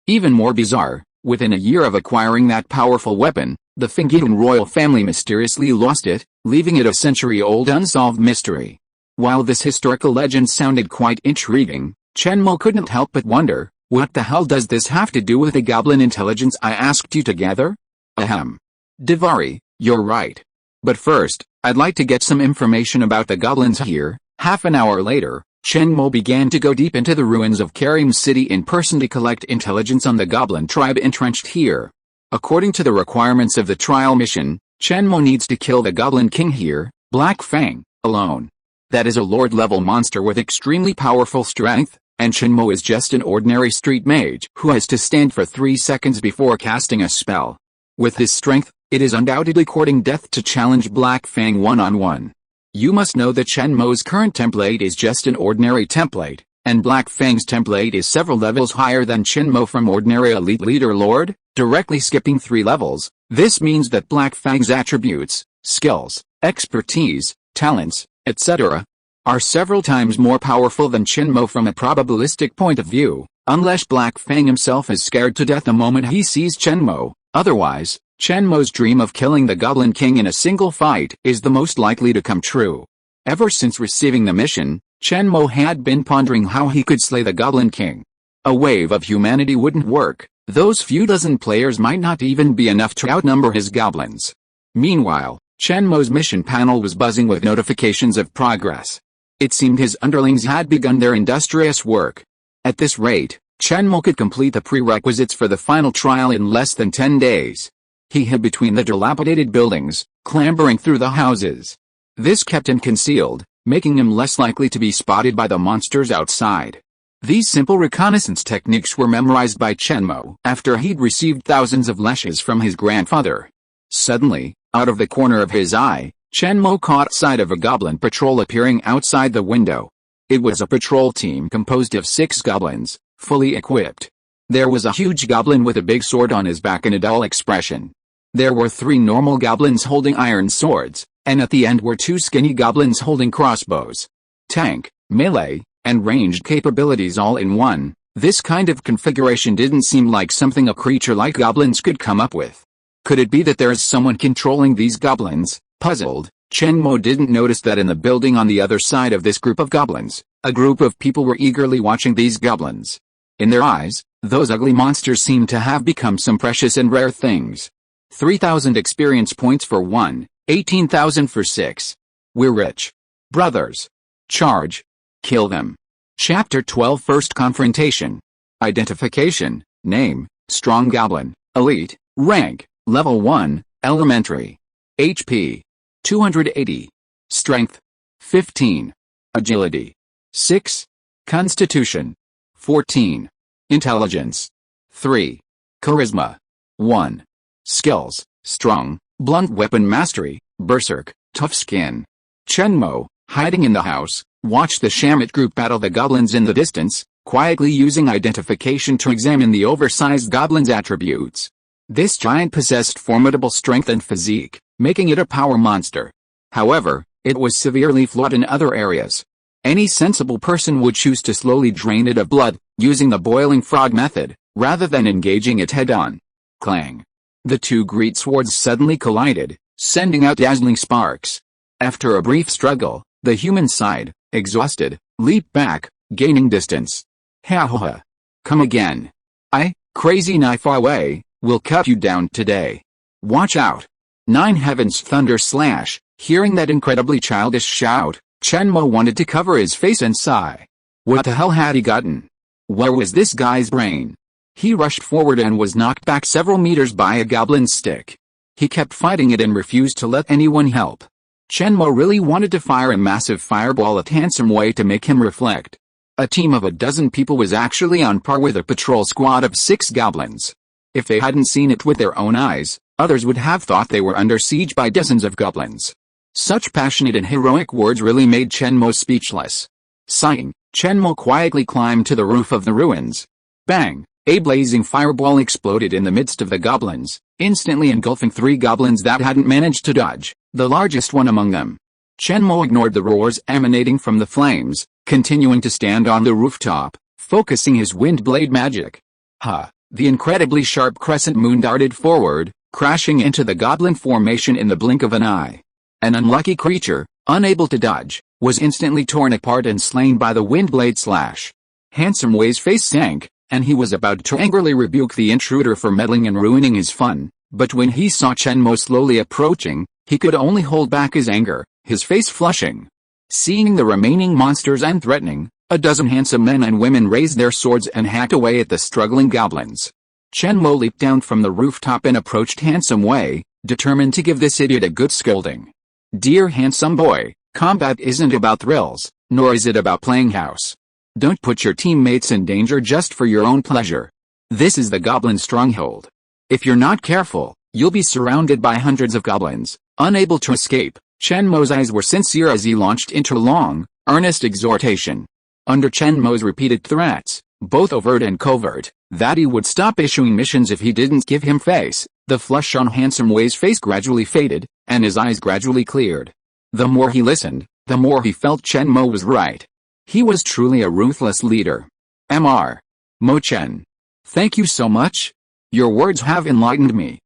Even more bizarre, within a year of acquiring that powerful weapon, the Fingian royal family mysteriously lost it, leaving it a century-old unsolved mystery. While this historical legend sounded quite intriguing, Chen Mo couldn't help but wonder, what the hell does this have to do with the goblin intelligence I asked you to gather? Ahem. Davari, you're right. But first, I'd like to get some information about the goblins here. Half an hour later, Chen Mo began to go deep into the ruins of Karim City in person to collect intelligence on the goblin tribe entrenched here. According to the requirements of the trial mission, Chen Mo needs to kill the Goblin King here, Black Fang, alone. That is a lord-level monster with extremely powerful strength, and Chen Mo is just an ordinary street mage who has to stand for 3 seconds before casting a spell. With this strength, it is undoubtedly courting death to challenge Black Fang one-on-one. You must know that Chen Mo's current template is just an ordinary template, and Black Fang's template is several levels higher than Chen Mo from ordinary elite leader lord, directly skipping 3 levels. This means that Black Fang's attributes, skills, expertise, talents, etc., are several times more powerful than Chen Mo from a probabilistic point of view, unless Black Fang himself is scared to death the moment he sees Chen Mo. Otherwise, Chen Mo's dream of killing the Goblin King in a single fight is the most likely to come true. Ever since receiving the mission, Chen Mo had been pondering how he could slay the Goblin King. A wave of humanity wouldn't work, those few dozen players might not even be enough to outnumber his goblins. Meanwhile, Chen Mo's mission panel was buzzing with notifications of progress. It seemed his underlings had begun their industrious work. At this rate, Chen Mo could complete the prerequisites for the final trial in less than 10 days. He hid between the dilapidated buildings, clambering through the houses. This kept him concealed, making him less likely to be spotted by the monsters outside. These simple reconnaissance techniques were memorized by Chen Mo after he'd received thousands of lashes from his grandfather. Suddenly, out of the corner of his eye, Chen Mo caught sight of a goblin patrol appearing outside the window. It was a patrol team composed of 6 goblins, fully equipped. There was a huge goblin with a big sword on his back and a dull expression. There were 3 normal goblins holding iron swords, and at the end were 2 skinny goblins holding crossbows. Tank, melee, and ranged capabilities all in one. This kind of configuration didn't seem like something a creature like goblins could come up with. Could it be that there is someone controlling these goblins? Puzzled, Chen Mo didn't notice that in the building on the other side of this group of goblins, a group of people were eagerly watching these goblins. In their eyes, those ugly monsters seemed to have become some precious and rare things. 3,000 experience points for 1, 18,000 for 6. We're rich. Brothers. Charge. Kill them. Chapter 12 First Confrontation. Identification. Name, Strong Goblin. Elite. Rank, Level 1, Elementary. HP. 280. Strength. 15. Agility. 6. Constitution. 14. Intelligence. 3. Charisma. 1. Skills, Strong, Blunt Weapon Mastery, Berserk, Tough Skin. Chen Mo, hiding in the house, watched the Shamit group battle the goblins in the distance, quietly using identification to examine the oversized goblin's attributes. This giant possessed formidable strength and physique, making it a power monster. However, it was severely flawed in other areas. Any sensible person would choose to slowly drain it of blood, using the boiling frog method, rather than engaging it head-on. Clang. The 2 great swords suddenly collided, sending out dazzling sparks. After a brief struggle, the human side, exhausted, leaped back, gaining distance. Ha ha ha. Come again. Crazy knife away, will cut you down today. Watch out. 9 heavens thunder slash. Hearing that incredibly childish shout, Chen Mo wanted to cover his face and sigh. What the hell had he gotten? Where was this guy's brain? He rushed forward and was knocked back several meters by a goblin's stick. He kept fighting it and refused to let anyone help. Chen Mo really wanted to fire a massive fireball at Handsome Wei to make him reflect. A team of a dozen people was actually on par with a patrol squad of 6 goblins. If they hadn't seen it with their own eyes, others would have thought they were under siege by dozens of goblins. Such passionate and heroic words really made Chen Mo speechless. Sighing, Chen Mo quietly climbed to the roof of the ruins. Bang! A blazing fireball exploded in the midst of the goblins, instantly engulfing 3 goblins that hadn't managed to dodge, the largest one among them. Chen Mo ignored the roars emanating from the flames, continuing to stand on the rooftop, focusing his wind blade magic. The incredibly sharp crescent moon darted forward, crashing into the goblin formation in the blink of an eye. An unlucky creature, unable to dodge, was instantly torn apart and slain by the wind blade slash. Handsome Wei's face sank, and he was about to angrily rebuke the intruder for meddling and ruining his fun, but when he saw Chen Mo slowly approaching, he could only hold back his anger, his face flushing. Seeing the remaining monsters unthreatening, a dozen handsome men and women raised their swords and hacked away at the struggling goblins. Chen Mo leaped down from the rooftop and approached Handsome Wei, determined to give this idiot a good scolding. Dear handsome boy, combat isn't about thrills, nor is it about playing house. Don't put your teammates in danger just for your own pleasure. This is the goblin stronghold. If you're not careful, you'll be surrounded by hundreds of goblins, unable to escape. Chen Mo's eyes were sincere as he launched into long, earnest exhortation. Under Chen Mo's repeated threats, both overt and covert, that he would stop issuing missions if he didn't give him face, the flush on Handsome Wei's face gradually faded, and his eyes gradually cleared. The more he listened, the more he felt Chen Mo was right. He was truly a ruthless leader. Mr. Mo Chen. Thank you so much. Your words have enlightened me.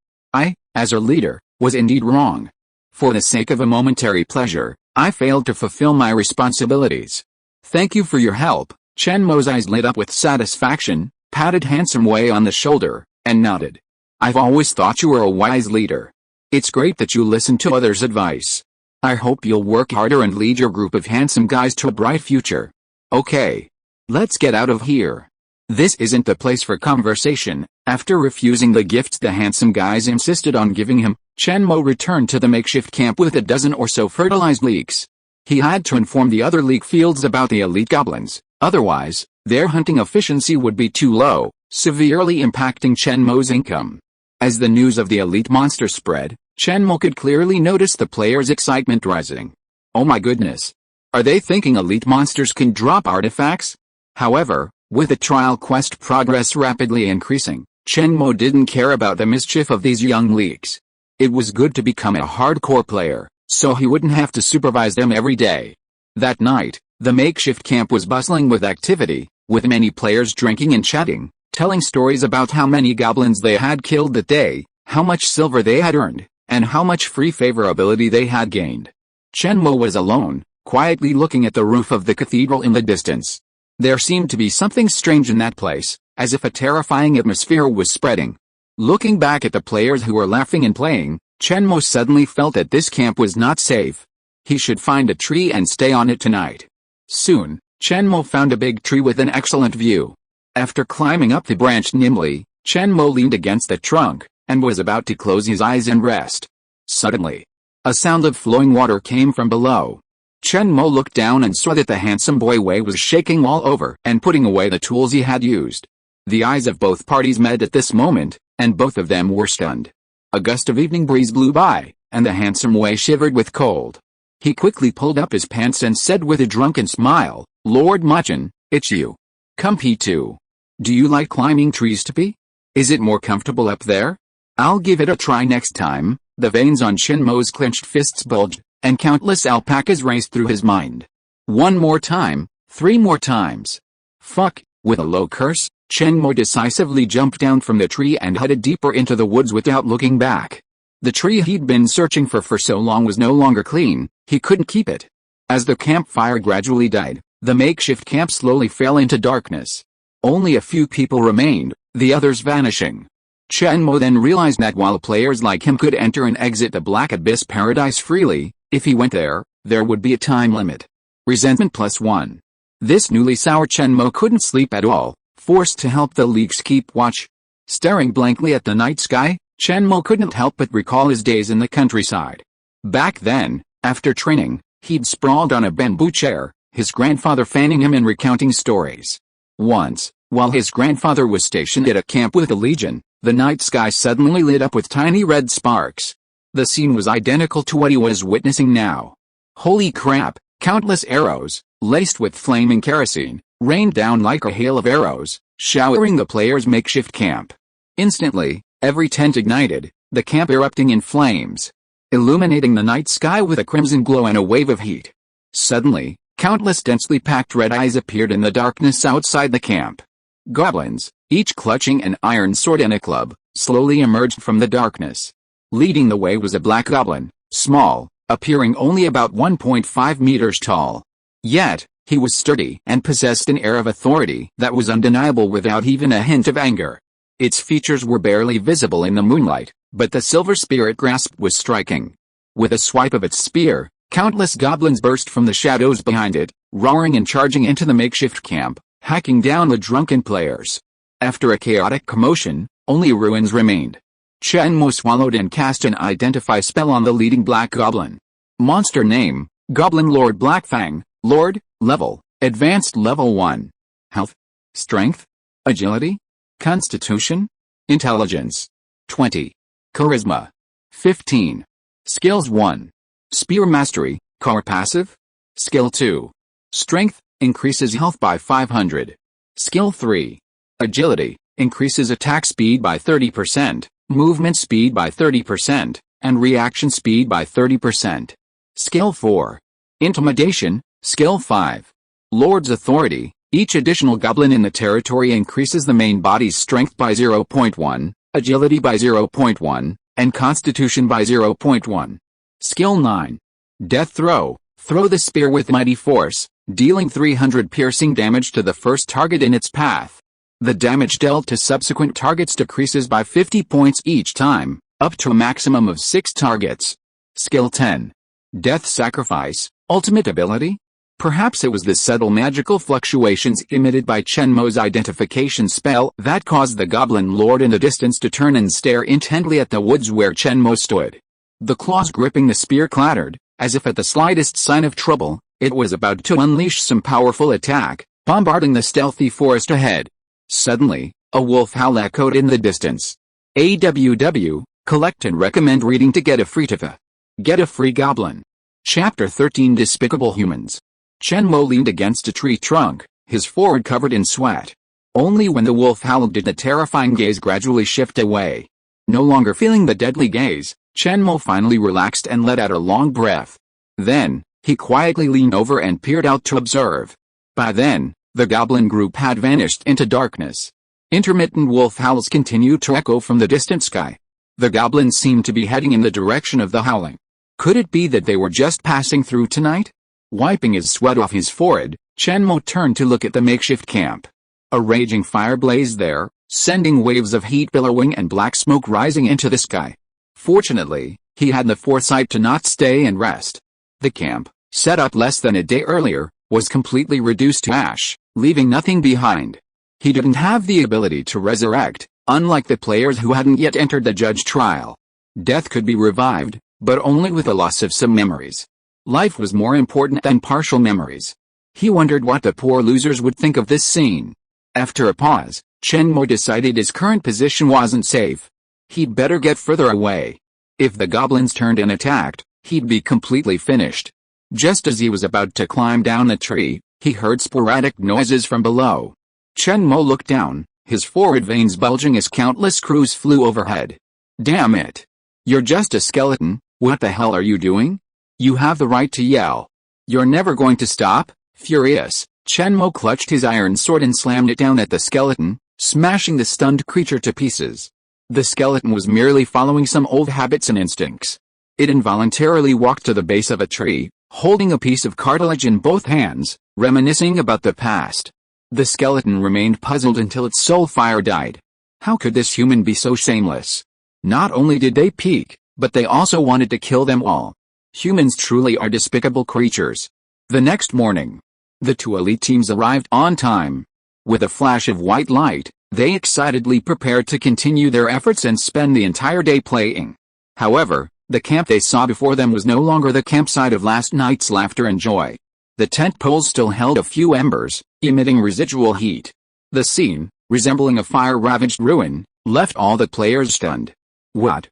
as a leader, was indeed wrong. For the sake of a momentary pleasure, I failed to fulfill my responsibilities. Thank you for your help. Chen Mo's eyes lit up with satisfaction, patted Handsome Wei on the shoulder, and nodded. I've always thought you were a wise leader. It's great that you listen to others' advice. I hope you'll work harder and lead your group of handsome guys to a bright future. Okay. Let's get out of here. This isn't the place for conversation. After refusing the gifts the handsome guys insisted on giving him, Chen Mo returned to the makeshift camp with a dozen or so fertilized leeks. He had to inform the other leek fields about the elite goblins, otherwise, their hunting efficiency would be too low, severely impacting Chen Mo's income. As the news of the elite monster spread, Chen Mo could clearly notice the players' excitement rising. Oh my goodness! Are they thinking elite monsters can drop artifacts? However, with the trial quest progress rapidly increasing, Chen Mo didn't care about the mischief of these young leeks. It was good to become a hardcore player, so he wouldn't have to supervise them every day. That night, the makeshift camp was bustling with activity, with many players drinking and chatting, telling stories about how many goblins they had killed that day, how much silver they had earned, and how much free favorability they had gained. Chen Mo was alone, quietly looking at the roof of the cathedral in the distance. There seemed to be something strange in that place, as if a terrifying atmosphere was spreading. Looking back at the players who were laughing and playing, Chen Mo suddenly felt that this camp was not safe. He should find a tree and stay on it tonight. Soon, Chen Mo found a big tree with an excellent view. After climbing up the branch nimbly, Chen Mo leaned against the trunk, and was about to close his eyes and rest. Suddenly, a sound of flowing water came from below. Chen Mo looked down and saw that the handsome boy Wei was shaking all over and putting away the tools he had used. The eyes of both parties met at this moment, and both of them were stunned. A gust of evening breeze blew by, and the handsome Wei shivered with cold. He quickly pulled up his pants and said with a drunken smile, "Lord Machin, it's you. Come P2. Do you like climbing trees to P? Is it more comfortable up there? I'll give it a try next time." The veins on Chen Mo's clenched fists bulged, and countless alpacas raced through his mind. One more time, 3 more times. Fuck! With a low curse, Chen Mo decisively jumped down from the tree and headed deeper into the woods without looking back. The tree he'd been searching for so long was no longer clean, he couldn't keep it. As the campfire gradually died, the makeshift camp slowly fell into darkness. Only a few people remained, the others vanishing. Chen Mo then realized that while players like him could enter and exit the Black Abyss Paradise freely, if he went there, there would be a time limit. Resentment +1. This newly sour Chen Mo couldn't sleep at all, forced to help the leeks keep watch. Staring blankly at the night sky, Chen Mo couldn't help but recall his days in the countryside. Back then, after training, he'd sprawled on a bamboo chair, his grandfather fanning him and recounting stories. Once, while his grandfather was stationed at a camp with the Legion, the night sky suddenly lit up with tiny red sparks. The scene was identical to what he was witnessing now. Holy crap, countless arrows, laced with flaming kerosene, rained down like a hail of arrows, showering the players' makeshift camp. Instantly, every tent ignited, the camp erupting in flames, illuminating the night sky with a crimson glow and a wave of heat. Suddenly, countless densely packed red eyes appeared in the darkness outside the camp. Goblins, each clutching an iron sword and a club, slowly emerged from the darkness. Leading the way was a black goblin, small, appearing only about 1.5 meters tall. Yet, he was sturdy and possessed an air of authority that was undeniable without even a hint of anger. Its features were barely visible in the moonlight, but the silver spirit grasp was striking. With a swipe of its spear, countless goblins burst from the shadows behind it, roaring and charging into the makeshift camp, hacking down the drunken players. After a chaotic commotion, only ruins remained. Chen Mo swallowed and cast an identify spell on the leading black goblin. Monster name, Goblin Lord Blackfang, Lord, level, advanced level 1. Health, Strength, Agility, Constitution, Intelligence, 20. Charisma, 15. Skills 1. Spear Mastery, Core Passive. Skill 2. Strength, increases health by 500. Skill 3. Agility, increases attack speed by 30%, movement speed by 30%, and reaction speed by 30%. Skill 4. Intimidation, Skill 5. Lord's Authority, each additional goblin in the territory increases the main body's strength by 0.1, agility by 0.1, and Constitution by 0.1. Skill 9. Death Throw. Throw the spear with mighty force, dealing 300 piercing damage to the first target in its path. The damage dealt to subsequent targets decreases by 50 points each time, up to a maximum of 6 targets. Skill 10. Death Sacrifice. Ultimate ability? Perhaps it was the subtle magical fluctuations emitted by Chen Mo's identification spell that caused the Goblin Lord in the distance to turn and stare intently at the woods where Chen Mo stood. The claws gripping the spear clattered, as if at the slightest sign of trouble, it was about to unleash some powerful attack, bombarding the stealthy forest ahead. Suddenly, a wolf howl echoed in the distance. AWW, collect and recommend reading to get a free TIFA. Get a free goblin. Chapter 13 Despicable Humans. Chen Mo leaned against a tree trunk, his forehead covered in sweat. Only when the wolf howled did the terrifying gaze gradually shift away. No longer feeling the deadly gaze, Chen Mo finally relaxed and let out a long breath. Then, he quietly leaned over and peered out to observe. By then, the goblin group had vanished into darkness. Intermittent wolf howls continued to echo from the distant sky. The goblins seemed to be heading in the direction of the howling. Could it be that they were just passing through tonight? Wiping his sweat off his forehead, Chen Mo turned to look at the makeshift camp. A raging fire blazed there, sending waves of heat billowing and black smoke rising into the sky. Fortunately, he had the foresight to not stay and rest. The camp, set up less than a day earlier, was completely reduced to ash, leaving nothing behind. He didn't have the ability to resurrect, unlike the players who hadn't yet entered the judge trial. Death could be revived, but only with the loss of some memories. Life was more important than partial memories. He wondered what the poor losers would think of this scene. After a pause, Chen Mo decided his current position wasn't safe. He'd better get further away. If the goblins turned and attacked, he'd be completely finished. Just as he was about to climb down the tree, he heard sporadic noises from below. Chen Mo looked down, his forehead veins bulging as countless crows flew overhead. Damn it! You're just a skeleton, what the hell are you doing? You have the right to yell. You're never going to stop? Furious, Chen Mo clutched his iron sword and slammed it down at the skeleton, smashing the stunned creature to pieces. The skeleton was merely following some old habits and instincts. It involuntarily walked to the base of a tree, holding a piece of cartilage in both hands, reminiscing about the past. The skeleton remained puzzled until its soul fire died. How could this human be so shameless? Not only did they peek, but they also wanted to kill them all. Humans truly are despicable creatures. The next morning, the two elite teams arrived on time. With a flash of white light, they excitedly prepared to continue their efforts and spend the entire day playing. However, the camp they saw before them was no longer the campsite of last night's laughter and joy. The tent poles still held a few embers, emitting residual heat. The scene, resembling a fire-ravaged ruin, left all the players stunned. What?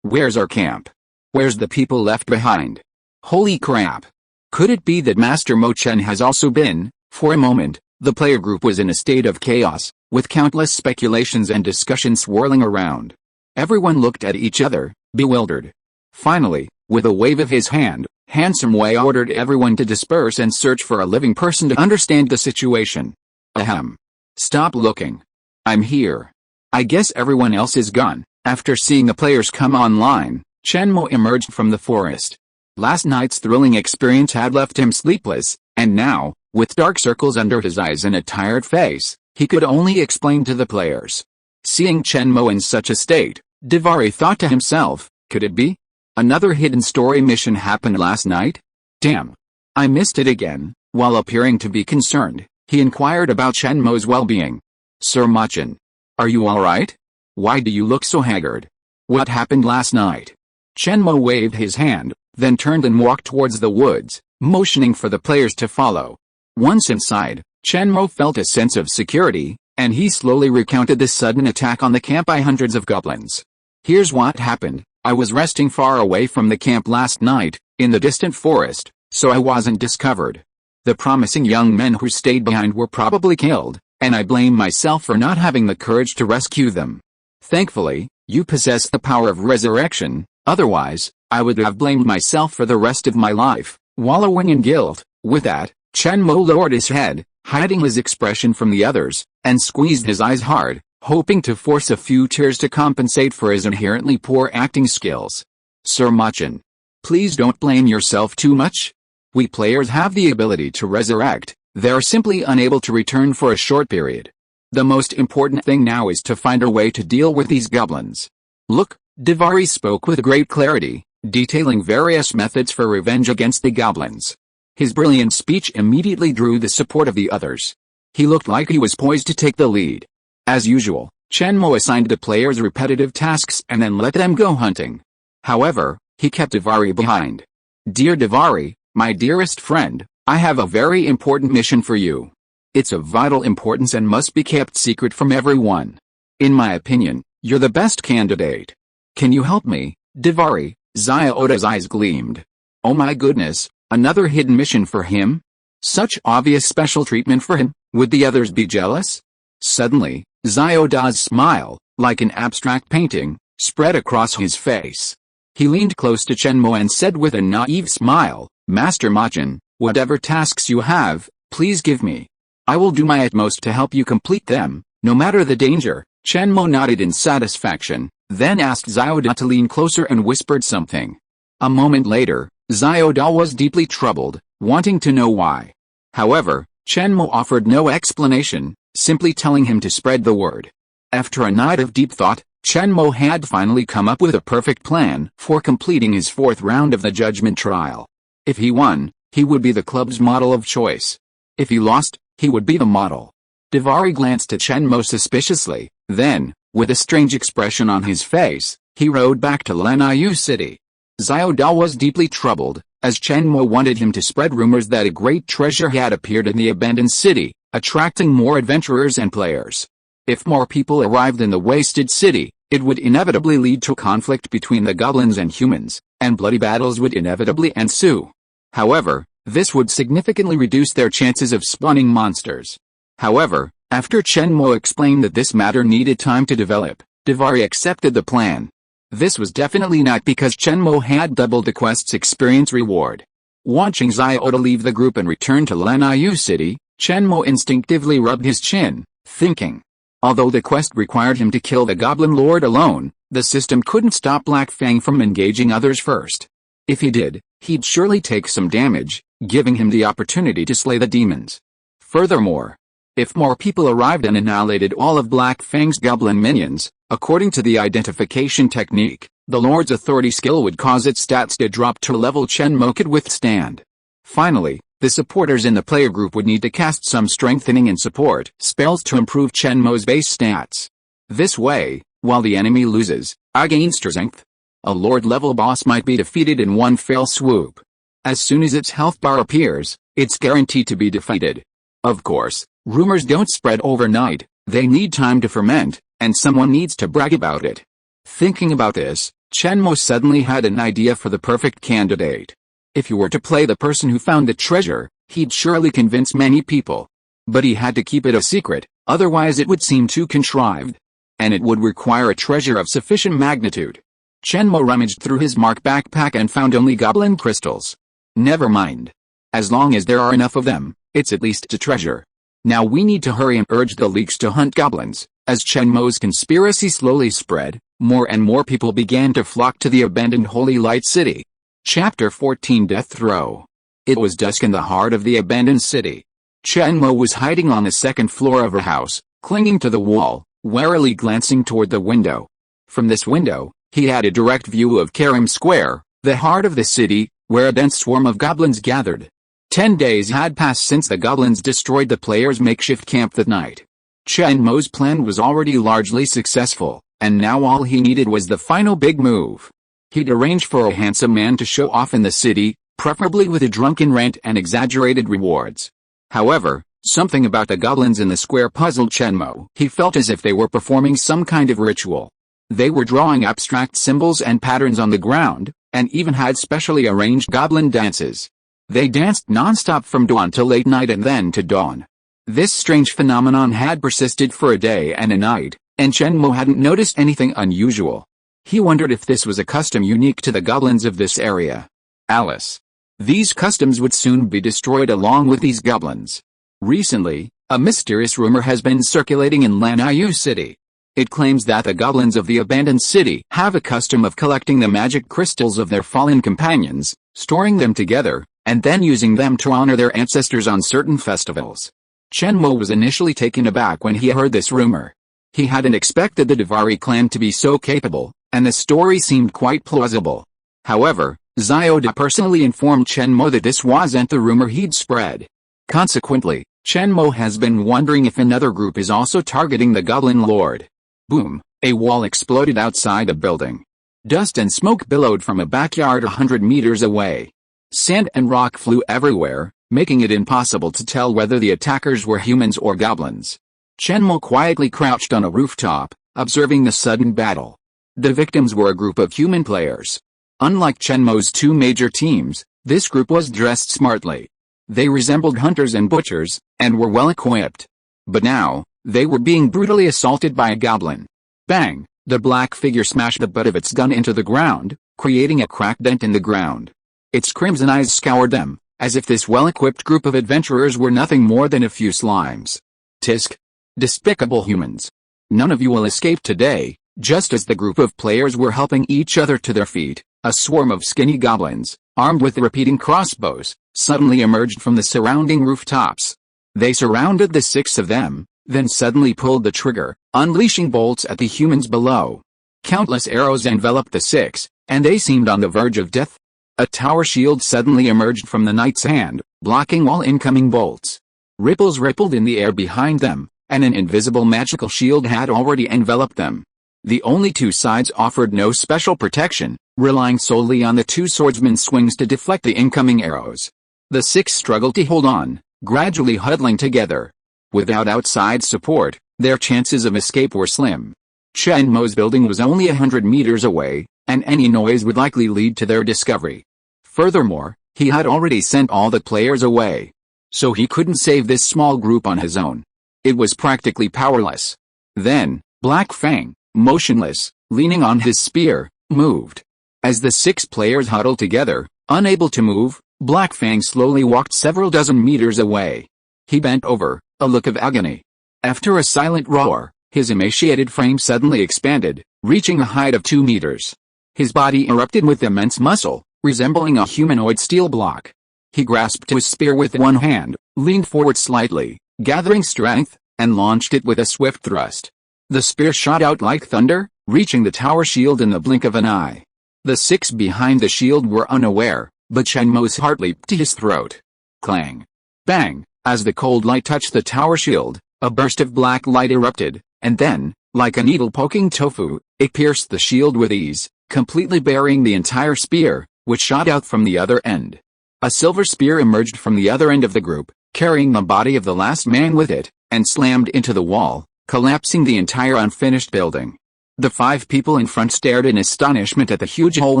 Where's our camp? Where's the people left behind? Holy crap! Could it be that Master Mo Chen has also been? For a moment, the player group was in a state of chaos, with countless speculations and discussions swirling around. Everyone looked at each other, bewildered. Finally, with a wave of his hand, Handsome Wei ordered everyone to disperse and search for a living person to understand the situation. Ahem. Stop looking. I'm here. I guess everyone else is gone. After seeing the players come online, Chen Mo emerged from the forest. Last night's thrilling experience had left him sleepless, and now, with dark circles under his eyes and a tired face, he could only explain to the players. Seeing Chen Mo in such a state, Divari thought to himself, could it be? Another hidden story mission happened last night? Damn. I missed it again. While appearing to be concerned, he inquired about Chen Mo's well-being. Sir Machin. Are you alright? Why do you look so haggard? What happened last night? Chen Mo waved his hand, then turned and walked towards the woods, motioning for the players to follow. Once inside, Chen Mo felt a sense of security, and he slowly recounted the sudden attack on the camp by hundreds of goblins. Here's what happened. I was resting far away from the camp last night, in the distant forest, so I wasn't discovered. The promising young men who stayed behind were probably killed, and I blame myself for not having the courage to rescue them. Thankfully, you possess the power of resurrection, otherwise, I would have blamed myself for the rest of my life, wallowing in guilt. With that, Chen Mo lowered his head, hiding his expression from the others, and squeezed his eyes hard, hoping to force a few tears to compensate for his inherently poor acting skills. Sir Machin, please don't blame yourself too much. We players have the ability to resurrect, they're simply unable to return for a short period. The most important thing now is to find a way to deal with these goblins. Look, Divari spoke with great clarity, detailing various methods for revenge against the goblins. His brilliant speech immediately drew the support of the others. He looked like he was poised to take the lead. As usual, Chen Mo assigned the players repetitive tasks and then let them go hunting. However, he kept Divari behind. Dear Divari, my dearest friend, I have a very important mission for you. It's of vital importance and must be kept secret from everyone. In my opinion, you're the best candidate. Can you help me, Divari? Xiaoda's eyes gleamed. Oh my goodness, another hidden mission for him? Such obvious special treatment for him, would the others be jealous? Suddenly, Xiaoda's smile, like an abstract painting, spread across his face. He leaned close to Chen Mo and said with a naive smile, Master Machin, whatever tasks you have, please give me. I will do my utmost to help you complete them, no matter the danger. Chen Mo nodded in satisfaction, then asked Xiaoda to lean closer and whispered something. A moment later, Xiaoda was deeply troubled, wanting to know why. However, Chen Mo offered no explanation, simply telling him to spread the word. After a night of deep thought, Chen Mo had finally come up with a perfect plan for completing his fourth round of the judgment trial. If he won, he would be the club's model of choice. If he lost, he would be the model. Divari glanced at Chen Mo suspiciously, then, with a strange expression on his face, he rode back to Lanniu City. Xiaoda was deeply troubled, as Chen Mo wanted him to spread rumors that a great treasure had appeared in the abandoned city, attracting more adventurers and players. If more people arrived in the wasted city, it would inevitably lead to conflict between the goblins and humans, and bloody battles would inevitably ensue. However, this would significantly reduce their chances of spawning monsters. However, after Chen Mo explained that this matter needed time to develop, Divari accepted the plan. This was definitely not because Chen Mo had doubled the quest's experience reward. Watching Xiaoda leave the group and return to Lanniu City, Chen Mo instinctively rubbed his chin, thinking. Although the quest required him to kill the Goblin Lord alone, the system couldn't stop Black Fang from engaging others first. If he did, he'd surely take some damage, giving him the opportunity to slay the demons. Furthermore, if more people arrived and annihilated all of Black Fang's goblin minions, according to the identification technique, the Lord's authority skill would cause its stats to drop to a level Chen Mo could withstand. Finally, the supporters in the player group would need to cast some strengthening and support spells to improve Chen Mo's base stats. This way, while the enemy loses, against strength, a Lord-level boss might be defeated in one fell swoop. As soon as its health bar appears, it's guaranteed to be defeated. Of course, rumors don't spread overnight, they need time to ferment, and someone needs to brag about it. Thinking about this, Chen Mo suddenly had an idea for the perfect candidate. If he were to play the person who found the treasure, he'd surely convince many people. But he had to keep it a secret, otherwise it would seem too contrived. And it would require a treasure of sufficient magnitude. Chen Mo rummaged through his mark backpack and found only goblin crystals. Never mind. As long as there are enough of them, it's at least a treasure. Now we need to hurry and urge the leaks to hunt goblins. As Chen Mo's conspiracy slowly spread, more and more people began to flock to the abandoned Holy Light City. Chapter 14 Death Throw. It was dusk in the heart of the abandoned city. Chen Mo was hiding on the second floor of a house, clinging to the wall, warily glancing toward the window. From this window, he had a direct view of Karim Square, the heart of the city, where a dense swarm of goblins gathered. 10 days had passed since the goblins destroyed the players' makeshift camp that night. Chen Mo's plan was already largely successful, and now all he needed was the final big move. He'd arranged for a handsome man to show off in the city, preferably with a drunken rant and exaggerated rewards. However, something about the goblins in the square puzzled Chen Mo. He felt as if they were performing some kind of ritual. They were drawing abstract symbols and patterns on the ground, and even had specially arranged goblin dances. They danced non-stop from dawn till late night and then to dawn. This strange phenomenon had persisted for a day and a night, and Chen Mo hadn't noticed anything unusual. He wondered if this was a custom unique to the goblins of this area. Alice. These customs would soon be destroyed along with these goblins. Recently, a mysterious rumor has been circulating in Lanniu City. It claims that the goblins of the abandoned city have a custom of collecting the magic crystals of their fallen companions, storing them together, and then using them to honor their ancestors on certain festivals. Chen Mo was initially taken aback when he heard this rumor. He hadn't expected the Davari clan to be so capable, and the story seemed quite plausible. However, Xiaoda personally informed Chen Mo that this wasn't the rumor he'd spread. Consequently, Chen Mo has been wondering if another group is also targeting the Goblin Lord. Boom! A wall exploded outside the building. Dust and smoke billowed from a backyard 100 meters away. Sand and rock flew everywhere, making it impossible to tell whether the attackers were humans or goblins. Chen Mo quietly crouched on a rooftop, observing the sudden battle. The victims were a group of human players. Unlike Chen Mo's two major teams, this group was dressed smartly. They resembled hunters and butchers, and were well equipped. But now, they were being brutally assaulted by a goblin. Bang! The black figure smashed the butt of its gun into the ground, creating a cracked dent in the ground. Its crimson eyes scoured them, as if this well-equipped group of adventurers were nothing more than a few slimes. Tisk! Despicable humans! None of you will escape today. Just as the group of players were helping each other to their feet, a swarm of skinny goblins, armed with repeating crossbows, suddenly emerged from the surrounding rooftops. They surrounded the six of them, then suddenly pulled the trigger, unleashing bolts at the humans below. Countless arrows enveloped the six, and they seemed on the verge of death. A tower shield suddenly emerged from the knight's hand, blocking all incoming bolts. Ripples rippled in the air behind them, and an invisible magical shield had already enveloped them. The only two sides offered no special protection, relying solely on the two swordsmen's swings to deflect the incoming arrows. The six struggled to hold on, gradually huddling together. Without outside support, their chances of escape were slim. Chen Mo's building was only 100 meters away, and any noise would likely lead to their discovery. Furthermore, he had already sent all the players away. So he couldn't save this small group on his own. It was practically powerless. Then, Black Fang, motionless, leaning on his spear, moved. As the six players huddled together, unable to move, Black Fang slowly walked several dozen meters away. He bent over, a look of agony. After a silent roar, his emaciated frame suddenly expanded, reaching a height of 2 meters. His body erupted with immense muscle, resembling a humanoid steel block. He grasped his spear with one hand, leaned forward slightly, gathering strength, and launched it with a swift thrust. The spear shot out like thunder, reaching the tower shield in the blink of an eye. The six behind the shield were unaware, but Chen Mo's heart leaped to his throat. Clang! Bang! As the cold light touched the tower shield, a burst of black light erupted, and then, like a needle poking tofu, it pierced the shield with ease, completely burying the entire spear, which shot out from the other end. A silver spear emerged from the other end of the group, carrying the body of the last man with it, and slammed into the wall, collapsing the entire unfinished building. The 5 people in front stared in astonishment at the huge hole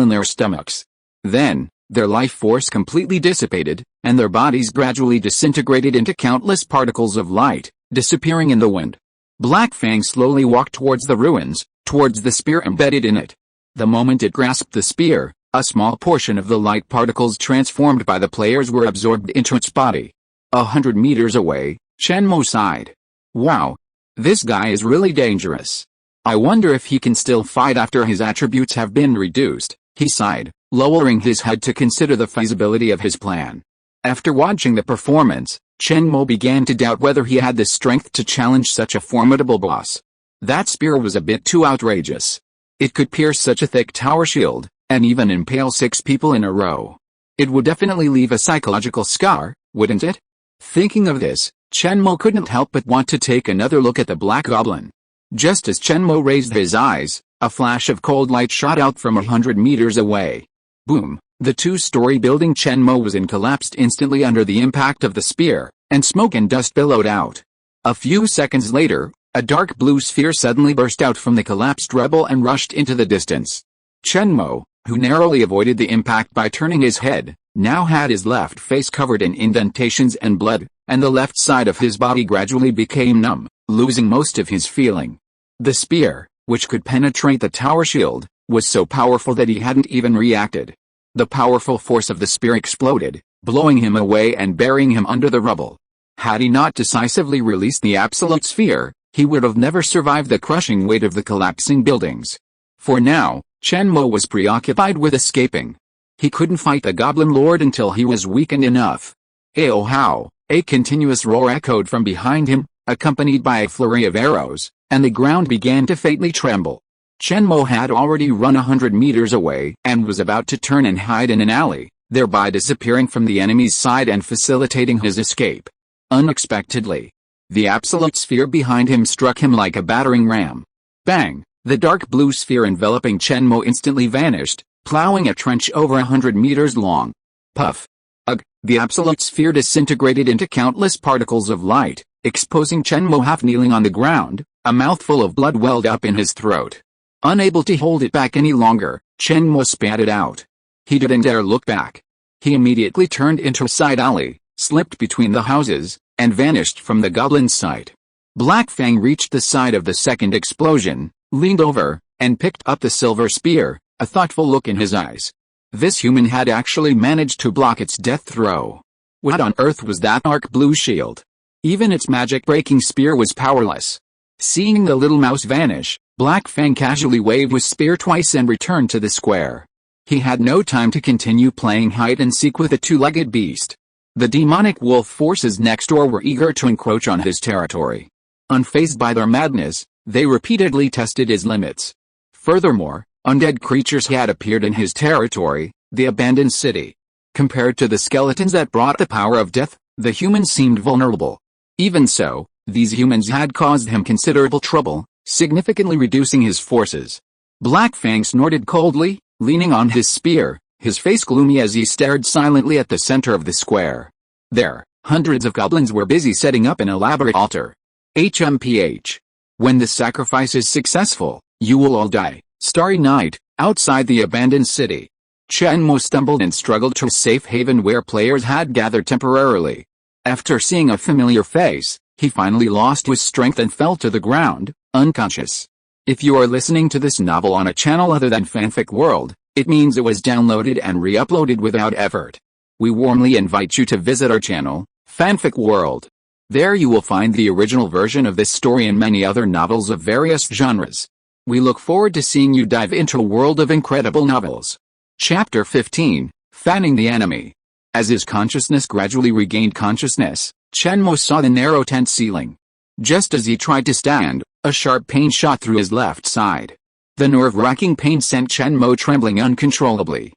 in their stomachs. Then, their life force completely dissipated, and their bodies gradually disintegrated into countless particles of light, disappearing in the wind. Black Fang slowly walked towards the ruins, towards the spear embedded in it. The moment it grasped the spear, a small portion of the light particles transformed by the players were absorbed into its body. 100 meters away, Chen Mo sighed. Wow! This guy is really dangerous. I wonder if he can still fight after his attributes have been reduced, he sighed, lowering his head to consider the feasibility of his plan. After watching the performance, Chen Mo began to doubt whether he had the strength to challenge such a formidable boss. That spear was a bit too outrageous. It could pierce such a thick tower shield, and even impale 6 people in a row. It would definitely leave a psychological scar, wouldn't it? Thinking of this, Chen Mo couldn't help but want to take another look at the Black Goblin. Just as Chen Mo raised his eyes, a flash of cold light shot out from 100 meters away. Boom! The 2-story building Chen Mo was in collapsed instantly under the impact of the spear, and smoke and dust billowed out. A few seconds later, a dark blue sphere suddenly burst out from the collapsed rubble and rushed into the distance. Chen Mo, who narrowly avoided the impact by turning his head, now had his left face covered in indentations and blood, and the left side of his body gradually became numb, losing most of his feeling. The spear, which could penetrate the tower shield, was so powerful that he hadn't even reacted. The powerful force of the spear exploded, blowing him away and burying him under the rubble. Had he not decisively released the absolute sphere, he would have never survived the crushing weight of the collapsing buildings. For now, Chen Mo was preoccupied with escaping. He couldn't fight the Goblin Lord until he was weakened enough. "Ayo how!" A continuous roar echoed from behind him, accompanied by a flurry of arrows, and the ground began to faintly tremble. Chen Mo had already run 100 meters away and was about to turn and hide in an alley, thereby disappearing from the enemy's side and facilitating his escape. Unexpectedly, the absolute sphere behind him struck him like a battering ram. Bang! The dark blue sphere enveloping Chen Mo instantly vanished, plowing a trench over 100 meters long. Puff! Ugh! The absolute sphere disintegrated into countless particles of light, exposing Chen Mo half kneeling on the ground, a mouthful of blood welled up in his throat. Unable to hold it back any longer, Chen Mo spat it out. He didn't dare look back. He immediately turned into a side alley, slipped between the houses, and vanished from the goblin's sight. Black Fang reached the side of the second explosion, leaned over, and picked up the silver spear, a thoughtful look in his eyes. This human had actually managed to block its death throw. What on earth was that arc blue shield? Even its magic-breaking spear was powerless. Seeing the little mouse vanish, Black Fang casually waved his spear twice and returned to the square. He had no time to continue playing hide-and-seek with the two-legged beast. The demonic wolf forces next door were eager to encroach on his territory. Unfazed by their madness, they repeatedly tested his limits. Furthermore, undead creatures had appeared in his territory, the abandoned city. Compared to the skeletons that brought the power of death, the humans seemed vulnerable. Even so, these humans had caused him considerable trouble, significantly reducing his forces. Black Fang snorted coldly, leaning on his spear, his face gloomy as he stared silently at the center of the square. There, hundreds of goblins were busy setting up an elaborate altar. HMPH. When the sacrifice is successful, you will all die. Starry night, outside the abandoned city. Chen Mo stumbled and struggled to a safe haven where players had gathered temporarily. After seeing a familiar face, he finally lost his strength and fell to the ground, unconscious. If you are listening to this novel on a channel other than Fanfic World, it means it was downloaded and re-uploaded without effort. We warmly invite you to visit our channel, Fanfic World. There you will find the original version of this story and many other novels of various genres. We look forward to seeing you dive into a world of incredible novels. Chapter 15, Fanning the Enemy. As his consciousness gradually regained consciousness, Chen Mo saw the narrow tent ceiling. Just as he tried to stand, a sharp pain shot through his left side. The nerve-wracking pain sent Chen Mo trembling uncontrollably.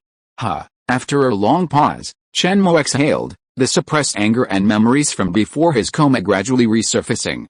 After a long pause, Chen Mo exhaled, the suppressed anger and memories from before his coma gradually resurfacing.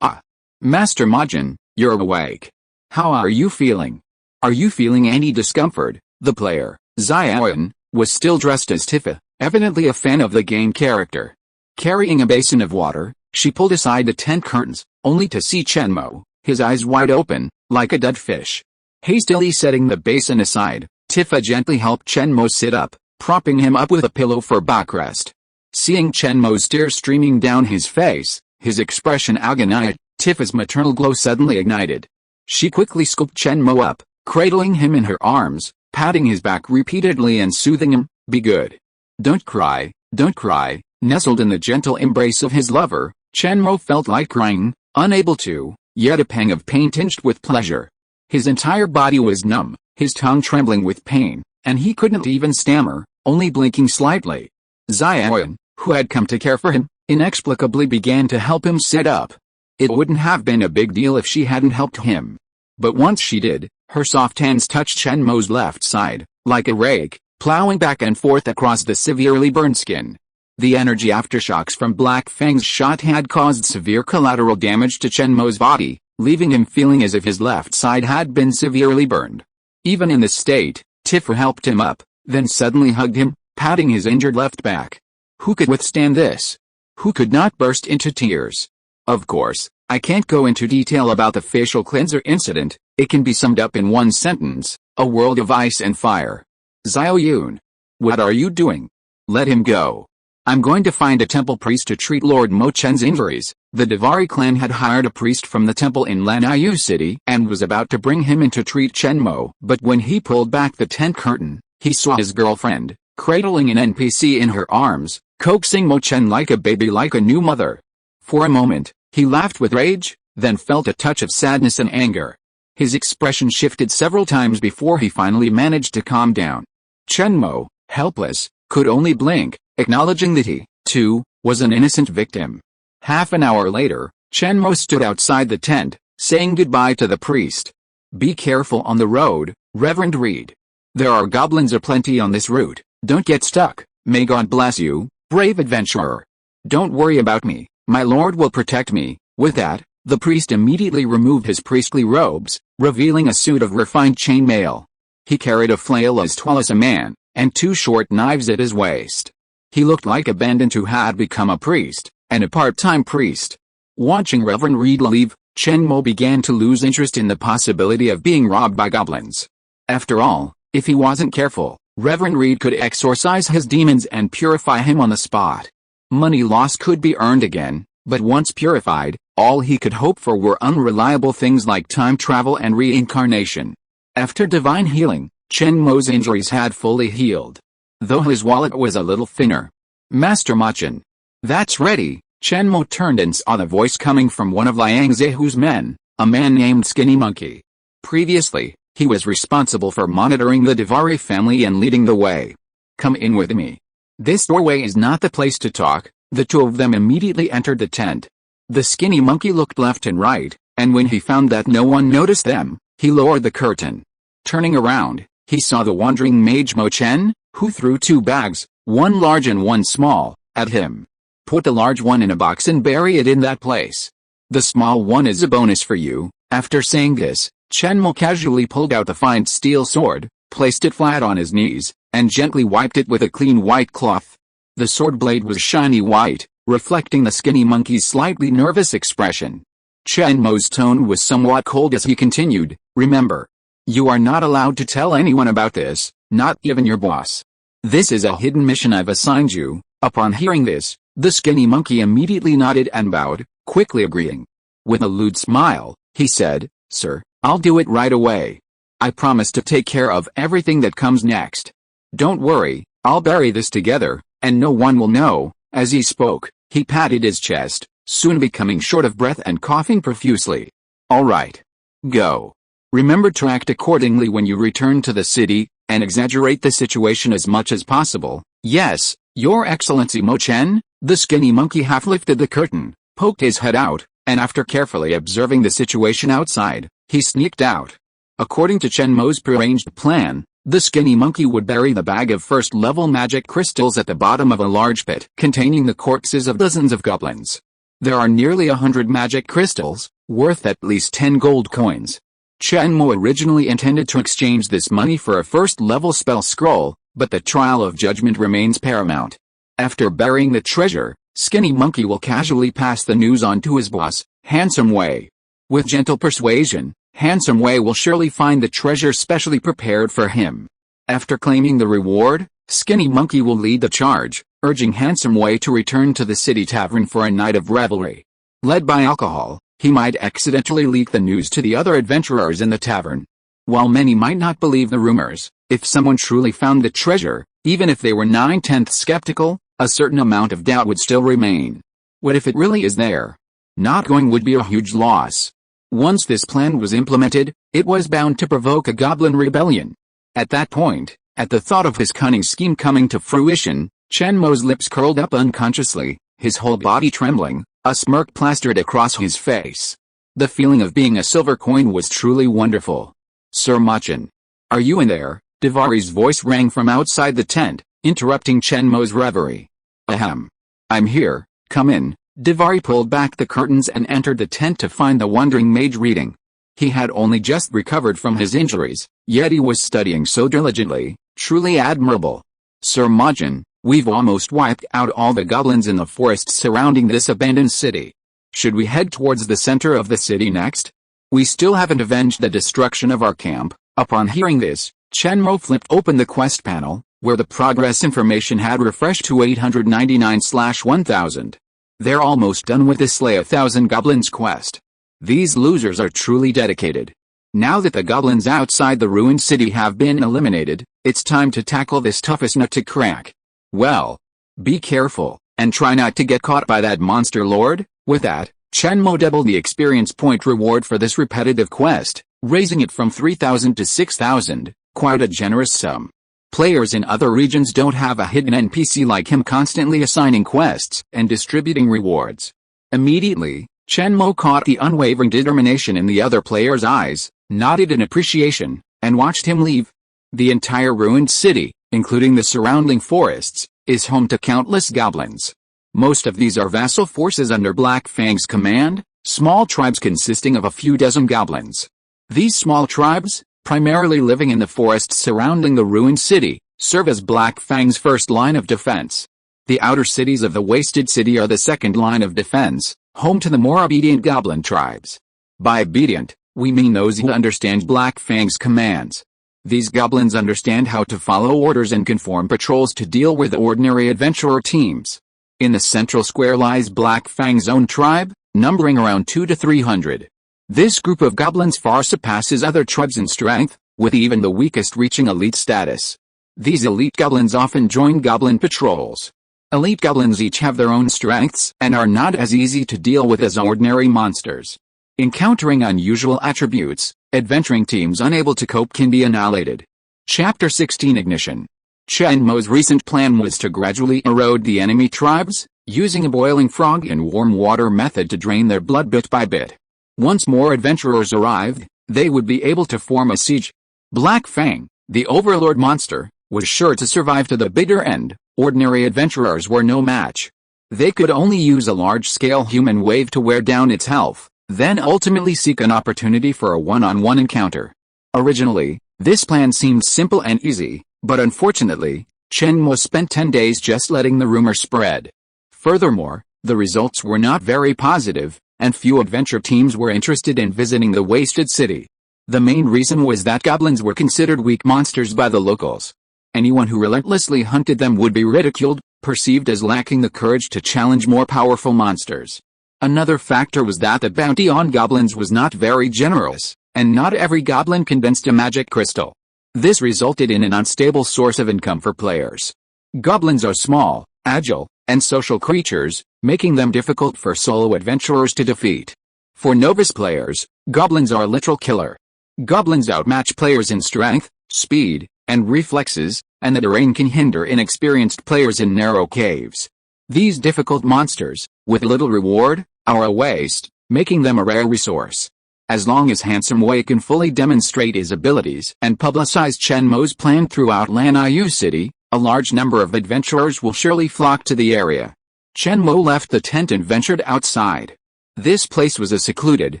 Master Majin, you're awake. How are you feeling? Are you feeling any discomfort? The player, Xiaoyan, was still dressed as Tifa, evidently a fan of the game character. Carrying a basin of water, she pulled aside the tent curtains, only to see Chen Mo, his eyes wide open, like a dead fish. Hastily setting the basin aside, Tifa gently helped Chen Mo sit up, propping him up with a pillow for backrest. Seeing Chen Mo's tears streaming down his face, his expression agonized, Tifa's maternal glow suddenly ignited. She quickly scooped Chen Mo up, cradling him in her arms, patting his back repeatedly and soothing him, "Be good. Don't cry, don't cry." Nestled in the gentle embrace of his lover, Chen Mo felt like crying, unable to, yet a pang of pain tinged with pleasure. His entire body was numb, his tongue trembling with pain, and he couldn't even stammer, only blinking slightly. Xiaoyan, who had come to care for him, inexplicably began to help him sit up. It wouldn't have been a big deal if she hadn't helped him. But once she did, her soft hands touched Chen Mo's left side, like a rake, plowing back and forth across the severely burned skin. The energy aftershocks from Black Fang's shot had caused severe collateral damage to Chen Mo's body, leaving him feeling as if his left side had been severely burned. Even in this state, Tifa helped him up, then suddenly hugged him, patting his injured left back. Who could withstand this? Who could not burst into tears? Of course, I can't go into detail about the facial cleanser incident. It can be summed up in one sentence: a world of ice and fire. Xiaoyun, what are you doing? Let him go. I'm going to find a temple priest to treat Lord Mo Chen's injuries. The Davari clan had hired a priest from the temple in Lanayu City and was about to bring him in to treat Chen Mo. But when he pulled back the tent curtain, he saw his girlfriend, cradling an NPC in her arms, coaxing Mo Chen like a baby, like a new mother. For a moment, he laughed with rage, then felt a touch of sadness and anger. His expression shifted several times before he finally managed to calm down. Chen Mo, helpless, could only blink, acknowledging that he, too, was an innocent victim. Half an hour later, Chen Mo stood outside the tent, saying goodbye to the priest. "Be careful on the road, Reverend Reed. There are goblins aplenty on this route. Don't get stuck. May God bless you, brave adventurer. Don't worry about me, my lord will protect me." With that, the priest immediately removed his priestly robes, revealing a suit of refined chainmail. He carried a flail as tall as a man, and 2 short knives at his waist. He looked like a bandit who had become a priest, and a part-time priest. Watching Reverend Reed leave, Chen Mo began to lose interest in the possibility of being robbed by goblins. After all, if he wasn't careful, Reverend Reed could exorcise his demons and purify him on the spot. Money lost could be earned again, but once purified, all he could hope for were unreliable things like time travel and reincarnation. After divine healing, Chen Mo's injuries had fully healed, though his wallet was a little thinner. "Master Machin." "That's ready." Chen Mo turned and saw the voice coming from one of Liang Zehu's men, a man named Skinny Monkey. Previously, he was responsible for monitoring the Devari family and leading the way. "Come in with me. This doorway is not the place to talk." The two of them immediately entered the tent. The Skinny Monkey looked left and right, and when he found that no one noticed them, he lowered the curtain. Turning around, he saw the wandering mage Mo Chen, who threw 2 bags, one large and one small, at him. "Put the large one in a box and bury it in that place. The small one is a bonus for you." After saying this, Chen Mo casually pulled out the fine steel sword, placed it flat on his knees, and gently wiped it with a clean white cloth. The sword blade was shiny white, reflecting the Skinny Monkey's slightly nervous expression. Chen Mo's tone was somewhat cold as he continued, "Remember, you are not allowed to tell anyone about this, not even your boss. This is a hidden mission I've assigned you." Upon hearing this, the Skinny Monkey immediately nodded and bowed, quickly agreeing. With a lewd smile, he said, "Sir, I'll do it right away. I promise to take care of everything that comes next. Don't worry, I'll bury this together, and no one will know." As he spoke, he patted his chest, soon becoming short of breath and coughing profusely. "All right. Go. Remember to act accordingly when you return to the city, and exaggerate the situation as much as possible." "Yes, Your Excellency Mo Chen." The Skinny Monkey half lifted the curtain, poked his head out, and after carefully observing the situation outside, he sneaked out. According to Chen Mo's prearranged plan, the Skinny Monkey would bury the bag of first-level magic crystals at the bottom of a large pit containing the corpses of dozens of goblins. There are nearly 100 magic crystals, worth at least 10 gold coins. Chen Mo originally intended to exchange this money for a first-level spell scroll, but the trial of judgment remains paramount. After burying the treasure, Skinny Monkey will casually pass the news on to his boss, Handsome Wei. With gentle persuasion, Handsome Wei will surely find the treasure specially prepared for him. After claiming the reward, Skinny Monkey will lead the charge, urging Handsome Wei to return to the city tavern for a night of revelry. Led by alcohol, he might accidentally leak the news to the other adventurers in the tavern. While many might not believe the rumors, if someone truly found the treasure, even if they were 9/10 skeptical, a certain amount of doubt would still remain. What if it really is there? Not going would be a huge loss. Once this plan was implemented, it was bound to provoke a goblin rebellion. At that point, at the thought of his cunning scheme coming to fruition, Chen Mo's lips curled up unconsciously, his whole body trembling, a smirk plastered across his face. The feeling of being a silver coin was truly wonderful. "Sir Machin, are you in there?" Devari's voice rang from outside the tent, interrupting Chen Mo's reverie. "Ahem. I'm here, come in." Devari pulled back the curtains and entered the tent to find the wandering mage reading. He had only just recovered from his injuries, yet he was studying so diligently, truly admirable. "Sir Machin, we've almost wiped out all the goblins in the forests surrounding this abandoned city. Should we head towards the center of the city next? We still haven't avenged the destruction of our camp." Upon hearing this, Chen Mo flipped open the quest panel, where the progress information had refreshed to 899/1000. They're almost done with the Slay 1,000 Goblins quest. These losers are truly dedicated. Now that the goblins outside the ruined city have been eliminated, it's time to tackle this toughest nut to crack. Well, be careful, and try not to get caught by that monster lord. With that, Chen Mo doubled the experience point reward for this repetitive quest, raising it from 3,000 to 6,000, quite a generous sum. Players in other regions don't have a hidden NPC like him constantly assigning quests and distributing rewards. Immediately, Chen Mo caught the unwavering determination in the other player's eyes, nodded in appreciation, and watched him leave. The entire ruined city, including the surrounding forests, is home to countless goblins. Most of these are vassal forces under Black Fang's command, small tribes consisting of a few dozen goblins. These small tribes, primarily living in the forests surrounding the ruined city, serve as Black Fang's first line of defense. The outer cities of the wasted city are the second line of defense, home to the more obedient goblin tribes. By obedient, we mean those who understand Black Fang's commands. These goblins understand how to follow orders and can form patrols to deal with ordinary adventurer teams. In the central square lies Black Fang's own tribe, numbering around 200 to 300. This group of goblins far surpasses other tribes in strength, with even the weakest reaching elite status. These elite goblins often join goblin patrols. Elite goblins each have their own strengths and are not as easy to deal with as ordinary monsters. Encountering unusual attributes, adventuring teams unable to cope can be annihilated. Chapter 16 Ignition. Chen Mo's recent plan was to gradually erode the enemy tribes, using a boiling frog and warm water method to drain their blood bit by bit. Once more adventurers arrived, they would be able to form a siege. Black Fang, the overlord monster, was sure to survive to the bitter end. Ordinary adventurers were no match. They could only use a large-scale human wave to wear down its health, then ultimately seek an opportunity for a one-on-one encounter. Originally, this plan seemed simple and easy, but unfortunately, Chen Mo spent 10 days just letting the rumor spread. Furthermore, the results were not very positive, and few adventure teams were interested in visiting the wasted city. The main reason was that goblins were considered weak monsters by the locals. Anyone who relentlessly hunted them would be ridiculed, perceived as lacking the courage to challenge more powerful monsters. Another factor was that the bounty on goblins was not very generous, and not every goblin condensed a magic crystal. This resulted in an unstable source of income for players. Goblins are small, agile, and social creatures, making them difficult for solo adventurers to defeat. For novice players, goblins are a literal killer. Goblins outmatch players in strength, speed, and reflexes, and the terrain can hinder inexperienced players in narrow caves. These difficult monsters, with little reward, are a waste, making them a rare resource. As long as Handsome Wei can fully demonstrate his abilities and publicize Chen Mo's plan throughout Lanyu City, a large number of adventurers will surely flock to the area. Chen Mo left the tent and ventured outside. This place was a secluded,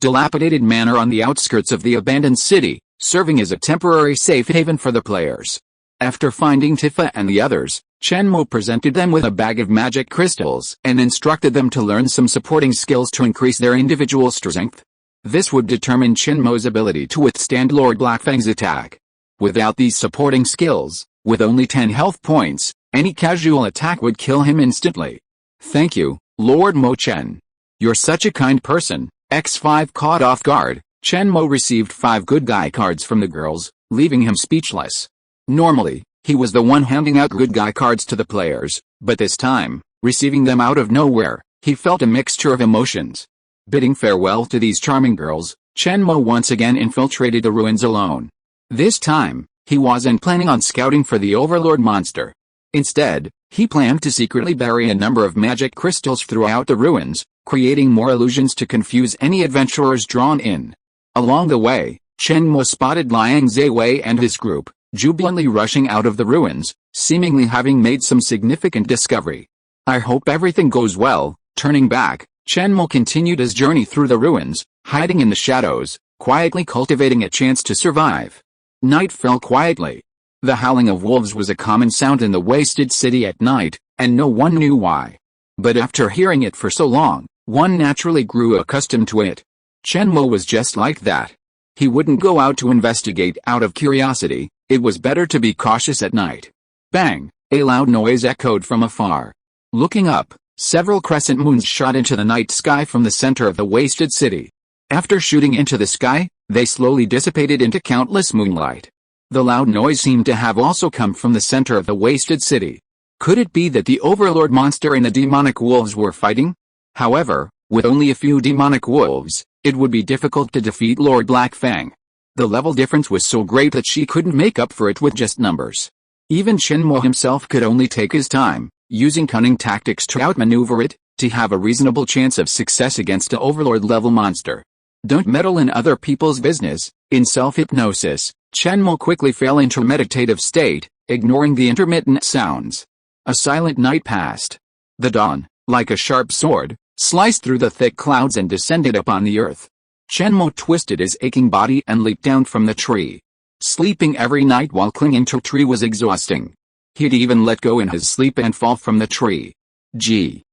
dilapidated manor on the outskirts of the abandoned city, serving as a temporary safe haven for the players. After finding Tifa and the others, Chen Mo presented them with a bag of magic crystals and instructed them to learn some supporting skills to increase their individual strength. This would determine Chen Mo's ability to withstand Lord Blackfang's attack. Without these supporting skills, with only 10 health points, any casual attack would kill him instantly. Thank you, Lord Mo Chen. You're such a kind person. X5 caught off guard, Chen Mo received 5 good guy cards from the girls, leaving him speechless. Normally, he was the one handing out good guy cards to the players, but this time, receiving them out of nowhere, he felt a mixture of emotions. Bidding farewell to these charming girls, Chen Mo once again infiltrated the ruins alone. This time, he wasn't planning on scouting for the Overlord monster. Instead, he planned to secretly bury a number of magic crystals throughout the ruins, creating more illusions to confuse any adventurers drawn in. Along the way, Chen Mo spotted Liang Ziwei and his group, jubilantly rushing out of the ruins, seemingly having made some significant discovery. I hope everything goes well. Turning back, Chen Mo continued his journey through the ruins, hiding in the shadows, quietly cultivating a chance to survive. Night fell quietly. The howling of wolves was a common sound in the wasted city at night, and no one knew why. But after hearing it for so long, one naturally grew accustomed to it. Chen Mo was just like that. He wouldn't go out to investigate out of curiosity. It was better to be cautious at night. Bang! A loud noise echoed from afar. Looking up, several crescent moons shot into the night sky from the center of the wasted city. After shooting into the sky, they slowly dissipated into countless moonlight. The loud noise seemed to have also come from the center of the wasted city. Could it be that the Overlord monster and the demonic wolves were fighting? However, With only a few demonic wolves, it would be difficult to defeat Lord Black Fang. The level difference was so great that she couldn't make up for it with just numbers. Even Chen Mo himself could only take his time, using cunning tactics to outmaneuver it, to have a reasonable chance of success against an overlord-level monster. Don't meddle in other people's business. In self-hypnosis, Chen Mo quickly fell into a meditative state, ignoring the intermittent sounds. A silent night passed. The dawn, like a sharp sword, sliced through the thick clouds and descended upon the earth. Chen Mo twisted his aching body and leaped down from the tree. Sleeping every night while clinging to a tree was exhausting. He'd even let go in his sleep and fall from the tree. Gee.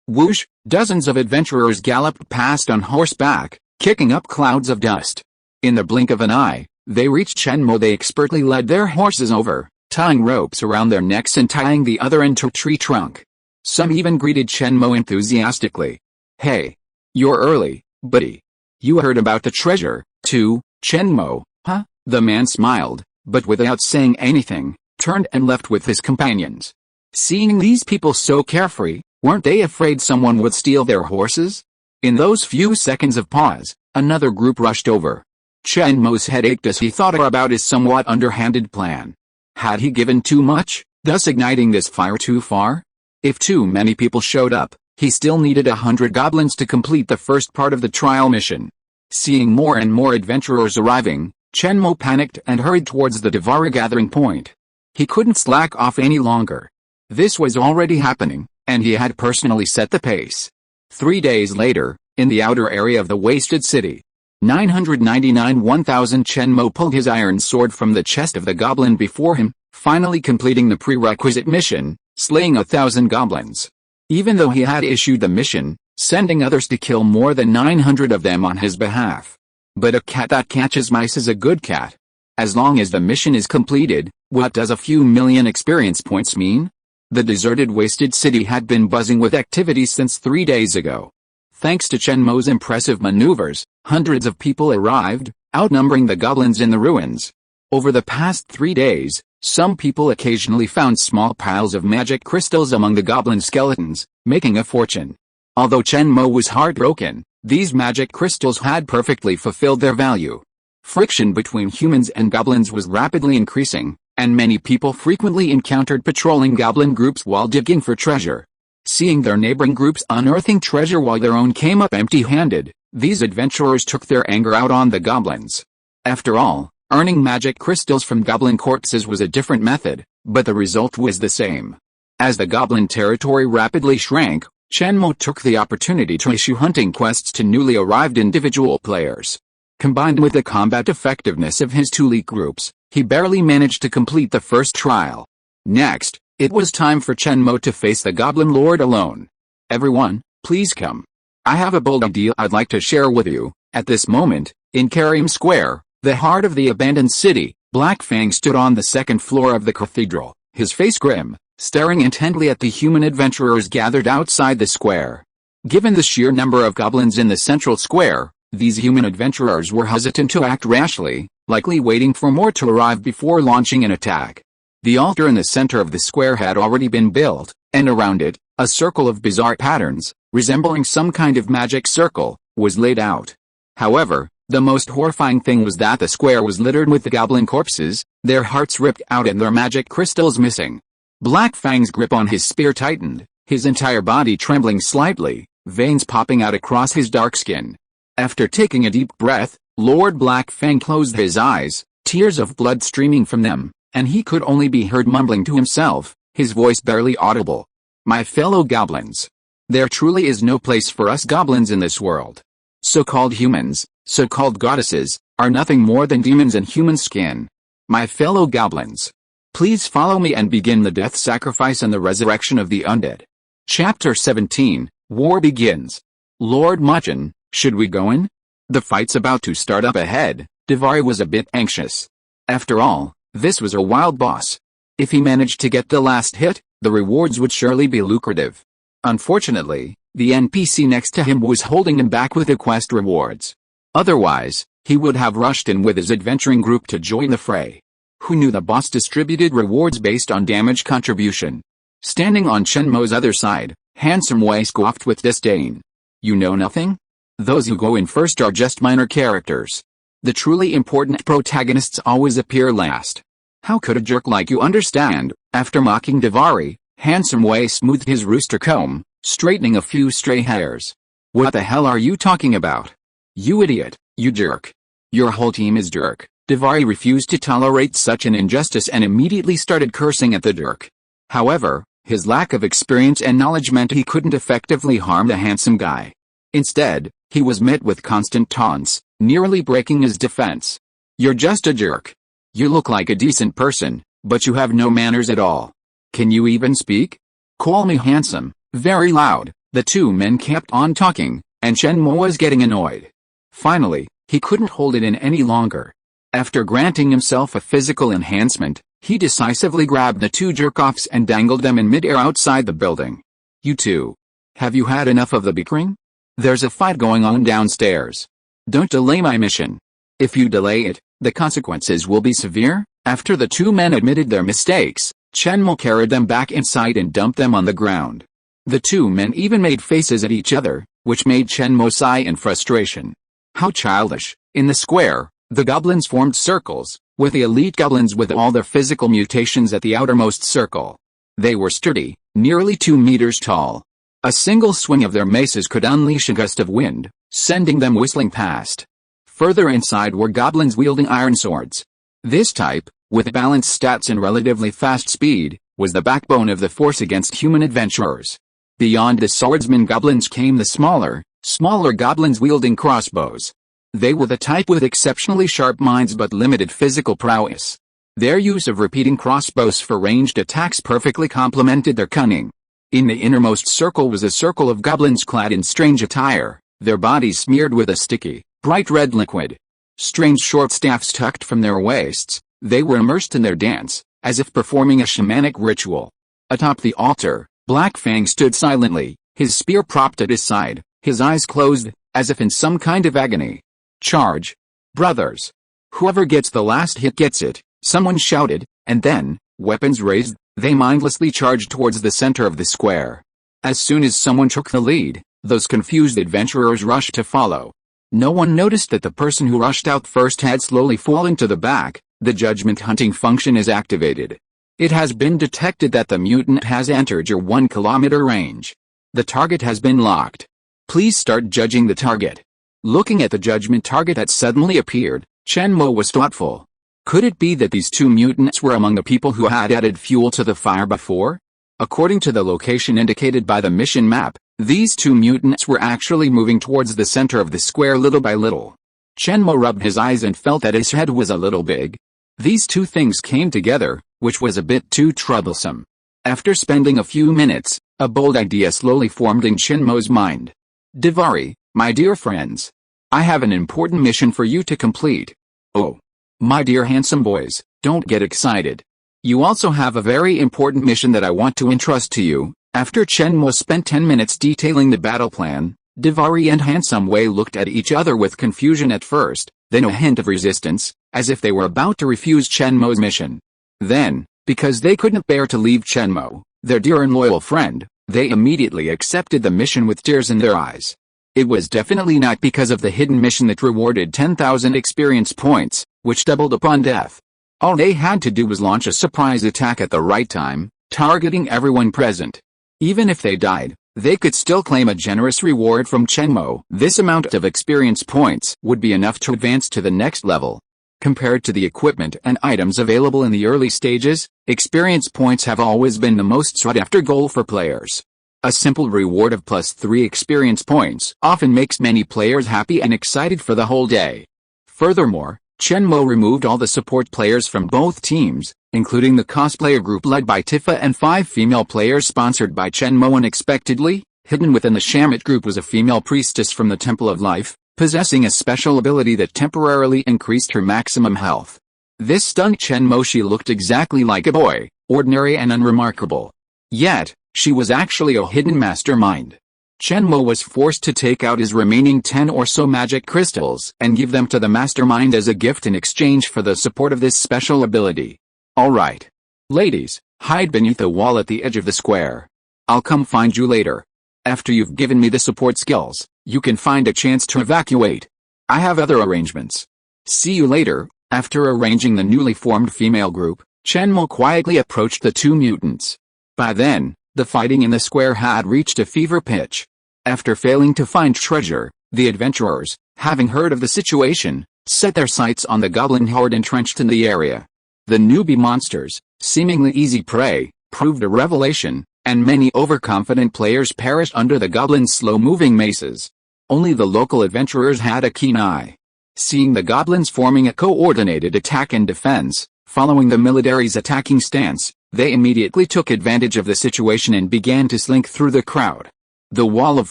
Whoosh, dozens of adventurers galloped past on horseback, kicking up clouds of dust. In the blink of an eye, they reached Chen Mo. They expertly led their horses over, tying ropes around their necks and tying the other into a tree trunk. Some even greeted Chen Mo enthusiastically. Hey. You're early, buddy. You heard about the treasure, too, Chen Mo, huh? The man smiled, but without saying anything, turned and left with his companions. Seeing these people so carefree, weren't they afraid someone would steal their horses? In those few seconds of pause, another group rushed over. Chen Mo's head ached as he thought about his somewhat underhanded plan. Had he given too much, thus igniting this fire too far? If too many people showed up, he still needed 100 goblins to complete the first part of the trial mission. Seeing more and more adventurers arriving, Chen Mo panicked and hurried towards the Devara gathering point. He couldn't slack off any longer. This was already happening, and he had personally set the pace. 3 days later, in the outer area of the wasted city, 999-1000 Chen Mo pulled his iron sword from the chest of the goblin before him, finally completing the prerequisite mission, slaying 1,000 goblins. Even though he had issued the mission, sending others to kill more than 900 of them on his behalf. But a cat that catches mice is a good cat. As long as the mission is completed, what does a few million experience points mean? The deserted wasted city had been buzzing with activity since 3 days ago. Thanks to Chen Mo's impressive maneuvers, hundreds of people arrived, outnumbering the goblins in the ruins. Over the past 3 days, some people occasionally found small piles of magic crystals among the goblin skeletons, making a fortune. Although Chen Mo was heartbroken, these magic crystals had perfectly fulfilled their value. Friction between humans and goblins was rapidly increasing, and many people frequently encountered patrolling goblin groups while digging for treasure. Seeing their neighboring groups unearthing treasure while their own came up empty-handed, these adventurers took their anger out on the goblins. After all, earning magic crystals from goblin corpses was a different method, but the result was the same. As the goblin territory rapidly shrank, Chen Mo took the opportunity to issue hunting quests to newly arrived individual players. Combined with the combat effectiveness of his 2 elite groups, he barely managed to complete the first trial. Next, it was time for Chen Mo to face the Goblin Lord alone. Everyone, please come. I have a bold idea I'd like to share with you. At this moment, in Karim Square, the heart of the abandoned city, Black Fang stood on the second floor of the cathedral, his face grim, staring intently at the human adventurers gathered outside the square. Given the sheer number of goblins in the central square, these human adventurers were hesitant to act rashly, likely waiting for more to arrive before launching an attack. The altar in the center of the square had already been built, and around it, a circle of bizarre patterns, resembling some kind of magic circle, was laid out. However, the most horrifying thing was that the square was littered with the goblin corpses, their hearts ripped out and their magic crystals missing. Black Fang's grip on his spear tightened, his entire body trembling slightly, veins popping out across his dark skin. After taking a deep breath, Lord Black Fang closed his eyes, tears of blood streaming from them, and he could only be heard mumbling to himself, his voice barely audible. My fellow goblins. There truly is no place for us goblins in this world. So-called humans, so-called goddesses, are nothing more than demons in human skin. My fellow goblins. Please follow me and begin the death sacrifice and the resurrection of the undead. Chapter 17, War Begins. Lord Machin, should we go in? The fight's about to start up ahead. Devari was a bit anxious. After all, this was a wild boss. If he managed to get the last hit, the rewards would surely be lucrative. Unfortunately, the NPC next to him was holding him back with the quest rewards. Otherwise, he would have rushed in with his adventuring group to join the fray. Who knew the boss distributed rewards based on damage contribution? Standing on Chen Mo's other side, Handsome Wei scoffed with disdain. You know nothing? Those who go in first are just minor characters. The truly important protagonists always appear last. How could a jerk like you understand? After mocking Davari, Handsome Way smoothed his rooster comb, straightening a few stray hairs. What the hell are you talking about? You idiot, you jerk. Your whole team is jerk. Davari refused to tolerate such an injustice and immediately started cursing at the jerk. However, his lack of experience and knowledge meant he couldn't effectively harm the handsome guy. Instead, he was met with constant taunts, nearly breaking his defense. You're just a jerk. You look like a decent person, but you have no manners at all. Can you even speak? Call me handsome. Very loud. The two men kept on talking, and Chen Mo was getting annoyed. Finally, he couldn't hold it in any longer. After granting himself a physical enhancement, he decisively grabbed the two jerk-offs and dangled them in mid-air outside the building. You two. Have you had enough of the bickering? There's a fight going on downstairs. Don't delay my mission. If you delay it, the consequences will be severe. After the two men admitted their mistakes, Chen Mo carried them back inside and dumped them on the ground. The two men even made faces at each other, which made Chen Mo sigh in frustration. How childish. In the square, the goblins formed circles, with the elite goblins with all their physical mutations at the outermost circle. They were sturdy, nearly 2 meters tall. A single swing of their maces could unleash a gust of wind, sending them whistling past. Further inside were goblins wielding iron swords. This type, with balanced stats and relatively fast speed, was the backbone of the force against human adventurers. Beyond the swordsman goblins came the smaller goblins wielding crossbows. They were the type with exceptionally sharp minds but limited physical prowess. Their use of repeating crossbows for ranged attacks perfectly complemented their cunning. In the innermost circle was a circle of goblins clad in strange attire, their bodies smeared with a sticky, bright red liquid. Strange short staffs tucked from their waists, they were immersed in their dance, as if performing a shamanic ritual. Atop the altar, Black Fang stood silently, his spear propped at his side, his eyes closed, as if in some kind of agony. Charge! Brothers! Whoever gets the last hit gets it, someone shouted, and then, weapons raised, they mindlessly charged towards the center of the square. As soon as someone took the lead, those confused adventurers rushed to follow. No one noticed that the person who rushed out first had slowly fallen to the back. The judgment hunting function is activated. It has been detected that the mutant has entered your 1-kilometer range. The target has been locked. Please start judging the target. Looking at the judgment target that suddenly appeared, Chen Mo was thoughtful. Could it be that these two mutants were among the people who had added fuel to the fire before? According to the location indicated by the mission map, these two mutants were actually moving towards the center of the square little by little. Chen Mo rubbed his eyes and felt that his head was a little big. These two things came together, which was a bit too troublesome. After spending a few minutes, a bold idea slowly formed in Chen Mo's mind. Davari, my dear friends. I have an important mission for you to complete. Oh. My dear handsome boys, don't get excited. You also have a very important mission that I want to entrust to you. After Chen Mo spent 10 minutes detailing the battle plan, Davari and Handsome Wei looked at each other with confusion at first, then a hint of resistance, as if they were about to refuse Chen Mo's mission. Then, because they couldn't bear to leave Chen Mo, their dear and loyal friend, they immediately accepted the mission with tears in their eyes. It was definitely not because of the hidden mission that rewarded 10,000 experience points, which doubled upon death. All they had to do was launch a surprise attack at the right time, targeting everyone present. Even if they died, they could still claim a generous reward from Chen Mo. This amount of experience points would be enough to advance to the next level. Compared to the equipment and items available in the early stages, experience points have always been the most sought-after goal for players. A simple reward of +3 experience points often makes many players happy and excited for the whole day. Furthermore, Chen Mo removed all the support players from both teams, including the cosplayer group led by Tifa and 5 female players sponsored by Chen Mo. Unexpectedly, hidden within the Shamit group was a female priestess from the Temple of Life, possessing a special ability that temporarily increased her maximum health. This stunned Chen Mo. She looked exactly like a boy, ordinary and unremarkable. Yet, she was actually a hidden mastermind. Chen Mo was forced to take out his remaining 10 or so magic crystals and give them to the mastermind as a gift in exchange for the support of this special ability. Alright. Ladies, hide beneath the wall at the edge of the square. I'll come find you later. After you've given me the support skills, you can find a chance to evacuate. I have other arrangements. See you later." After arranging the newly formed female group, Chen Mo quietly approached the two mutants. By then, the fighting in the square had reached a fever pitch. After failing to find treasure, the adventurers, having heard of the situation, set their sights on the goblin horde entrenched in the area. The newbie monsters, seemingly easy prey, proved a revelation, and many overconfident players perished under the goblins' slow-moving maces. Only the local adventurers had a keen eye. Seeing the goblins forming a coordinated attack and defense, following the military's attacking stance, they immediately took advantage of the situation and began to slink through the crowd. The wall of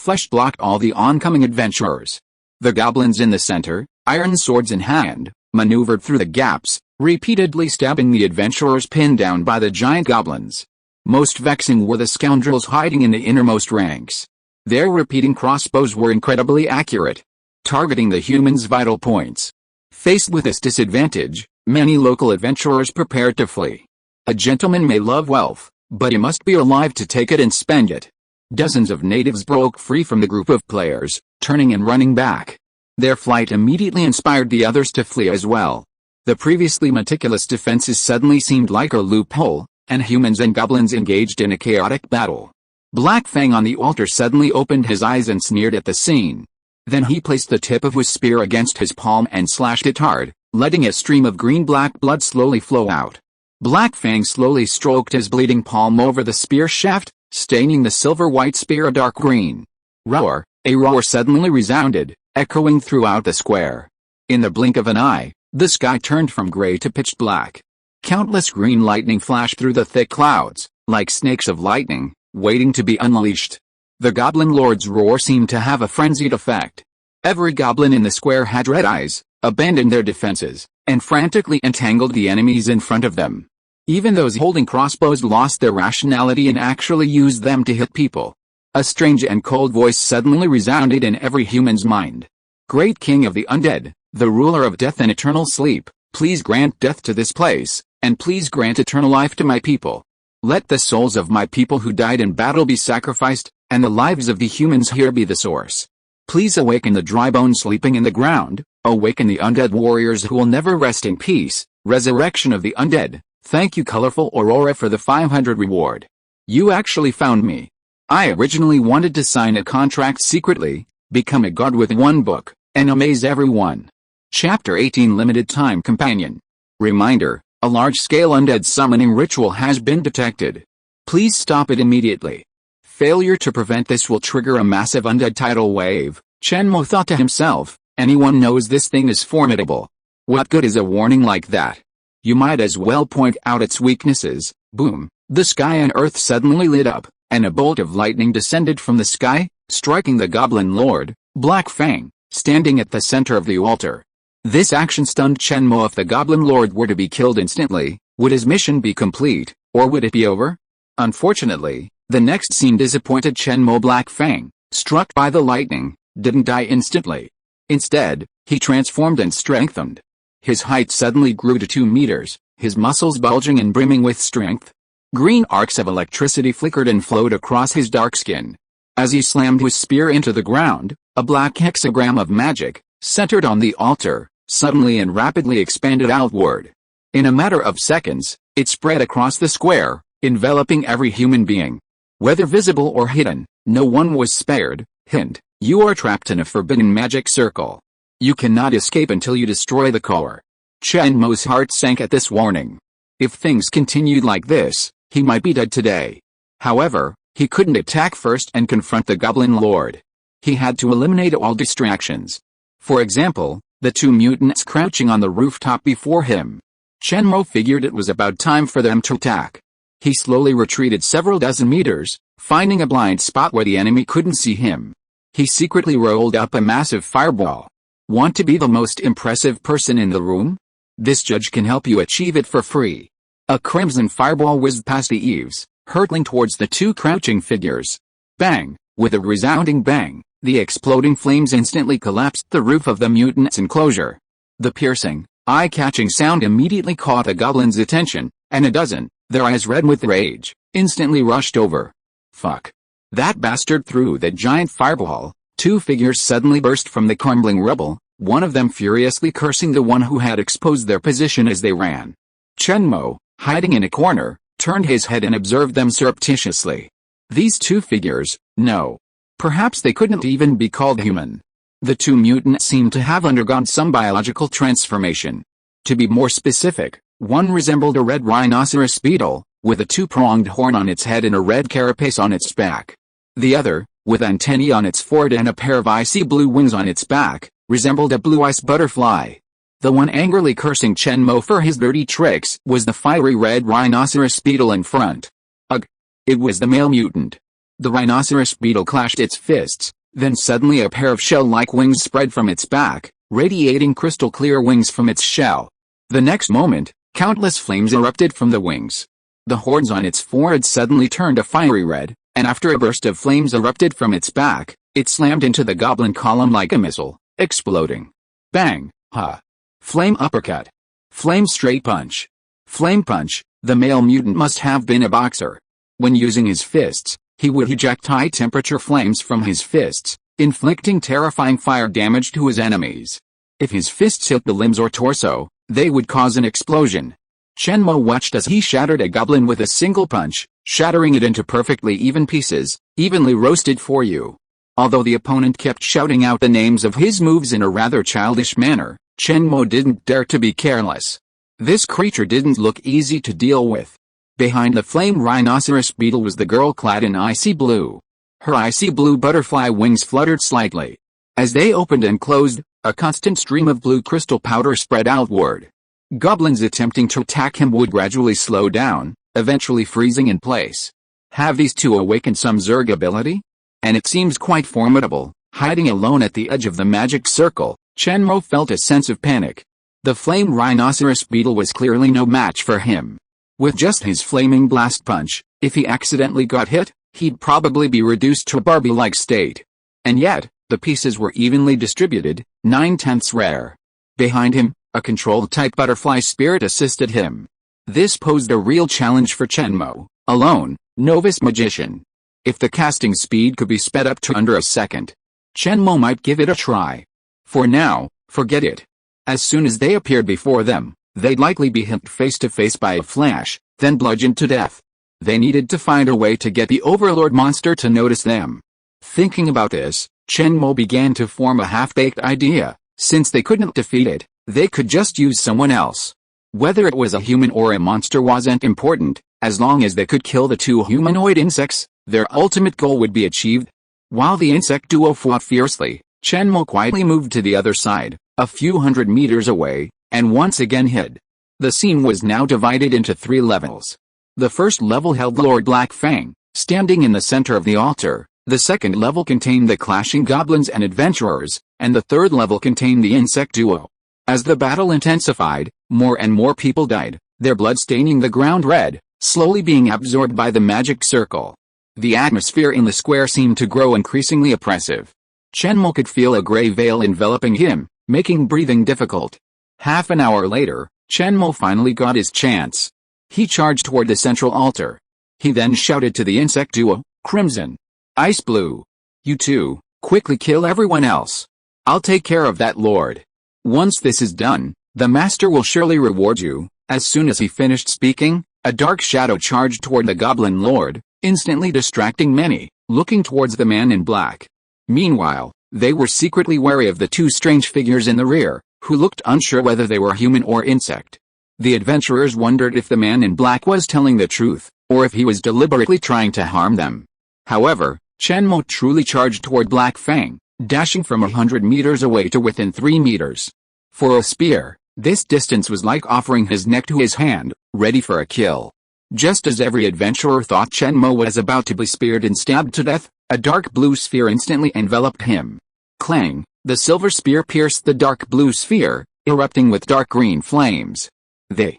flesh blocked all the oncoming adventurers. The goblins in the center, iron swords in hand, maneuvered through the gaps, repeatedly stabbing the adventurers pinned down by the giant goblins. Most vexing were the scoundrels hiding in the innermost ranks. Their repeating crossbows were incredibly accurate, targeting the humans' vital points. Faced with this disadvantage, many local adventurers prepared to flee. A gentleman may love wealth, but he must be alive to take it and spend it. Dozens of natives broke free from the group of players, turning and running back. Their flight immediately inspired the others to flee as well. The previously meticulous defenses suddenly seemed like a loophole, and humans and goblins engaged in a chaotic battle. Black Fang on the altar suddenly opened his eyes and sneered at the scene. Then he placed the tip of his spear against his palm and slashed it hard, letting a stream of green-black blood slowly flow out. Black Fang slowly stroked his bleeding palm over the spear shaft, staining the silver-white spear a dark green. Roar! A roar suddenly resounded, echoing throughout the square. In the blink of an eye, the sky turned from gray to pitch black. Countless green lightning flashed through the thick clouds, like snakes of lightning, waiting to be unleashed. The Goblin Lord's roar seemed to have a frenzied effect. Every goblin in the square had red eyes, abandoned their defenses, and frantically entangled the enemies in front of them. Even those holding crossbows lost their rationality and actually used them to hit people. A strange and cold voice suddenly resounded in every human's mind. "Great King of the Undead, the ruler of death and eternal sleep, please grant death to this place, and please grant eternal life to my people. Let the souls of my people who died in battle be sacrificed, and the lives of the humans here be the source. Please awaken the dry bones sleeping in the ground, awaken the undead warriors who will never rest in peace, resurrection of the undead. Thank you Colorful Aurora for the 500 reward. You actually found me. I originally wanted to sign a contract secretly, become a god with one book, and amaze everyone." Chapter 18 Limited Time Companion. Reminder, a large-scale undead summoning ritual has been detected. Please stop it immediately. Failure to prevent this will trigger a massive undead tidal wave, Chen Mo thought to himself. Anyone knows this thing is formidable. What good is a warning like that? You might as well point out its weaknesses. Boom! The sky and earth suddenly lit up, and a bolt of lightning descended from the sky, striking the Goblin Lord, Black Fang, standing at the center of the altar. This action stunned Chen Mo. If the Goblin Lord were to be killed instantly, would his mission be complete, or would it be over? Unfortunately, the next scene disappointed Chen Mo. Black Fang, struck by the lightning, didn't die instantly. Instead, he transformed and strengthened. His height suddenly grew to 2 meters, his muscles bulging and brimming with strength. Green arcs of electricity flickered and flowed across his dark skin. As he slammed his spear into the ground, a black hexagram of magic, centered on the altar, suddenly and rapidly expanded outward. In a matter of seconds, it spread across the square, enveloping every human being. Whether visible or hidden, no one was spared. Hint: you are trapped in a forbidden magic circle. You cannot escape until you destroy the core. Chen Mo's heart sank at this warning. If things continued like this, he might be dead today. However, he couldn't attack first and confront the Goblin Lord. He had to eliminate all distractions. For example, the 2 mutants crouching on the rooftop before him. Chen Mo figured it was about time for them to attack. He slowly retreated several dozen meters, finding a blind spot where the enemy couldn't see him. He secretly rolled up a massive fireball. Want to be the most impressive person in the room? This judge can help you achieve it for free. A crimson fireball whizzed past the eaves, hurtling towards the 2 crouching figures. Bang! With a resounding bang, the exploding flames instantly collapsed the roof of the mutant's enclosure. The piercing, eye-catching sound immediately caught the goblin's attention, and a dozen, their eyes red with rage, instantly rushed over. Fuck! That bastard threw the giant fireball. Two figures suddenly burst from the crumbling rubble, one of them furiously cursing the one who had exposed their position as they ran. Chen Mo, hiding in a corner, turned his head and observed them surreptitiously. These two figures, no. Perhaps they couldn't even be called human. The two mutants seemed to have undergone some biological transformation. To be more specific, one resembled a red rhinoceros beetle, with a two-pronged horn on its head and a red carapace on its back. The other, with antennae on its forehead and a pair of icy blue wings on its back, resembled a blue ice butterfly. The one angrily cursing Chen Mo for his dirty tricks was the fiery red rhinoceros beetle in front. Ugh! It was the male mutant. The rhinoceros beetle clashed its fists, then suddenly a pair of shell-like wings spread from its back, radiating crystal-clear wings from its shell. The next moment, countless flames erupted from the wings. The horns on its forehead suddenly turned a fiery red, and after a burst of flames erupted from its back, it slammed into the goblin column like a missile, exploding. Bang! Ha! Flame uppercut. Flame straight punch. Flame punch. The male mutant must have been a boxer. When using his fists, he would eject high-temperature flames from his fists, inflicting terrifying fire damage to his enemies. If his fists hit the limbs or torso, they would cause an explosion. Chen Mo watched as he shattered a goblin with a single punch, shattering it into perfectly even pieces, evenly roasted for you. Although the opponent kept shouting out the names of his moves in a rather childish manner, Chen Mo didn't dare to be careless. This creature didn't look easy to deal with. Behind the flame rhinoceros beetle was the girl clad in icy blue. Her icy blue butterfly wings fluttered slightly. As they opened and closed, a constant stream of blue crystal powder spread outward. Goblins attempting to attack him would gradually slow down, eventually freezing in place. Have these two awakened some Zerg ability? And it seems quite formidable. Hiding alone at the edge of the magic circle, Chen Mo felt a sense of panic. The flame rhinoceros beetle was clearly no match for him. With just his flaming blast punch, if he accidentally got hit, he'd probably be reduced to a Barbie-like state. And yet, the pieces were evenly distributed, 9/10 rare. Behind him, a controlled-type butterfly spirit assisted him. This posed a real challenge for Chen Mo, alone, novice magician. If the casting speed could be sped up to under a second, Chen Mo might give it a try. For now, forget it. As soon as they appeared before them, they'd likely be hit face to face by a flash, then bludgeoned to death. They needed to find a way to get the Overlord monster to notice them. Thinking about this, Chen Mo began to form a half-baked idea. Since they couldn't defeat it, they could just use someone else. Whether it was a human or a monster wasn't important, as long as they could kill the two humanoid insects, their ultimate goal would be achieved. While the insect duo fought fiercely, Chen Mo quietly moved to the other side, a few hundred meters away, and once again hid. The scene was now divided into 3 levels. The first level held Lord Black Fang, standing in the center of the altar. The second level contained the clashing goblins and adventurers, and the third level contained the insect duo. As the battle intensified, more and more people died, their blood staining the ground red, slowly being absorbed by the magic circle. The atmosphere in the square seemed to grow increasingly oppressive. Chen Mo could feel a gray veil enveloping him, making breathing difficult. Half an hour later, Chen Mo finally got his chance. He charged toward the central altar. He then shouted to the insect duo, Crimson, Ice Blue, you two, quickly kill everyone else. I'll take care of that lord. Once this is done, the master will surely reward you. As soon as he finished speaking, a dark shadow charged toward the goblin lord, instantly distracting many, looking towards the man in black. Meanwhile, they were secretly wary of the two strange figures in the rear, who looked unsure whether they were human or insect. The adventurers wondered if the man in black was telling the truth, or if he was deliberately trying to harm them. However, Chen Mo truly charged toward Black Fang, dashing from 100 meters away to within 3 meters. For a spear, this distance was like offering his neck to his hand, ready for a kill. Just as every adventurer thought Chen Mo was about to be speared and stabbed to death, a dark blue sphere instantly enveloped him. Clang, the silver spear pierced the dark blue sphere, erupting with dark green flames. They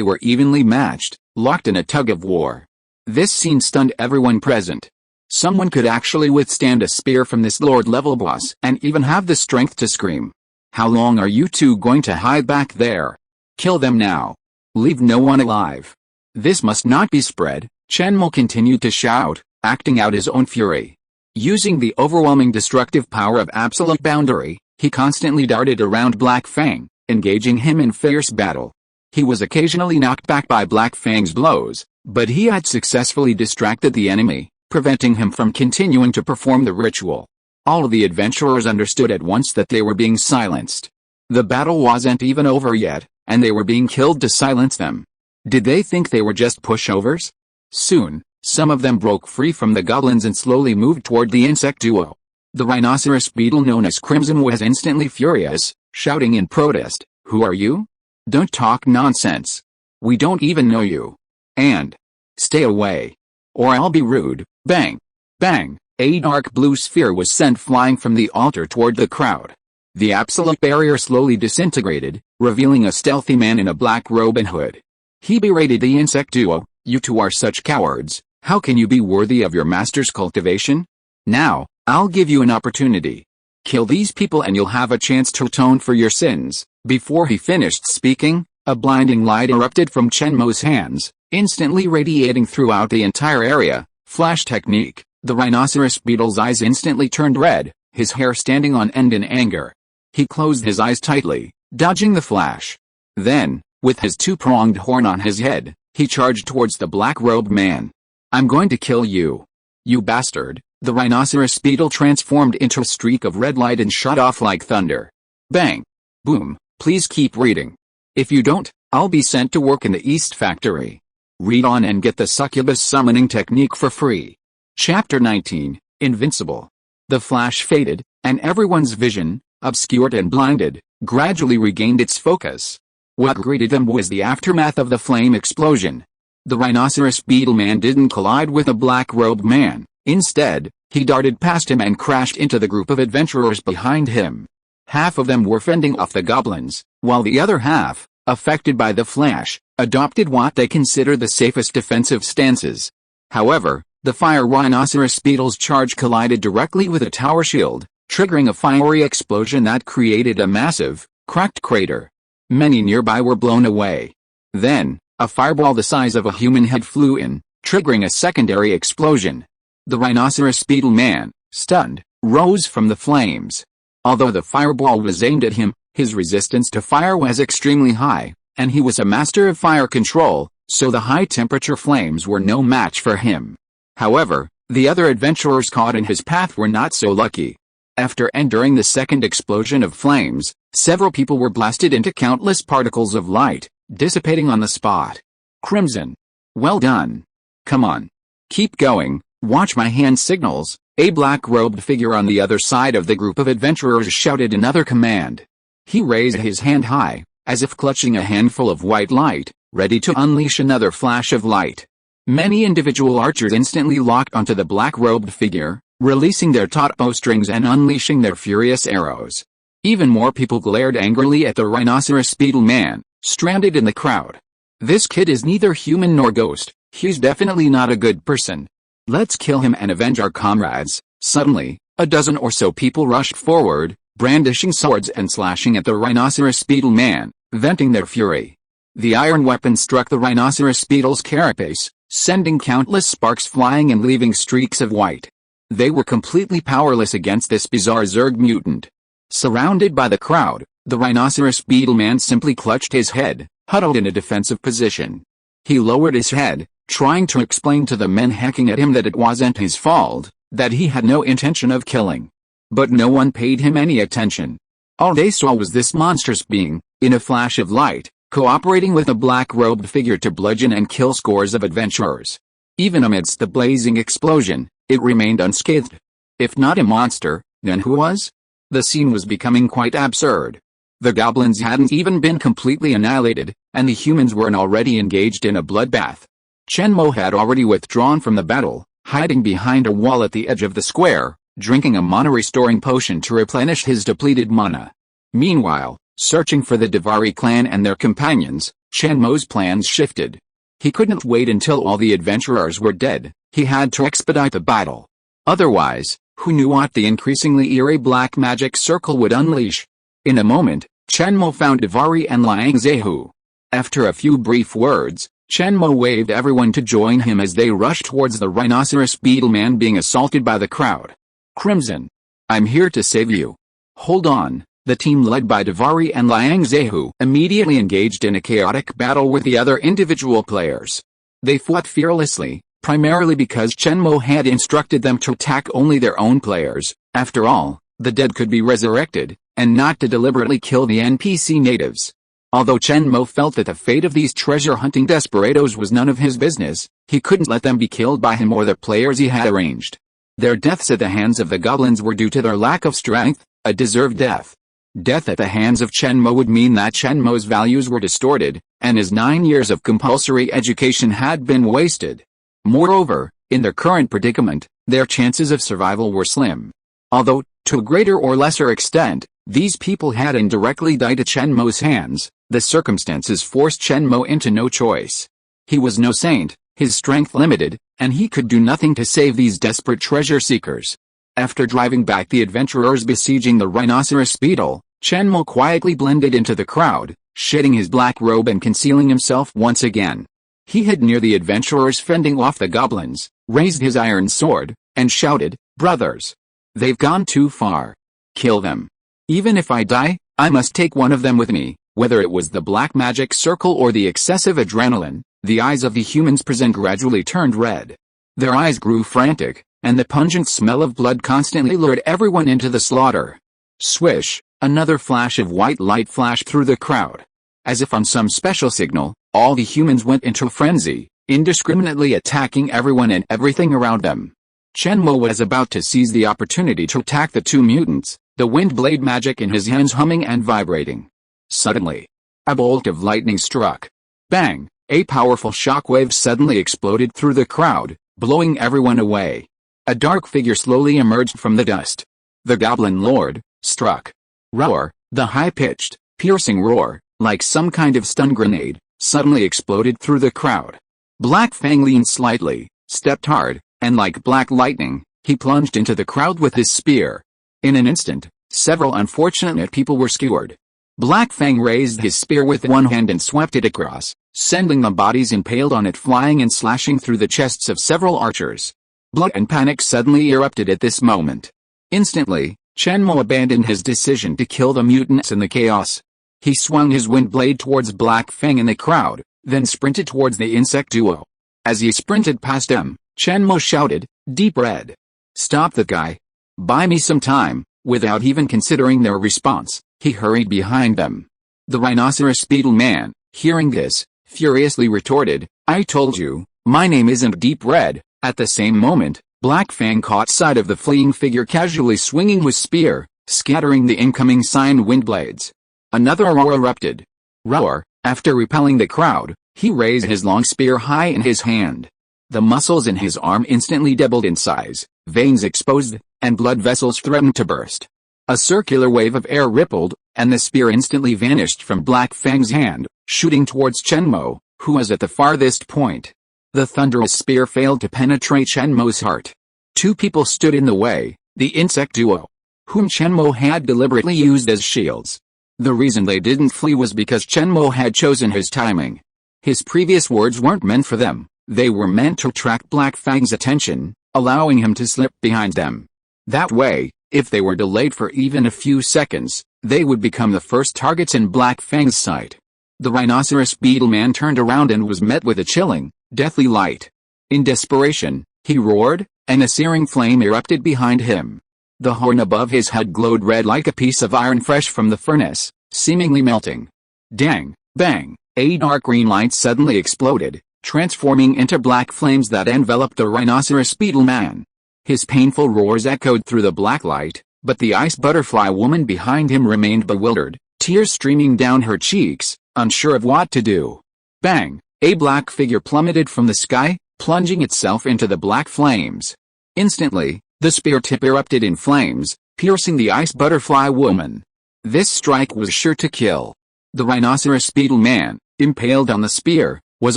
were evenly matched, locked in a tug-of-war. This scene stunned everyone present. Someone could actually withstand a spear from this Lord-level boss and even have the strength to scream. How long are you two going to hide back there? Kill them now. Leave no one alive. This must not be spread, Chen Mo continued to shout, acting out his own fury. Using the overwhelming destructive power of absolute boundary, he constantly darted around Black Fang, engaging him in fierce battle. He was occasionally knocked back by Black Fang's blows, but he had successfully distracted the enemy, preventing him from continuing to perform the ritual. All of the adventurers understood at once that they were being silenced. The battle wasn't even over yet, and they were being killed to silence them. Did they think they were just pushovers? Soon, some of them broke free from the goblins and slowly moved toward the insect duo. The rhinoceros beetle known as Crimson was instantly furious, shouting in protest, "Who are you? Don't talk nonsense. We don't even know you. And stay away. Or I'll be rude." Bang! Bang! A dark blue sphere was sent flying from the altar toward the crowd. The absolute barrier slowly disintegrated, revealing a stealthy man in a black robe and hood. He berated the insect duo, "You two are such cowards. How can you be worthy of your master's cultivation? Now, I'll give you an opportunity. Kill these people and you'll have a chance to atone for your sins." Before he finished speaking, a blinding light erupted from Chen Mo's hands, instantly radiating throughout the entire area. Flash technique. The rhinoceros beetle's eyes instantly turned red, his hair standing on end in anger. He closed his eyes tightly, dodging the flash. Then, with his two-pronged horn on his head, he charged towards the black-robed man. "I'm going to kill you. You bastard." The rhinoceros beetle transformed into a streak of red light and shot off like thunder. Bang! Boom! Please keep reading. If you don't, I'll be sent to work in the East Factory. Read on and get the succubus summoning technique for free. Chapter 19, Invincible. The flash faded, and everyone's vision, obscured and blinded, gradually regained its focus. What greeted them was the aftermath of the flame explosion. The rhinoceros beetle man didn't collide with a black-robed man. Instead, he darted past him and crashed into the group of adventurers behind him. Half of them were fending off the goblins, while the other half, affected by the flash, adopted what they consider the safest defensive stances. However, the fire rhinoceros beetle's charge collided directly with a tower shield, triggering a fiery explosion that created a massive, cracked crater. Many nearby were blown away. Then, a fireball the size of a human head flew in, triggering a secondary explosion. The rhinoceros beetle man, stunned, rose from the flames. Although the fireball was aimed at him, his resistance to fire was extremely high, and he was a master of fire control, so the high-temperature flames were no match for him. However, the other adventurers caught in his path were not so lucky. After and during the second explosion of flames, several people were blasted into countless particles of light, dissipating on the spot. Crimson. Well done. Come on. Keep going, watch my hand signals. A black-robed figure on the other side of the group of adventurers shouted another command. He raised his hand high, as if clutching a handful of white light, ready to unleash another flash of light. Many individual archers instantly locked onto the black-robed figure, releasing their taut bowstrings and unleashing their furious arrows. Even more people glared angrily at the rhinoceros beetle man, stranded in the crowd. "This kid is neither human nor ghost, he's definitely not a good person. Let's kill him and avenge our comrades." Suddenly, a dozen or so people rushed forward, brandishing swords and slashing at the rhinoceros beetle man, venting their fury. The iron weapon struck the rhinoceros beetle's carapace, sending countless sparks flying and leaving streaks of white. They were completely powerless against this bizarre Zerg mutant. Surrounded by the crowd, the rhinoceros beetle man simply clutched his head, huddled in a defensive position. He lowered his head, trying to explain to the men hacking at him that it wasn't his fault, that he had no intention of killing. But no one paid him any attention. All they saw was this monstrous being, in a flash of light, cooperating with a black-robed figure to bludgeon and kill scores of adventurers. Even amidst the blazing explosion, it remained unscathed. If not a monster, then who was? The scene was becoming quite absurd. The goblins hadn't even been completely annihilated, and the humans were already engaged in a bloodbath. Chen Mo had already withdrawn from the battle, hiding behind a wall at the edge of the square, drinking a mana-restoring potion to replenish his depleted mana. Meanwhile, searching for the Davari clan and their companions, Chen Mo's plans shifted. He couldn't wait until all the adventurers were dead, he had to expedite the battle. Otherwise, who knew what the increasingly eerie black magic circle would unleash? In a moment, Chen Mo found Davari and Liang Zehu. After a few brief words, Chen Mo waved everyone to join him as they rushed towards the rhinoceros beetle man being assaulted by the crowd. Crimson. I'm here to save you. Hold on. The team led by Davari and Liang Zehu immediately engaged in a chaotic battle with the other individual players. They fought fearlessly, primarily because Chen Mo had instructed them to attack only their own players. After all, the dead could be resurrected, and not to deliberately kill the NPC natives. Although Chen Mo felt that the fate of these treasure-hunting desperados was none of his business, he couldn't let them be killed by him or the players he had arranged. Their deaths at the hands of the goblins were due to their lack of strength, a deserved death. Death at the hands of Chen Mo would mean that Chen Mo's values were distorted, and his 9 years of compulsory education had been wasted. Moreover, in their current predicament, their chances of survival were slim. Although, to a greater or lesser extent, these people had indirectly died at Chen Mo's hands, the circumstances forced Chen Mo into no choice. He was no saint, his strength limited, and he could do nothing to save these desperate treasure seekers. After driving back the adventurers besieging the rhinoceros beetle, Chen Mo quietly blended into the crowd, shedding his black robe and concealing himself once again. He hid near the adventurers fending off the goblins, raised his iron sword, and shouted, "Brothers! They've gone too far. Kill them. Even if I die, I must take one of them with me." Whether it was the black magic circle or the excessive adrenaline, the eyes of the humans present gradually turned red. Their eyes grew frantic, and the pungent smell of blood constantly lured everyone into the slaughter. Swish, another flash of white light flashed through the crowd. As if on some special signal, all the humans went into a frenzy, indiscriminately attacking everyone and everything around them. Chen Mo was about to seize the opportunity to attack the two mutants, the wind blade magic in his hands humming and vibrating. Suddenly, a bolt of lightning struck. Bang! A powerful shockwave suddenly exploded through the crowd, blowing everyone away. A dark figure slowly emerged from the dust. The Goblin Lord struck. Roar! The high-pitched, piercing roar, like some kind of stun grenade, suddenly exploded through the crowd. Black Fang leaned slightly, stepped hard, and like black lightning, he plunged into the crowd with his spear. In an instant, several unfortunate people were skewered. Black Fang raised his spear with one hand and swept it across, sending the bodies impaled on it flying and slashing through the chests of several archers. Blood and panic suddenly erupted at this moment. Instantly, Chen Mo abandoned his decision to kill the mutants in the chaos. He swung his wind blade towards Black Fang in the crowd, then sprinted towards the insect duo. As he sprinted past them, Chen Mo shouted, "Deep Red! Stop that guy! Buy me some time." Without even considering their response, he hurried behind them. The rhinoceros beetle man, hearing this, furiously retorted, "I told you, my name isn't Deep Red." At the same moment, Black Fang caught sight of the fleeing figure casually swinging his spear, scattering the incoming sign wind blades. Another roar erupted. Roar! After repelling the crowd, he raised his long spear high in his hand. The muscles in his arm instantly doubled in size, veins exposed, and blood vessels threatened to burst. A circular wave of air rippled, and the spear instantly vanished from Black Fang's hand, shooting towards Chen Mo, who was at the farthest point. The thunderous spear failed to penetrate Chen Mo's heart. Two people stood in the way, the insect duo, whom Chen Mo had deliberately used as shields. The reason they didn't flee was because Chen Mo had chosen his timing. His previous words weren't meant for them, they were meant to attract Black Fang's attention, allowing him to slip behind them. That way, if they were delayed for even a few seconds, they would become the first targets in Black Fang's sight. The rhinoceros beetle man turned around and was met with a chilling, deathly light. In desperation, he roared, and a searing flame erupted behind him. The horn above his head glowed red like a piece of iron fresh from the furnace, seemingly melting. Dang! Bang! A dark green light suddenly exploded, transforming into black flames that enveloped the rhinoceros beetle man. His painful roars echoed through the black light, but the ice butterfly woman behind him remained bewildered, tears streaming down her cheeks, unsure of what to do. Bang! A black figure plummeted from the sky, plunging itself into the black flames. Instantly, the spear tip erupted in flames, piercing the ice butterfly woman. This strike was sure to kill. The rhinoceros beetle man, impaled on the spear, was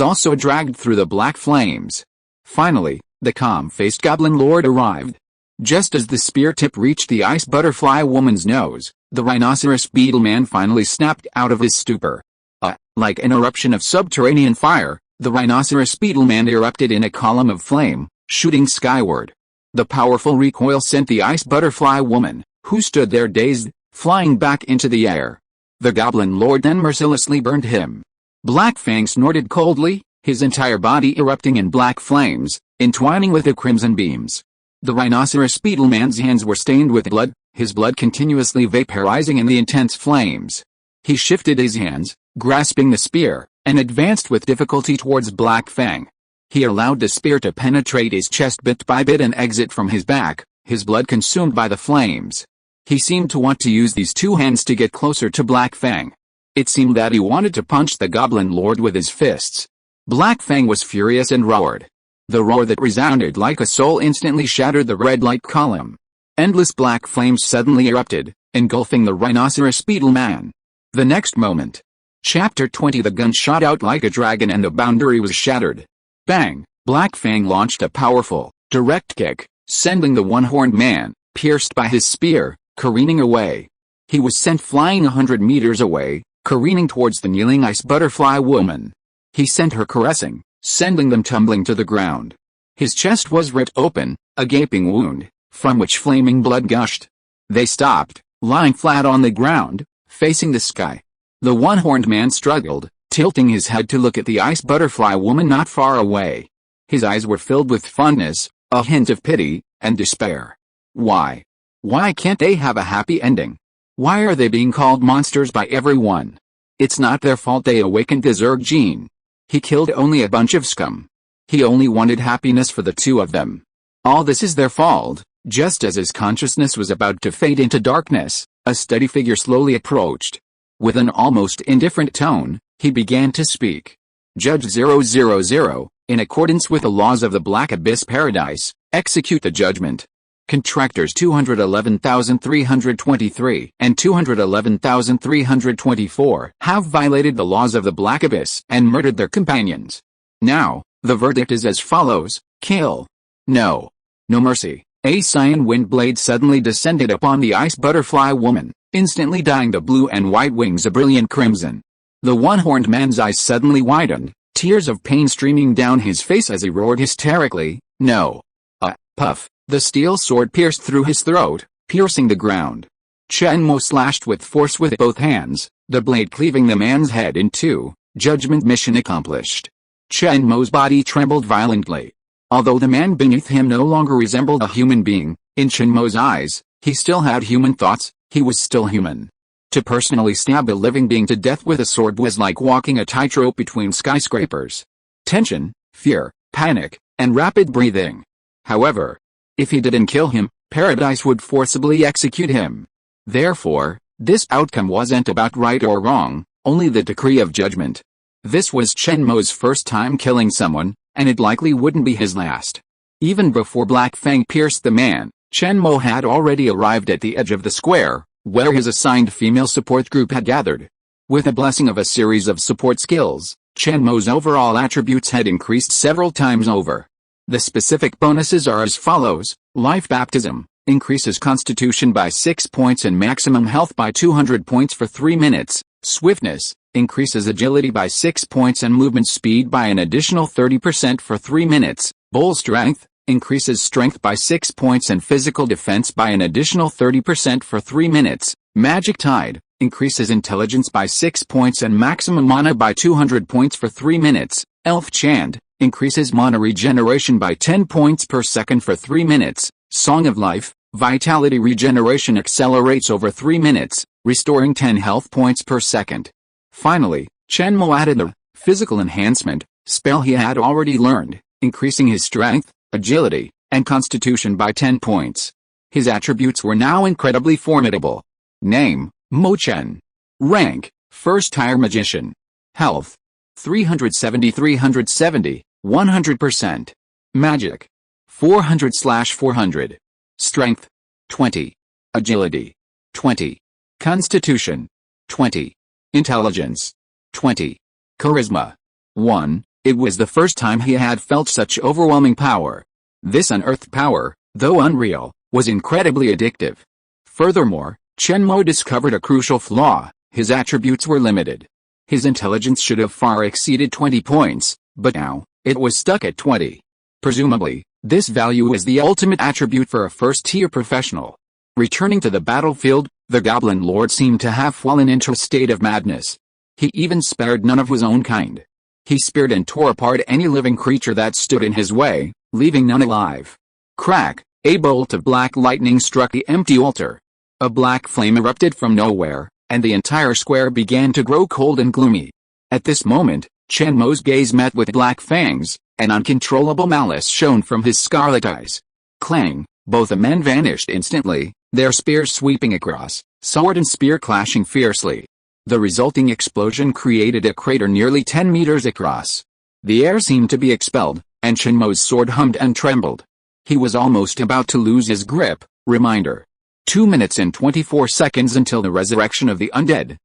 also dragged through the black flames. Finally, the calm-faced Goblin Lord arrived. Just as the spear tip reached the ice butterfly woman's nose, the rhinoceros beetle man finally snapped out of his stupor. Like an eruption of subterranean fire, The rhinoceros beetleman erupted in a column of flame, shooting skyward. The powerful recoil sent the ice butterfly woman, who stood there dazed, flying back into the air. The goblin lord then mercilessly burned him. Black Fang snorted coldly, his entire body erupting in black flames, entwining with the crimson beams. The rhinoceros beetleman's hands were stained with blood, his blood continuously vaporizing in the intense flames. He shifted his hands, grasping the spear, and advanced with difficulty towards Black Fang. He allowed the spear to penetrate his chest bit by bit and exit from his back, his blood consumed by the flames. He seemed to want to use these two hands to get closer to Black Fang. It seemed that he wanted to punch the goblin lord with his fists. Black Fang was furious and roared. The roar that resounded like a soul instantly shattered the red light column. Endless black flames suddenly erupted, engulfing the rhinoceros beetleman. The next moment. Chapter 20. The gun shot out like a dragon and the boundary was shattered. Bang! Black Fang launched a powerful, direct kick, sending the one-horned man, pierced by his spear, careening away. He was sent flying 100 meters away, careening towards the kneeling ice butterfly woman. He sent her caressing, sending them tumbling to the ground. His chest was ripped open, a gaping wound, from which flaming blood gushed. They stopped, lying flat on the ground, facing the sky. The one-horned man struggled, tilting his head to look at the ice butterfly woman not far away. His eyes were filled with fondness, a hint of pity, and despair. Why? Why can't they have a happy ending? Why are they being called monsters by everyone? It's not their fault they awakened the Zerg gene. He killed only a bunch of scum. He only wanted happiness for the two of them. All this is their fault. Just as his consciousness was about to fade into darkness, a steady figure slowly approached. With an almost indifferent tone, he began to speak. Judge 000, in accordance with the laws of the Black Abyss Paradise, execute the judgment. Contractors 211,323 and 211,324 have violated the laws of the Black Abyss and murdered their companions. Now, the verdict is as follows: kill. No. No mercy. A cyan wind blade suddenly descended upon the ice butterfly woman, instantly dyeing the blue and white wings a brilliant crimson. The one-horned man's eyes suddenly widened, tears of pain streaming down his face as he roared hysterically, no. Puff. The steel sword pierced through his throat, piercing the ground. Chen Mo slashed with force with both hands, the blade cleaving the man's head in two. Judgment mission accomplished. Chen Mo's body trembled violently. Although the man beneath him no longer resembled a human being, in Chen Mo's eyes, he still had human thoughts, he was still human. To personally stab a living being to death with a sword was like walking a tightrope between skyscrapers. Tension, fear, panic, and rapid breathing. However, if he didn't kill him, Paradise would forcibly execute him. Therefore, this outcome wasn't about right or wrong, only the decree of judgment. This was Chen Mo's first time killing someone, and it likely wouldn't be his last. Even before Black Fang pierced the man, Chen Mo had already arrived at the edge of the square, where his assigned female support group had gathered. With the blessing of a series of support skills, Chen Mo's overall attributes had increased several times over. The specific bonuses are as follows: Life Baptism, increases Constitution by 6 points and maximum health by 200 points for 3 minutes. Swiftness, increases Agility by 6 points and movement speed by an additional 30% for 3 minutes. Bull Strength, increases Strength by 6 points and physical defense by an additional 30% for 3 minutes. Magic Tide, increases Intelligence by 6 points and maximum mana by 200 points for 3 minutes. Elf Chant, increases mana regeneration by 10 points per second for 3 minutes. Song of Life, vitality regeneration accelerates over 3 minutes, restoring 10 health points per second. Finally, Chen Mo added a physical enhancement spell he had already learned, increasing his strength, agility, and constitution by 10 points. His attributes were now incredibly formidable. Name: Mo Chen. Rank: first tier magician. Health: 370, 100%. Magic: 400/400. Strength: 20. Agility: 20. Constitution: 20. Intelligence: 20. Charisma: 1. It was the first time he had felt such overwhelming power. This unearthed power, though unreal, was incredibly addictive. Furthermore, Chen Mo discovered a crucial flaw: his attributes were limited. His intelligence should have far exceeded 20 points, but now, it was stuck at 20. Presumably, this value is the ultimate attribute for a first-tier professional. Returning to the battlefield, the Goblin Lord seemed to have fallen into a state of madness. He even spared none of his own kind. He speared and tore apart any living creature that stood in his way, leaving none alive. Crack! A bolt of black lightning struck the empty altar. A black flame erupted from nowhere, and the entire square began to grow cold and gloomy. At this moment, Chen Mo's gaze met with black fangs, and uncontrollable malice shone from his scarlet eyes. Clang! Both the men vanished instantly, their spears sweeping across, sword and spear clashing fiercely. The resulting explosion created a crater nearly 10 meters across. The air seemed to be expelled, and Chen Mo's sword hummed and trembled. He was almost about to lose his grip. Reminder. 2 minutes and 24 seconds until the resurrection of the undead.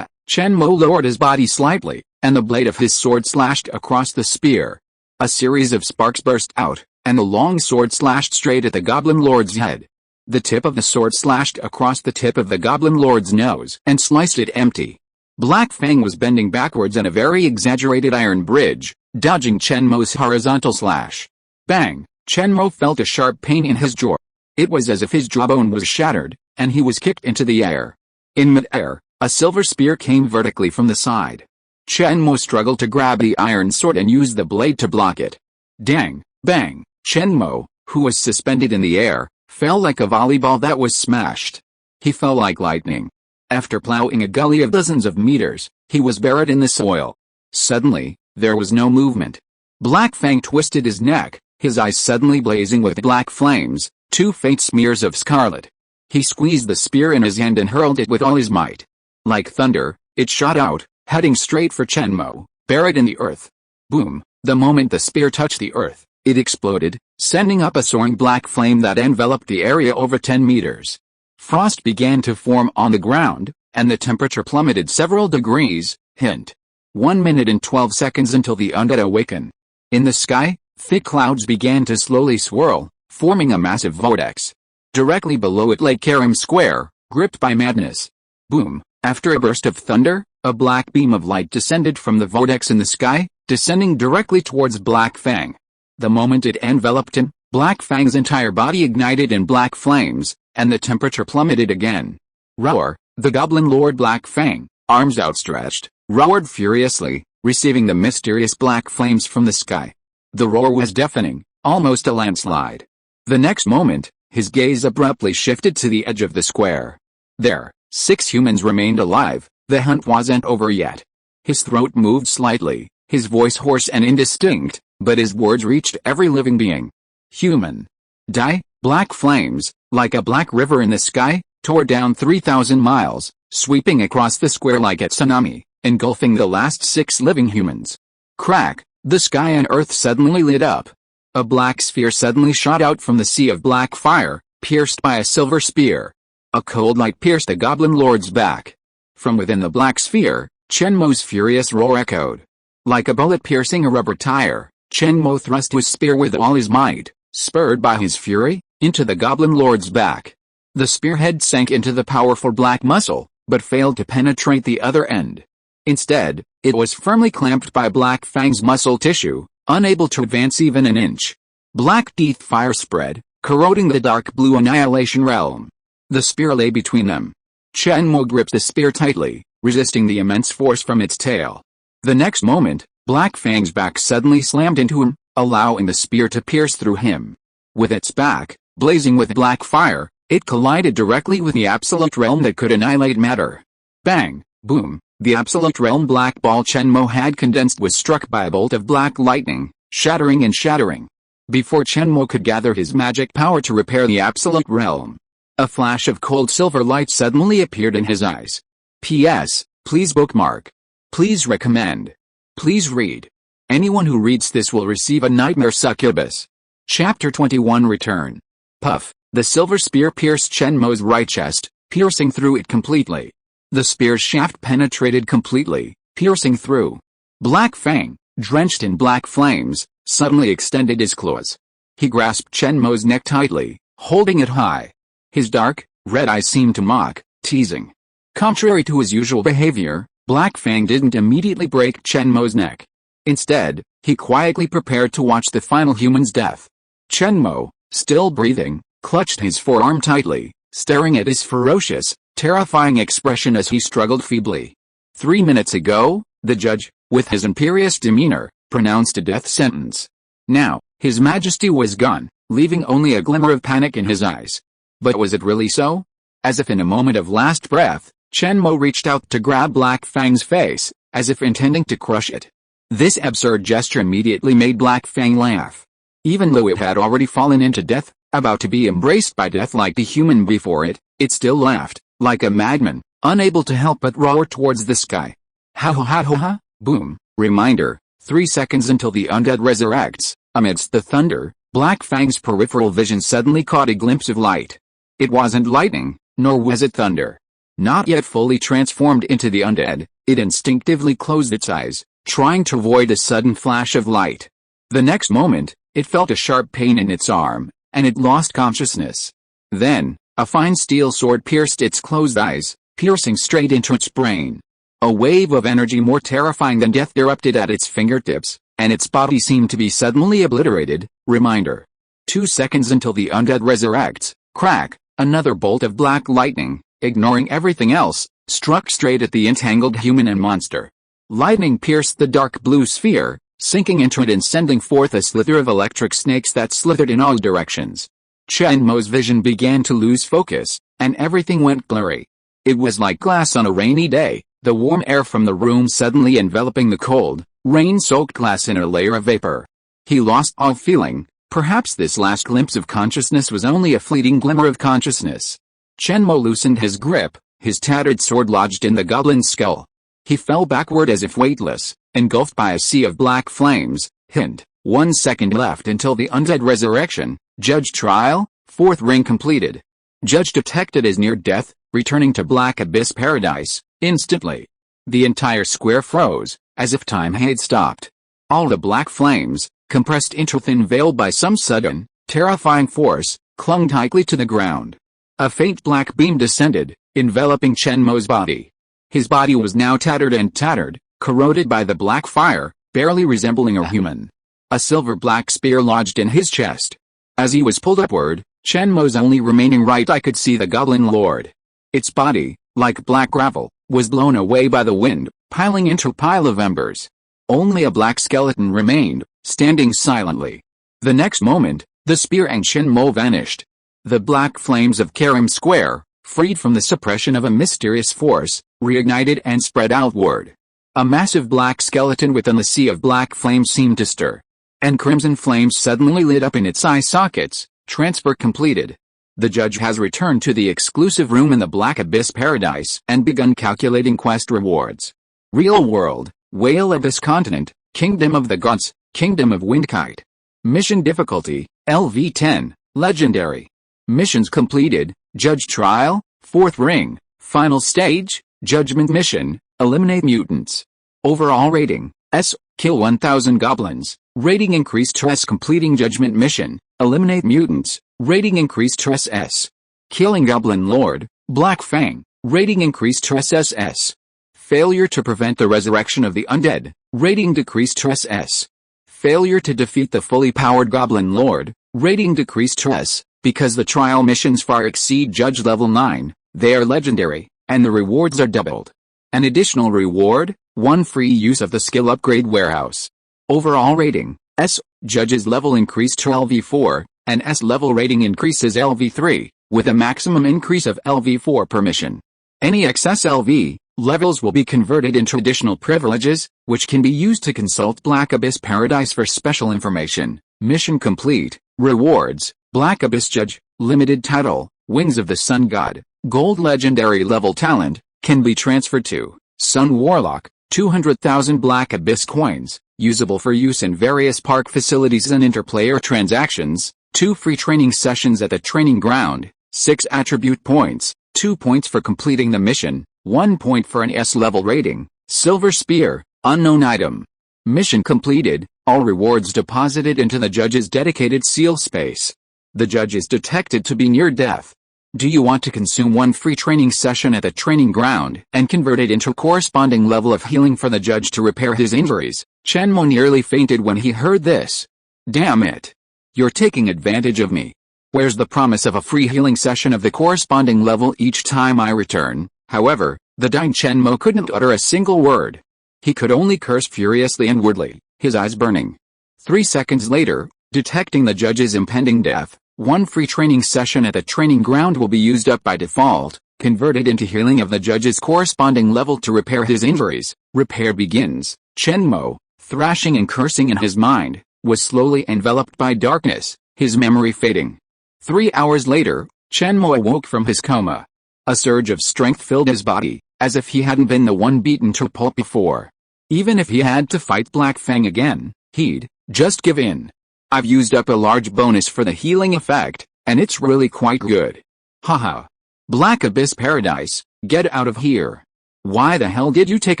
Chen Mo lowered his body slightly, and the blade of his sword slashed across the spear. A series of sparks burst out, and the long sword slashed straight at the Goblin Lord's head. The tip of the sword slashed across the tip of the Goblin Lord's nose and sliced it empty. Black Fang was bending backwards in a very exaggerated iron bridge, dodging Chen Mo's horizontal slash. Bang! Chen Mo felt a sharp pain in his jaw. It was as if his jawbone was shattered, and he was kicked into the air. In mid-air, a silver spear came vertically from the side. Chen Mo struggled to grab the iron sword and used the blade to block it. Dang! Bang! Chen Mo, who was suspended in the air, fell like a volleyball that was smashed. He fell like lightning. After plowing a gully of dozens of meters, he was buried in the soil. Suddenly, there was no movement. Black Fang twisted his neck, his eyes suddenly blazing with black flames, 2 faint smears of scarlet. He squeezed the spear in his hand and hurled it with all his might. Like thunder, it shot out, heading straight for Chen Mo, buried in the earth. Boom! The moment the spear touched the earth, it exploded, sending up a soaring black flame that enveloped the area over 10 meters. Frost began to form on the ground, and the temperature plummeted several degrees. Hint. 1 minute and 12 seconds until the undead awaken. In the sky, thick clouds began to slowly swirl, forming a massive vortex. Directly below it lay Karim Square, gripped by madness. Boom! After a burst of thunder, a black beam of light descended from the vortex in the sky, descending directly towards Black Fang. The moment it enveloped him, Black Fang's entire body ignited in black flames, and the temperature plummeted again. Roar! The Goblin Lord Black Fang, arms outstretched, roared furiously, receiving the mysterious black flames from the sky. The roar was deafening, almost a landslide. The next moment, his gaze abruptly shifted to the edge of the square. There, 6 humans remained alive. The hunt wasn't over yet. His throat moved slightly, his voice hoarse and indistinct, but his words reached every living being. Human. Die! Black flames, like a black river in the sky, tore down 3,000 miles, sweeping across the square like a tsunami, engulfing the last 6 living humans. Crack! The sky and earth suddenly lit up. A black sphere suddenly shot out from the sea of black fire, pierced by a silver spear. A cold light pierced the Goblin Lord's back. From within the black sphere, Chen Mo's furious roar echoed. Like a bullet piercing a rubber tire, Chen Mo thrust his spear with all his might, spurred by his fury, into the Goblin Lord's back. The spearhead sank into the powerful black muscle, but failed to penetrate the other end. Instead, it was firmly clamped by Black Fang's muscle tissue, unable to advance even an inch. Black teeth fire spread, corroding the dark blue annihilation realm. The spear lay between them. Chen Mo gripped the spear tightly, resisting the immense force from its tail. The next moment, Black Fang's back suddenly slammed into him, allowing the spear to pierce through him. With its back, blazing with black fire, it collided directly with the Absolute Realm that could annihilate matter. Bang! Boom! The Absolute Realm black ball Chen Mo had condensed was struck by a bolt of black lightning, shattering and shattering. Before Chen Mo could gather his magic power to repair the Absolute Realm, a flash of cold silver light suddenly appeared in his eyes. P.S. Please bookmark. Please recommend. Please read. Anyone who reads this will receive a nightmare succubus. Chapter 21 Return. Puff. The silver spear pierced Chen Mo's right chest, piercing through it completely. The spear's shaft penetrated completely, piercing through. Black Fang, drenched in black flames, suddenly extended his claws. He grasped Chen Mo's neck tightly, holding it high. His dark, red eyes seemed to mock, teasing. Contrary to his usual behavior, Black Fang didn't immediately break Chen Mo's neck. Instead, he quietly prepared to watch the final human's death. Chen Mo, still breathing, clutched his forearm tightly, staring at his ferocious, terrifying expression as he struggled feebly. 3 minutes ago, the judge, with his imperious demeanor, pronounced a death sentence. Now, His Majesty was gone, leaving only a glimmer of panic in his eyes. But was it really so? As if in a moment of last breath, Chen Mo reached out to grab Black Fang's face, as if intending to crush it. This absurd gesture immediately made Black Fang laugh. Even though it had already fallen into death, about to be embraced by death like the human before it, it still laughed, like a madman, unable to help but roar towards the sky. Ha ha ha ha ha, boom. Reminder, 3 seconds until the undead resurrects. Amidst the thunder, Black Fang's peripheral vision suddenly caught a glimpse of light. It wasn't lightning, nor was it thunder. Not yet fully transformed into the undead, it instinctively closed its eyes, trying to avoid a sudden flash of light. The next moment, it felt a sharp pain in its arm, and it lost consciousness. Then, a fine steel sword pierced its closed eyes, piercing straight into its brain. A wave of energy more terrifying than death erupted at its fingertips, and its body seemed to be suddenly obliterated. Reminder. 2 seconds until the undead resurrects. Crack, another bolt of black lightning, ignoring everything else, struck straight at the entangled human and monster. Lightning pierced the dark blue sphere, sinking into it and sending forth a slither of electric snakes that slithered in all directions. Chen Mo's vision began to lose focus, and everything went blurry. It was like glass on a rainy day, the warm air from the room suddenly enveloping the cold, rain-soaked glass in a layer of vapor. He lost all feeling. Perhaps this last glimpse of consciousness was only a fleeting glimmer of consciousness. Chen Mo loosened his grip, his tattered sword lodged in the goblin's skull. He fell backward as if weightless, engulfed by a sea of black flames. Hint, 1 second left until the undead resurrection. Judge trial, 4th ring completed. Judge detected as near death, returning to Black Abyss Paradise, instantly. The entire square froze, as if time had stopped. All the black flames, compressed into a thin veil by some sudden, terrifying force, clung tightly to the ground. A faint black beam descended, enveloping Chen Mo's body. His body was now tattered, corroded by the black fire, barely resembling a human. A silver-black spear lodged in his chest. As he was pulled upward, Chen Mo's only remaining right eye could see the Goblin Lord. Its body, like black gravel, was blown away by the wind, piling into a pile of embers. Only a black skeleton remained, standing silently. The next moment, the spear and Chen Mo vanished. The black flames of Karim Square, freed from the suppression of a mysterious force, reignited and spread outward. A massive black skeleton within the sea of black flames seemed to stir. And crimson flames suddenly lit up in its eye sockets. Transfer completed. The judge has returned to the exclusive room in the Black Abyss Paradise and begun calculating quest rewards. Real world, Whale Abyss Continent, Kingdom of the Gods, Kingdom of Windkite. Mission difficulty, LV10, Legendary. Missions completed, Judge Trial, 4th Ring, Final Stage, Judgment Mission, Eliminate Mutants. Overall rating, S, Kill 1000 Goblins, rating increased to S. Completing Judgment Mission, Eliminate Mutants, rating increased to SS. Killing Goblin Lord, Black Fang, rating increased to SSS. Failure to prevent the resurrection of the undead, rating decreased to SS. Failure to defeat the fully powered Goblin Lord, rating decreased to S. Because the trial missions far exceed Judge Level 9, they are legendary, and the rewards are doubled. An additional reward, 1 free use of the skill upgrade warehouse. Overall rating, S. Judge's level increased to LV4, and S level rating increases LV3, with a maximum increase of LV4 per mission. Any excess LV levels will be converted into additional privileges, which can be used to consult Black Abyss Paradise for special information. Mission complete. Rewards, Black Abyss Judge, limited title, Wings of the Sun God, Gold Legendary level talent, can be transferred to Sun Warlock, 200,000 Black Abyss coins, usable for use in various park facilities and interplayer transactions, 2 free training sessions at the training ground, 6 attribute points, 2 points for completing the mission, 1 point for an S-level rating, Silver Spear, unknown item. Mission completed, all rewards deposited into the judge's dedicated seal space. The judge is detected to be near death. Do you want to consume 1 free training session at the training ground and convert it into a corresponding level of healing for the judge to repair his injuries? Chen Mo nearly fainted when he heard this. Damn it. You're taking advantage of me. Where's the promise of a free healing session of the corresponding level each time I return? However, the dying Chen Mo couldn't utter a single word. He could only curse furiously inwardly, his eyes burning. 3 seconds later, detecting the judge's impending death, one free training session at the training ground will be used up by default, converted into healing of the judge's corresponding level to repair his injuries. Repair begins. Chen Mo, thrashing and cursing in his mind, was slowly enveloped by darkness, his memory fading. 3 hours later, Chen Mo awoke from his coma. A surge of strength filled his body, as if he hadn't been the one beaten to pulp before. Even if he had to fight Black Fang again, he'd just give in. I've used up a large bonus for the healing effect, and it's really quite good. Haha. Black Abyss Paradise, get out of here. Why the hell did you take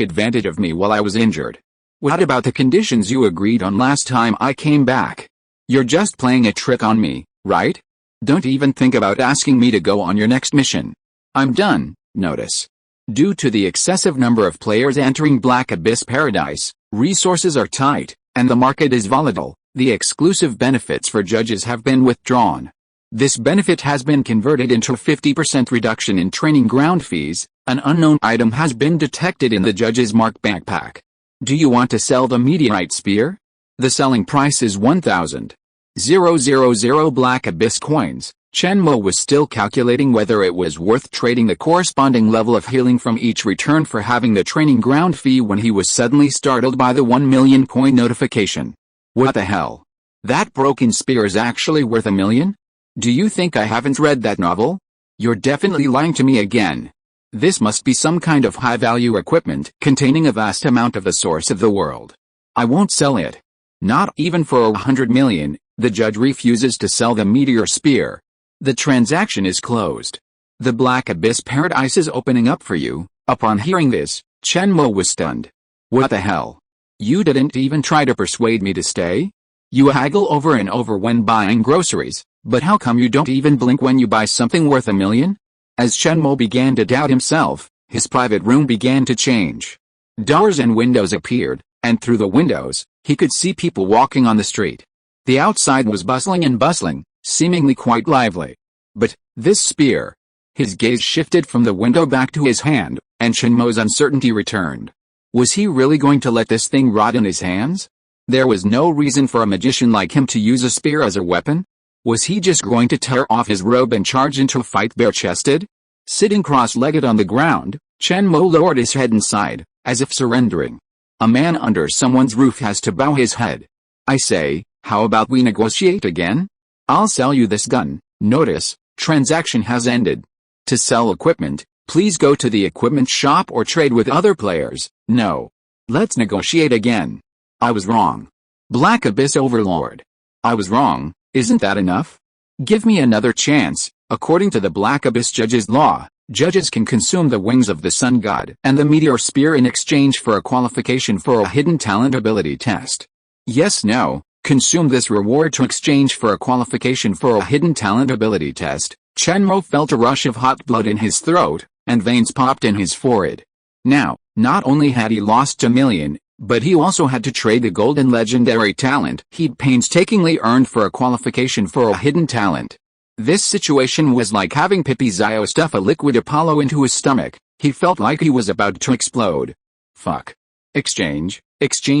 advantage of me while I was injured? What about the conditions you agreed on last time I came back? You're just playing a trick on me, right? Don't even think about asking me to go on your next mission. I'm done. Notice. Due to the excessive number of players entering Black Abyss Paradise, resources are tight, and the market is volatile. The exclusive benefits for judges have been withdrawn. This benefit has been converted into a 50% reduction in training ground fees. An unknown item has been detected in the judge's marked backpack. Do you want to sell the meteorite spear? The selling price is 1,000. 000 Black Abyss coins. Chen Mo was still calculating whether it was worth trading the corresponding level of healing from each return for having the training ground fee when he was suddenly startled by the 1 million coin notification. What the hell? That broken spear is actually worth 1 million? Do you think I haven't read that novel? You're definitely lying to me again. This must be some kind of high-value equipment containing a vast amount of the source of the world. I won't sell it. Not even for 100 million, the judge refuses to sell the meteor spear. The transaction is closed. The Black Abyss Paradise is opening up for you. Upon hearing this, Chen Mo was stunned. What the hell? You didn't even try to persuade me to stay? You haggle over and over when buying groceries, but how come you don't even blink when you buy something worth 1 million? As Chen Mo began to doubt himself, his private room began to change. Doors and windows appeared, and through the windows, he could see people walking on the street. The outside was bustling, seemingly quite lively. But, this spear. His gaze shifted from the window back to his hand, and Chen Mo's uncertainty returned. Was he really going to let this thing rot in his hands? There was no reason for a magician like him to use a spear as a weapon. Was he just going to tear off his robe and charge into a fight bare-chested? Sitting cross-legged on the ground, Chen Mo lowered his head and sighed, as if surrendering. A man under someone's roof has to bow his head. I say, how about we negotiate again? I'll sell you this gun. Notice, transaction has ended. To sell equipment, please go to the equipment shop or trade with other players. No. Let's negotiate again. I was wrong. Black Abyss Overlord. I was wrong. Isn't that enough? Give me another chance. According to the Black Abyss Judge's law, judges can consume the wings of the Sun God and the Meteor Spear in exchange for a qualification for a hidden talent ability test. Yes, no, consume this reward to exchange for a qualification for a hidden talent ability test. Chen Mo felt a rush of hot blood in his throat, and veins popped in his forehead. Now, not only had he lost 1 million, but he also had to trade the golden legendary talent he'd painstakingly earned for a qualification for a hidden talent. This situation was like having Pippi Zio stuff a liquid Apollo into his stomach. He felt like he was about to explode. Fuck. Exchange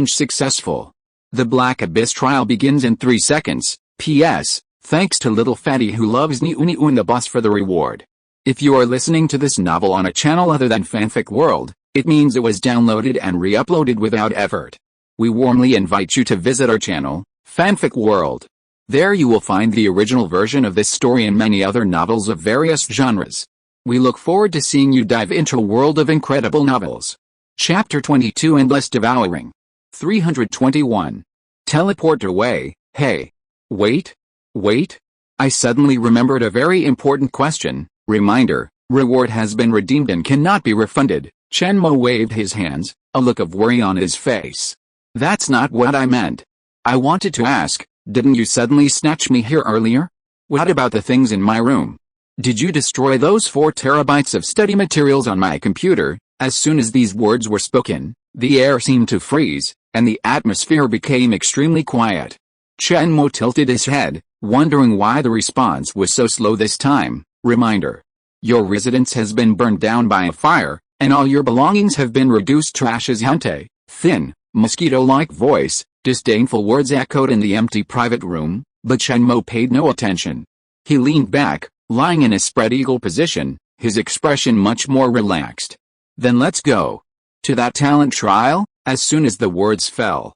successful. The Black Abyss trial begins in 3 seconds. P.S. Thanks to Little Fatty who loves Niu and the boss for the reward. If you are listening to this novel on a channel other than Fanfic World, it means it was downloaded and re-uploaded without effort. We warmly invite you to visit our channel, Fanfic World. There you will find the original version of this story and many other novels of various genres. We look forward to seeing you dive into a world of incredible novels. Chapter 22 Endless Devouring. 321. Teleport away. Hey. Wait. I suddenly remembered a very important question. Reminder, reward has been redeemed and cannot be refunded. Chen Mo waved his hands, a look of worry on his face. That's not what I meant. I wanted to ask, didn't you suddenly snatch me here earlier? What about the things in my room? Did you destroy those 4 terabytes of study materials on my computer? As soon as these words were spoken, the air seemed to freeze, and the atmosphere became extremely quiet. Chen Mo tilted his head, wondering why the response was so slow this time. Reminder. Your residence has been burned down by a fire, and all your belongings have been reduced to ashes. Hunte, thin, mosquito-like voice, disdainful words echoed in the empty private room, but Chen Mo paid no attention. He leaned back, lying in a spread-eagle position, his expression much more relaxed. Then let's go. To that talent trial? As soon as the words fell.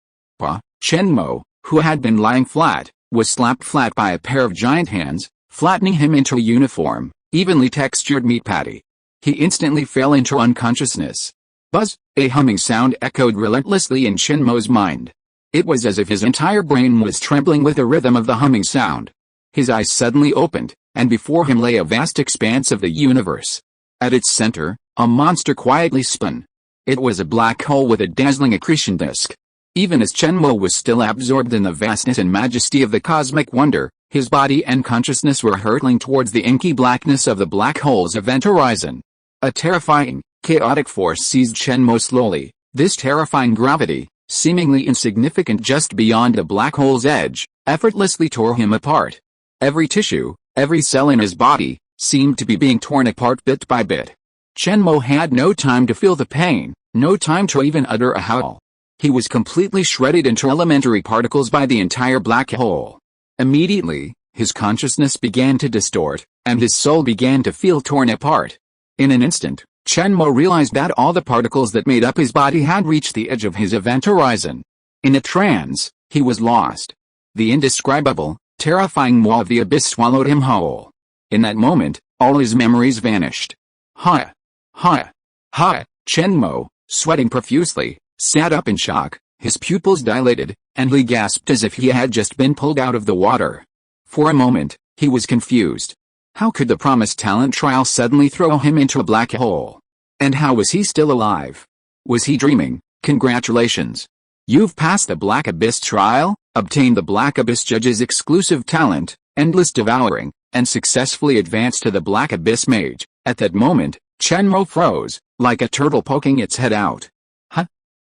Chen Mo, who had been lying flat, was slapped flat by a pair of giant hands, flattening him into a uniform, evenly textured meat patty. He instantly fell into unconsciousness. Buzz, a humming sound echoed relentlessly in Chen Mo's mind. It was as if his entire brain was trembling with the rhythm of the humming sound. His eyes suddenly opened, and before him lay a vast expanse of the universe. At its center, a monster quietly spun. It was a black hole with a dazzling accretion disk. Even as Chen Mo was still absorbed in the vastness and majesty of the cosmic wonder, his body and consciousness were hurtling towards the inky blackness of the black hole's event horizon. A terrifying, chaotic force seized Chen Mo slowly. This terrifying gravity, seemingly insignificant just beyond the black hole's edge, effortlessly tore him apart. Every tissue, every cell in his body, seemed to be being torn apart bit by bit. Chen Mo had no time to feel the pain, no time to even utter a howl. He was completely shredded into elementary particles by the entire black hole. Immediately, his consciousness began to distort, and his soul began to feel torn apart. In an instant, Chen Mo realized that all the particles that made up his body had reached the edge of his event horizon. In a trance, he was lost. The indescribable, terrifying maw of the abyss swallowed him whole. In that moment, all his memories vanished. Chen Mo, sweating profusely, sat up in shock, his pupils dilated, and he gasped as if he had just been pulled out of the water. For a moment, he was confused. How could the promised talent trial suddenly throw him into a black hole? And how was he still alive? Was he dreaming? Congratulations. You've passed the Black Abyss trial, obtained the Black Abyss Judge's exclusive talent, Endless Devouring, and successfully advanced to the Black Abyss Mage. At that moment, Chen Mo froze, like a turtle poking its head out.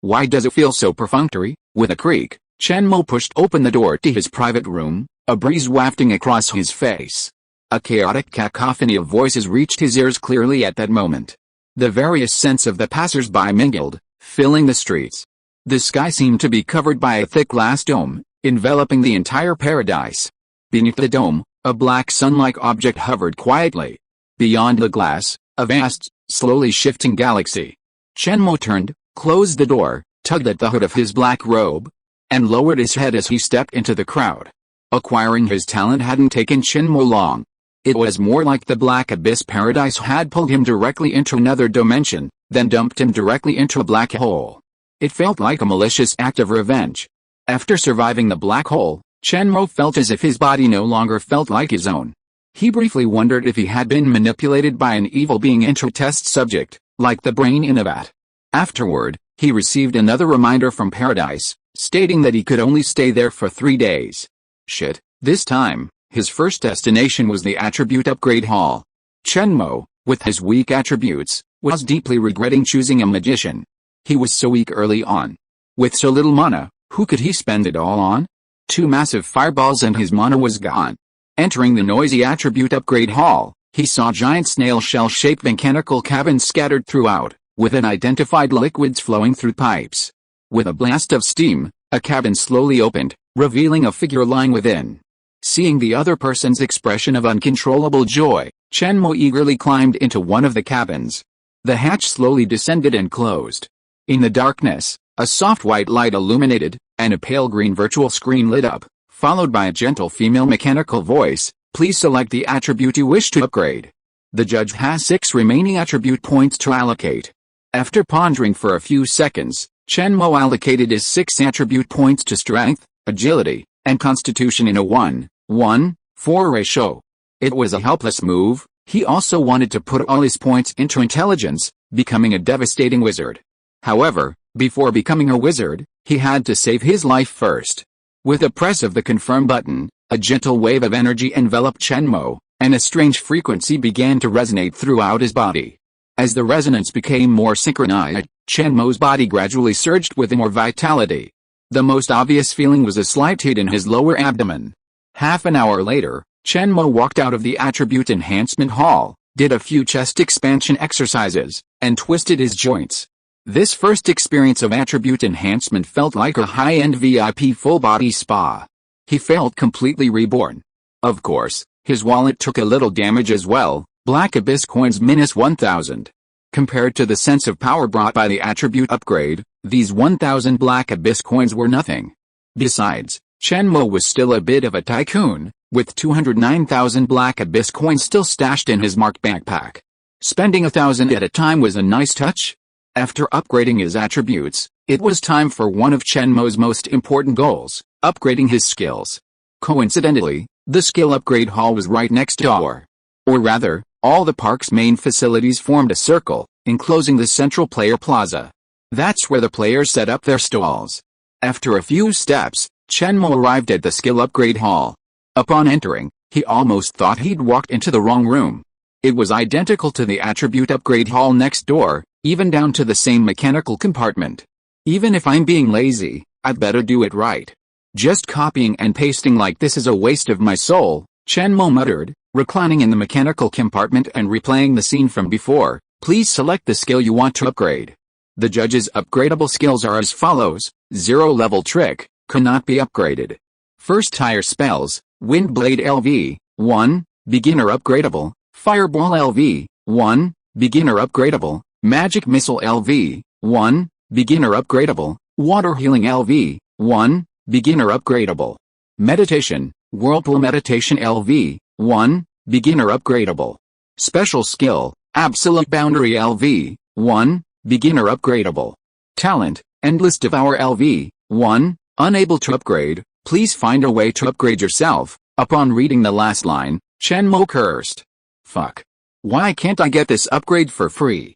Why does it feel so perfunctory? With a creak, Chen Mo pushed open the door to his private room, a breeze wafting across his face. A chaotic cacophony of voices reached his ears clearly at that moment. The various scents of the passers-by mingled, filling the streets. The sky seemed to be covered by a thick glass dome, enveloping the entire paradise. Beneath the dome, a black sun-like object hovered quietly. Beyond the glass, a vast, slowly shifting galaxy. Chen Mo turned, closed the door, tugged at the hood of his black robe, and lowered his head as he stepped into the crowd. Acquiring his talent hadn't taken Chen Mo long. It was more like the Black Abyss Paradise had pulled him directly into another dimension, then dumped him directly into a black hole. It felt like a malicious act of revenge. After surviving the black hole, Chen Mo felt as if his body no longer felt like his own. He briefly wondered if he had been manipulated by an evil being into a test subject, like the brain in a vat. Afterward, he received another reminder from Paradise, stating that he could only stay there for 3 days. Shit, this time, his first destination was the Attribute Upgrade Hall. Chen Mo, with his weak attributes, was deeply regretting choosing a magician. He was so weak early on. With so little mana, who could he spend it all on? 2 massive fireballs and his mana was gone. Entering the noisy Attribute Upgrade Hall, he saw giant snail shell-shaped mechanical cabins scattered throughout, with unidentified liquids flowing through pipes. With a blast of steam, a cabin slowly opened, revealing a figure lying within. Seeing the other person's expression of uncontrollable joy, Chen Mo eagerly climbed into one of the cabins. The hatch slowly descended and closed. In the darkness, a soft white light illuminated, and a pale green virtual screen lit up, followed by a gentle female mechanical voice. Please select the attribute you wish to upgrade. The judge has 6 remaining attribute points to allocate. After pondering for a few seconds, Chen Mo allocated his 6 attribute points to strength, agility, and constitution in a 1:4 ratio. It was a helpless move. He also wanted to put all his points into intelligence, becoming a devastating wizard. However, before becoming a wizard, he had to save his life first. With a press of the confirm button, a gentle wave of energy enveloped Chen Mo, and a strange frequency began to resonate throughout his body. As the resonance became more synchronized, Chen Mo's body gradually surged with more vitality. The most obvious feeling was a slight heat in his lower abdomen. Half an hour later, Chen Mo walked out of the attribute enhancement hall, did a few chest expansion exercises, and twisted his joints. This first experience of attribute enhancement felt like a high-end VIP full-body spa. He felt completely reborn. Of course, his wallet took a little damage as well, Black Abyss coins minus 1,000. Compared to the sense of power brought by the attribute upgrade, these 1,000 Black Abyss coins were nothing. Besides, Chen Mo was still a bit of a tycoon, with 209,000 Black Abyss coins still stashed in his marked backpack. Spending 1,000 at a time was a nice touch. After upgrading his attributes, it was time for one of Chen Mo's most important goals, upgrading his skills. Coincidentally, the skill upgrade hall was right next door. Or rather, all the park's main facilities formed a circle, enclosing the central player plaza. That's where the players set up their stalls. After a few steps, Chen Mo arrived at the skill upgrade hall. Upon entering, he almost thought he'd walked into the wrong room. It was identical to the attribute upgrade hall next door, even down to the same mechanical compartment. Even if I'm being lazy, I'd better do it right. Just copying and pasting like this is a waste of my soul, Chen Mo muttered, reclining in the mechanical compartment and replaying the scene from before. Please select the skill you want to upgrade. The judge's upgradable skills are as follows: 0 level trick, cannot be upgraded. First tier spells, Windblade LV, 1, beginner upgradable, Fireball LV, 1, beginner upgradable, Magic Missile LV, 1, beginner upgradable, Water Healing LV, 1, beginner upgradable. Meditation, Whirlpool Meditation LV, 1, beginner upgradable. Special skill, Absolute Boundary LV, 1, beginner upgradable. Talent, Endless Devour LV, 1, unable to upgrade, please find a way to upgrade yourself. Upon reading the last line, Chen Mo cursed. Fuck. Why can't I get this upgrade for free?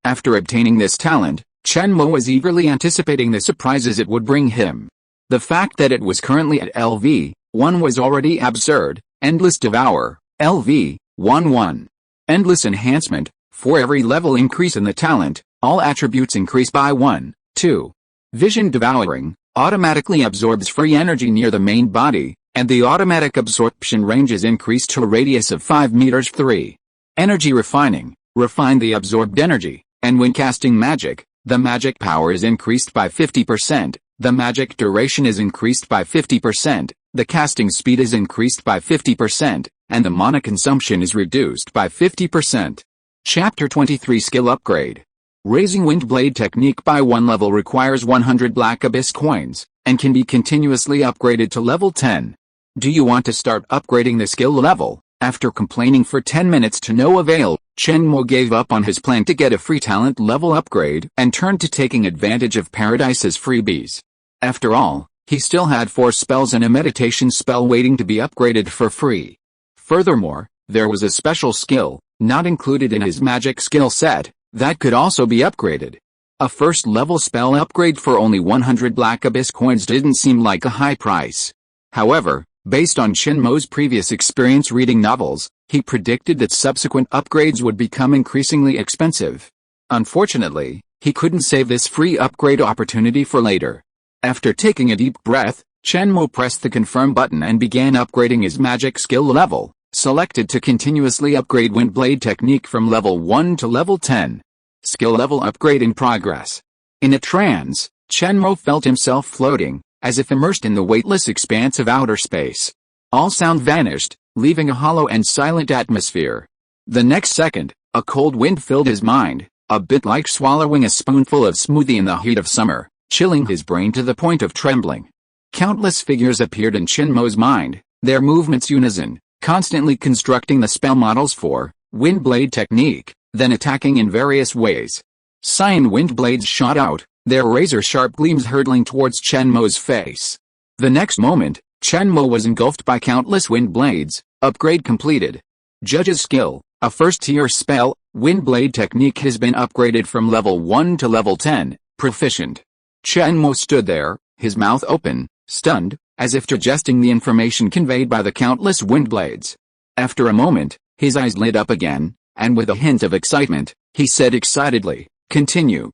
After obtaining this talent, Chen Mo was eagerly anticipating the surprises it would bring him. The fact that it was currently at LV 1 was already absurd. Endless Devour, LV 1-1. Endless Enhancement, for every level increase in the talent, all attributes increase by 1, 2. Vision Devouring, automatically absorbs free energy near the main body, and the automatic absorption range is increased to a radius of 5 meters. 3. Energy Refining, refine the absorbed energy, and when casting magic, the magic power is increased by 50%, the magic duration is increased by 50%, the casting speed is increased by 50%, and the mana consumption is reduced by 50%. Chapter 23 Skill Upgrade. Raising Windblade technique by 1 level requires 100 Black Abyss coins, and can be continuously upgraded to level 10. Do you want to start upgrading the skill level? After complaining for 10 minutes to no avail, Chen Mo gave up on his plan to get a free talent level upgrade and turned to taking advantage of Paradise's freebies. After all, he still had 4 spells and a meditation spell waiting to be upgraded for free. Furthermore, there was a special skill, not included in his magic skill set, that could also be upgraded. A first level spell upgrade for only 100 Black Abyss coins didn't seem like a high price. However, based on Chen Mo's previous experience reading novels, he predicted that subsequent upgrades would become increasingly expensive. Unfortunately, he couldn't save this free upgrade opportunity for later. After taking a deep breath, Chen Mo pressed the confirm button and began upgrading his magic skill level, selected to continuously upgrade Windblade technique from level 1 to level 10. Skill level upgrade in progress. In a trance, Chen Mo felt himself floating, as if immersed in the weightless expanse of outer space. All sound vanished, leaving a hollow and silent atmosphere. The next second, a cold wind filled his mind, a bit like swallowing a spoonful of smoothie in the heat of summer, chilling his brain to the point of trembling. Countless figures appeared in Chen Mo's mind, their movements unison, constantly constructing the spell models for Windblade technique, then attacking in various ways. Cyan Windblades shot out, their razor-sharp gleams hurtling towards Chen Mo's face. The next moment, Chen Mo was engulfed by countless Windblades. Upgrade completed. Judge's skill, a first-tier spell, Windblade technique has been upgraded from level 1 to level 10, proficient. Chen Mo stood there, his mouth open, stunned, as if digesting the information conveyed by the countless Windblades. After a moment, his eyes lit up again, and with a hint of excitement, he said excitedly, Continue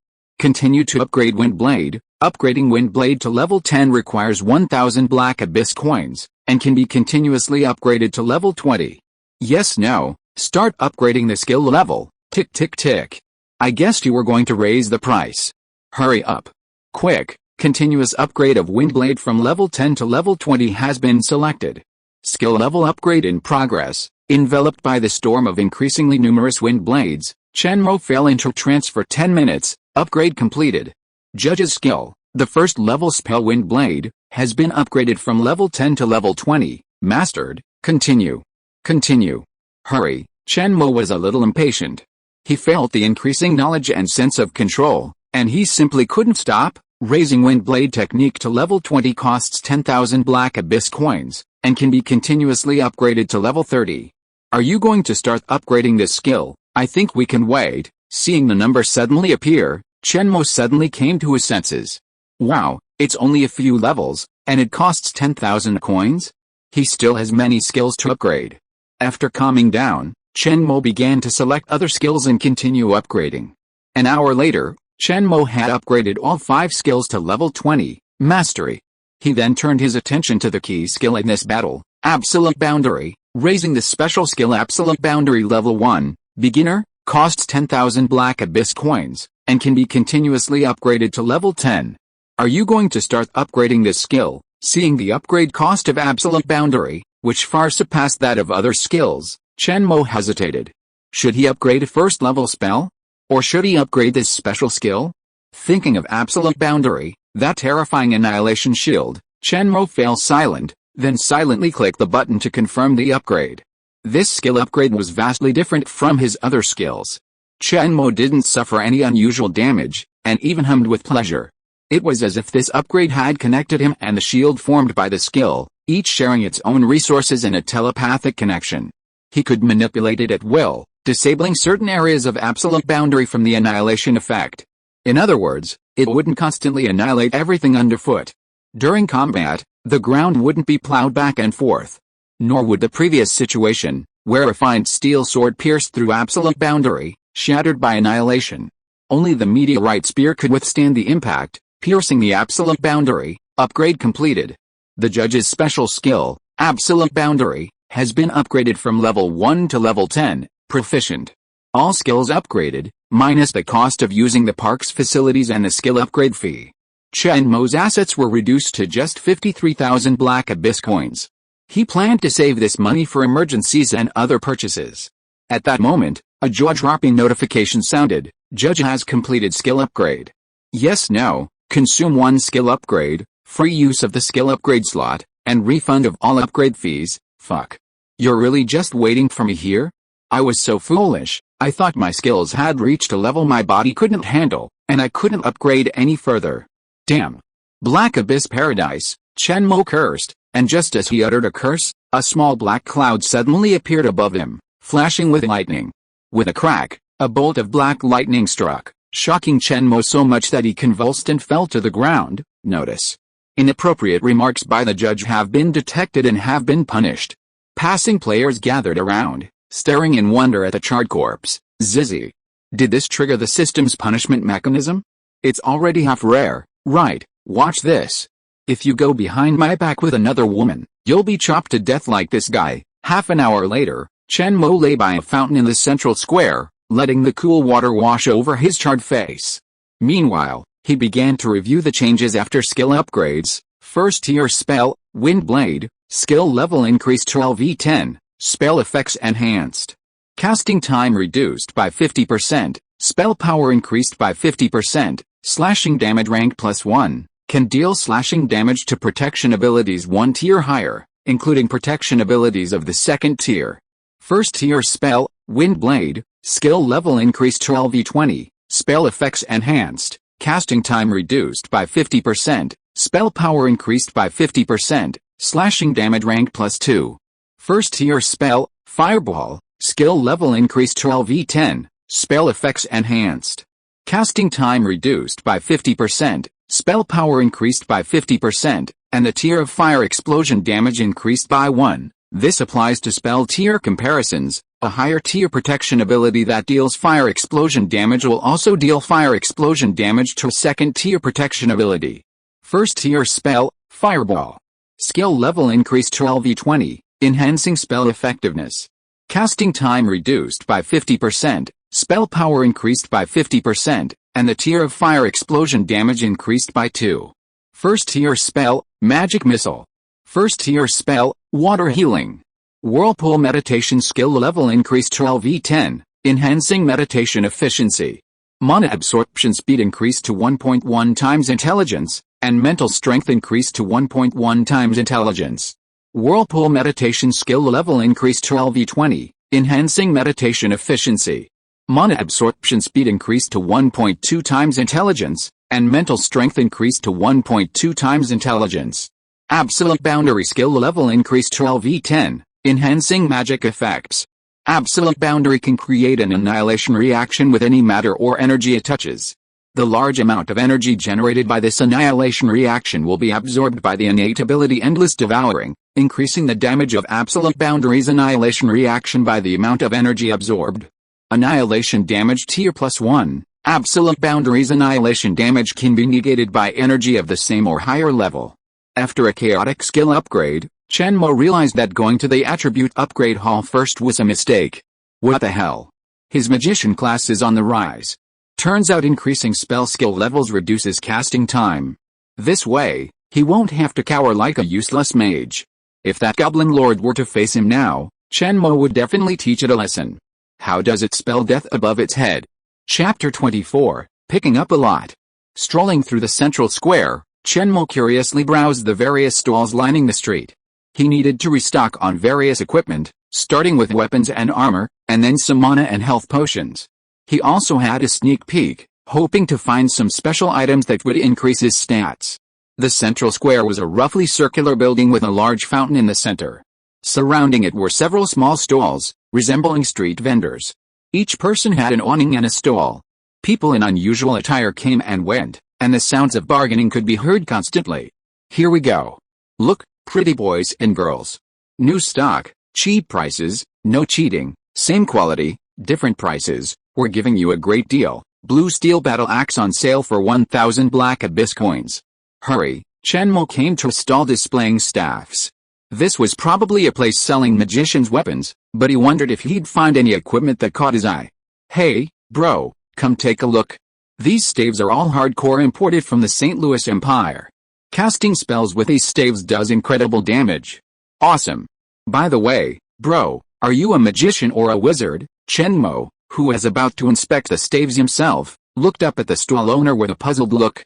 to upgrade Windblade, Upgrading Windblade to level 10 requires 1000 Black Abyss coins, and can be continuously upgraded to level 20. Yes, no, start upgrading the skill level, tick tick tick. I guessed you were going to raise the price. Hurry up. Quick, continuous upgrade of Windblade from level 10 to level 20 has been selected. Skill level upgrade in progress. Enveloped by the storm of increasingly numerous wind blades, Chen Mo fell into trance for 10 minutes, upgrade completed. Judge's skill, the first level spell Wind Blade, has been upgraded from level 10 to level 20, mastered, continue. Continue. Hurry, Chen Mo was a little impatient. He felt the increasing knowledge and sense of control, and he simply couldn't stop. Raising Wind Blade technique to level 20 costs 10,000 Black Abyss coins, and can be continuously upgraded to level 30. Are you going to start upgrading this skill? I think we can wait. Seeing the number suddenly appear, Chen Mo suddenly came to his senses. Wow, it's only a few levels, and it costs 10,000 coins? He still has many skills to upgrade. After calming down, Chen Mo began to select other skills and continue upgrading. An hour later, Chen Mo had upgraded all 5 skills to level 20, mastery. He then turned his attention to the key skill in this battle, Absolute Boundary. Raising the special skill Absolute Boundary level 1, beginner, costs 10,000 Black Abyss coins, and can be continuously upgraded to level 10. Are you going to start upgrading this skill? Seeing the upgrade cost of Absolute Boundary, which far surpassed that of other skills, Chen Mo hesitated. Should he upgrade a first level spell? Or should he upgrade this special skill? Thinking of Absolute Boundary, that terrifying annihilation shield, Chen Mo fell silent, then silently clicked the button to confirm the upgrade. This skill upgrade was vastly different from his other skills. Chen Mo didn't suffer any unusual damage, and even hummed with pleasure. It was as if this upgrade had connected him and the shield formed by the skill, each sharing its own resources in a telepathic connection. He could manipulate it at will, disabling certain areas of Absolute Boundary from the annihilation effect. In other words, it wouldn't constantly annihilate everything underfoot. During combat, the ground wouldn't be plowed back and forth. Nor would the previous situation, where a fine steel sword pierced through Absolute Boundary, shattered by annihilation. Only the meteorite spear could withstand the impact, piercing the Absolute Boundary. Upgrade completed. The judge's special skill, Absolute Boundary, has been upgraded from level 1 to level 10, proficient. All skills upgraded, minus the cost of using the park's facilities and the skill upgrade fee. Chen Mo's assets were reduced to just 53,000 Black Abyss coins. He planned to save this money for emergencies and other purchases. At that moment, a jaw-dropping notification sounded. Judge has completed skill upgrade. Yes, no, consume 1 skill upgrade, free use of the skill upgrade slot, and refund of all upgrade fees. Fuck. You're really just waiting for me here? I was so foolish. I thought my skills had reached a level my body couldn't handle, and I couldn't upgrade any further. Damn. Black Abyss Paradise, Chen Mo cursed, and just as he uttered a curse, a small black cloud suddenly appeared above him, flashing with lightning. With a crack, a bolt of black lightning struck, shocking Chen Mo so much that he convulsed and fell to the ground. Notice. Inappropriate remarks by the judge have been detected and have been punished. Passing players gathered around, staring in wonder at the charred corpse. Zizzy. Did this trigger the system's punishment mechanism? It's already half rare. Right, watch this. If you go behind my back with another woman, you'll be chopped to death like this guy. Half an hour later, Chen Mo lay by a fountain in the central square, letting the cool water wash over his charred face. Meanwhile, he began to review the changes after skill upgrades. First tier spell, Wind Blade, skill level increased to LV10, spell effects enhanced. Casting time reduced by 50%, spell power increased by 50%. Slashing damage rank +1, can deal slashing damage to protection abilities 1 tier higher, including protection abilities of the 2nd tier. First tier spell, Wind Blade, skill level increased to LV20, spell effects enhanced, casting time reduced by 50%, spell power increased by 50%, slashing damage rank +2. First tier spell, Fireball, skill level increased to LV10, spell effects enhanced. Casting time reduced by 50%, spell power increased by 50%, and the tier of fire explosion damage increased by 1. This applies to spell tier comparisons. A higher tier protection ability that deals fire explosion damage will also deal fire explosion damage to a second tier protection ability. First tier spell, Fireball. Skill level increased to LV20, enhancing spell effectiveness. Casting time reduced by 50%, spell power increased by 50%, and the tier of fire explosion damage increased by 2. First tier spell, Magic Missile. First tier spell, Water Healing. Whirlpool meditation skill level increased to LV10, enhancing meditation efficiency. Mana absorption speed increased to 1.1 times intelligence, and mental strength increased to 1.1 times intelligence. Whirlpool meditation skill level increased to LV20, enhancing meditation efficiency. Mana absorption speed increased to 1.2 times intelligence, and mental strength increased to 1.2 times intelligence. Absolute boundary skill level increased to LV10, enhancing magic effects. Absolute boundary can create an annihilation reaction with any matter or energy it touches. The large amount of energy generated by this annihilation reaction will be absorbed by the innate ability Endless Devouring, increasing the damage of Absolute Boundary's annihilation reaction by the amount of energy absorbed. Annihilation damage tier +1. Absolute Boundary's annihilation damage can be negated by energy of the same or higher level. After a chaotic skill upgrade, Chen Mo realized that going to the attribute upgrade hall first was a mistake. What the hell? His magician class is on the rise. Turns out increasing spell skill levels reduces casting time. This way, he won't have to cower like a useless mage. If that goblin lord were to face him now, Chen Mo would definitely teach it a lesson. How does it spell death above its head? Chapter 24, Picking Up a Lot. Strolling through the central square, Chen Mo curiously browsed the various stalls lining the street. He needed to restock on various equipment, starting with weapons and armor, and then some mana and health potions. He also had a sneak peek, hoping to find some special items that would increase his stats. The central square was a roughly circular building with a large fountain in the center. Surrounding it were several small stalls, resembling street vendors. Each person had an awning and a stall. People in unusual attire came and went, and the sounds of bargaining could be heard constantly. Here we go. Look, pretty boys and girls. New stock, cheap prices, no cheating, same quality, different prices. We're giving you a great deal. Blue steel battle axe on sale for 1,000 black abyss coins. Hurry, Chen Mo came to a stall displaying staffs. This was probably a place selling magician's weapons, but he wondered if he'd find any equipment that caught his eye. Hey, bro, come take a look. These staves are all hardcore imported from the St. Louis Empire. Casting spells with these staves does incredible damage. Awesome. By the way, bro, are you a magician or a wizard? Chen Mo, who was about to inspect the staves himself, looked up at the stall owner with a puzzled look.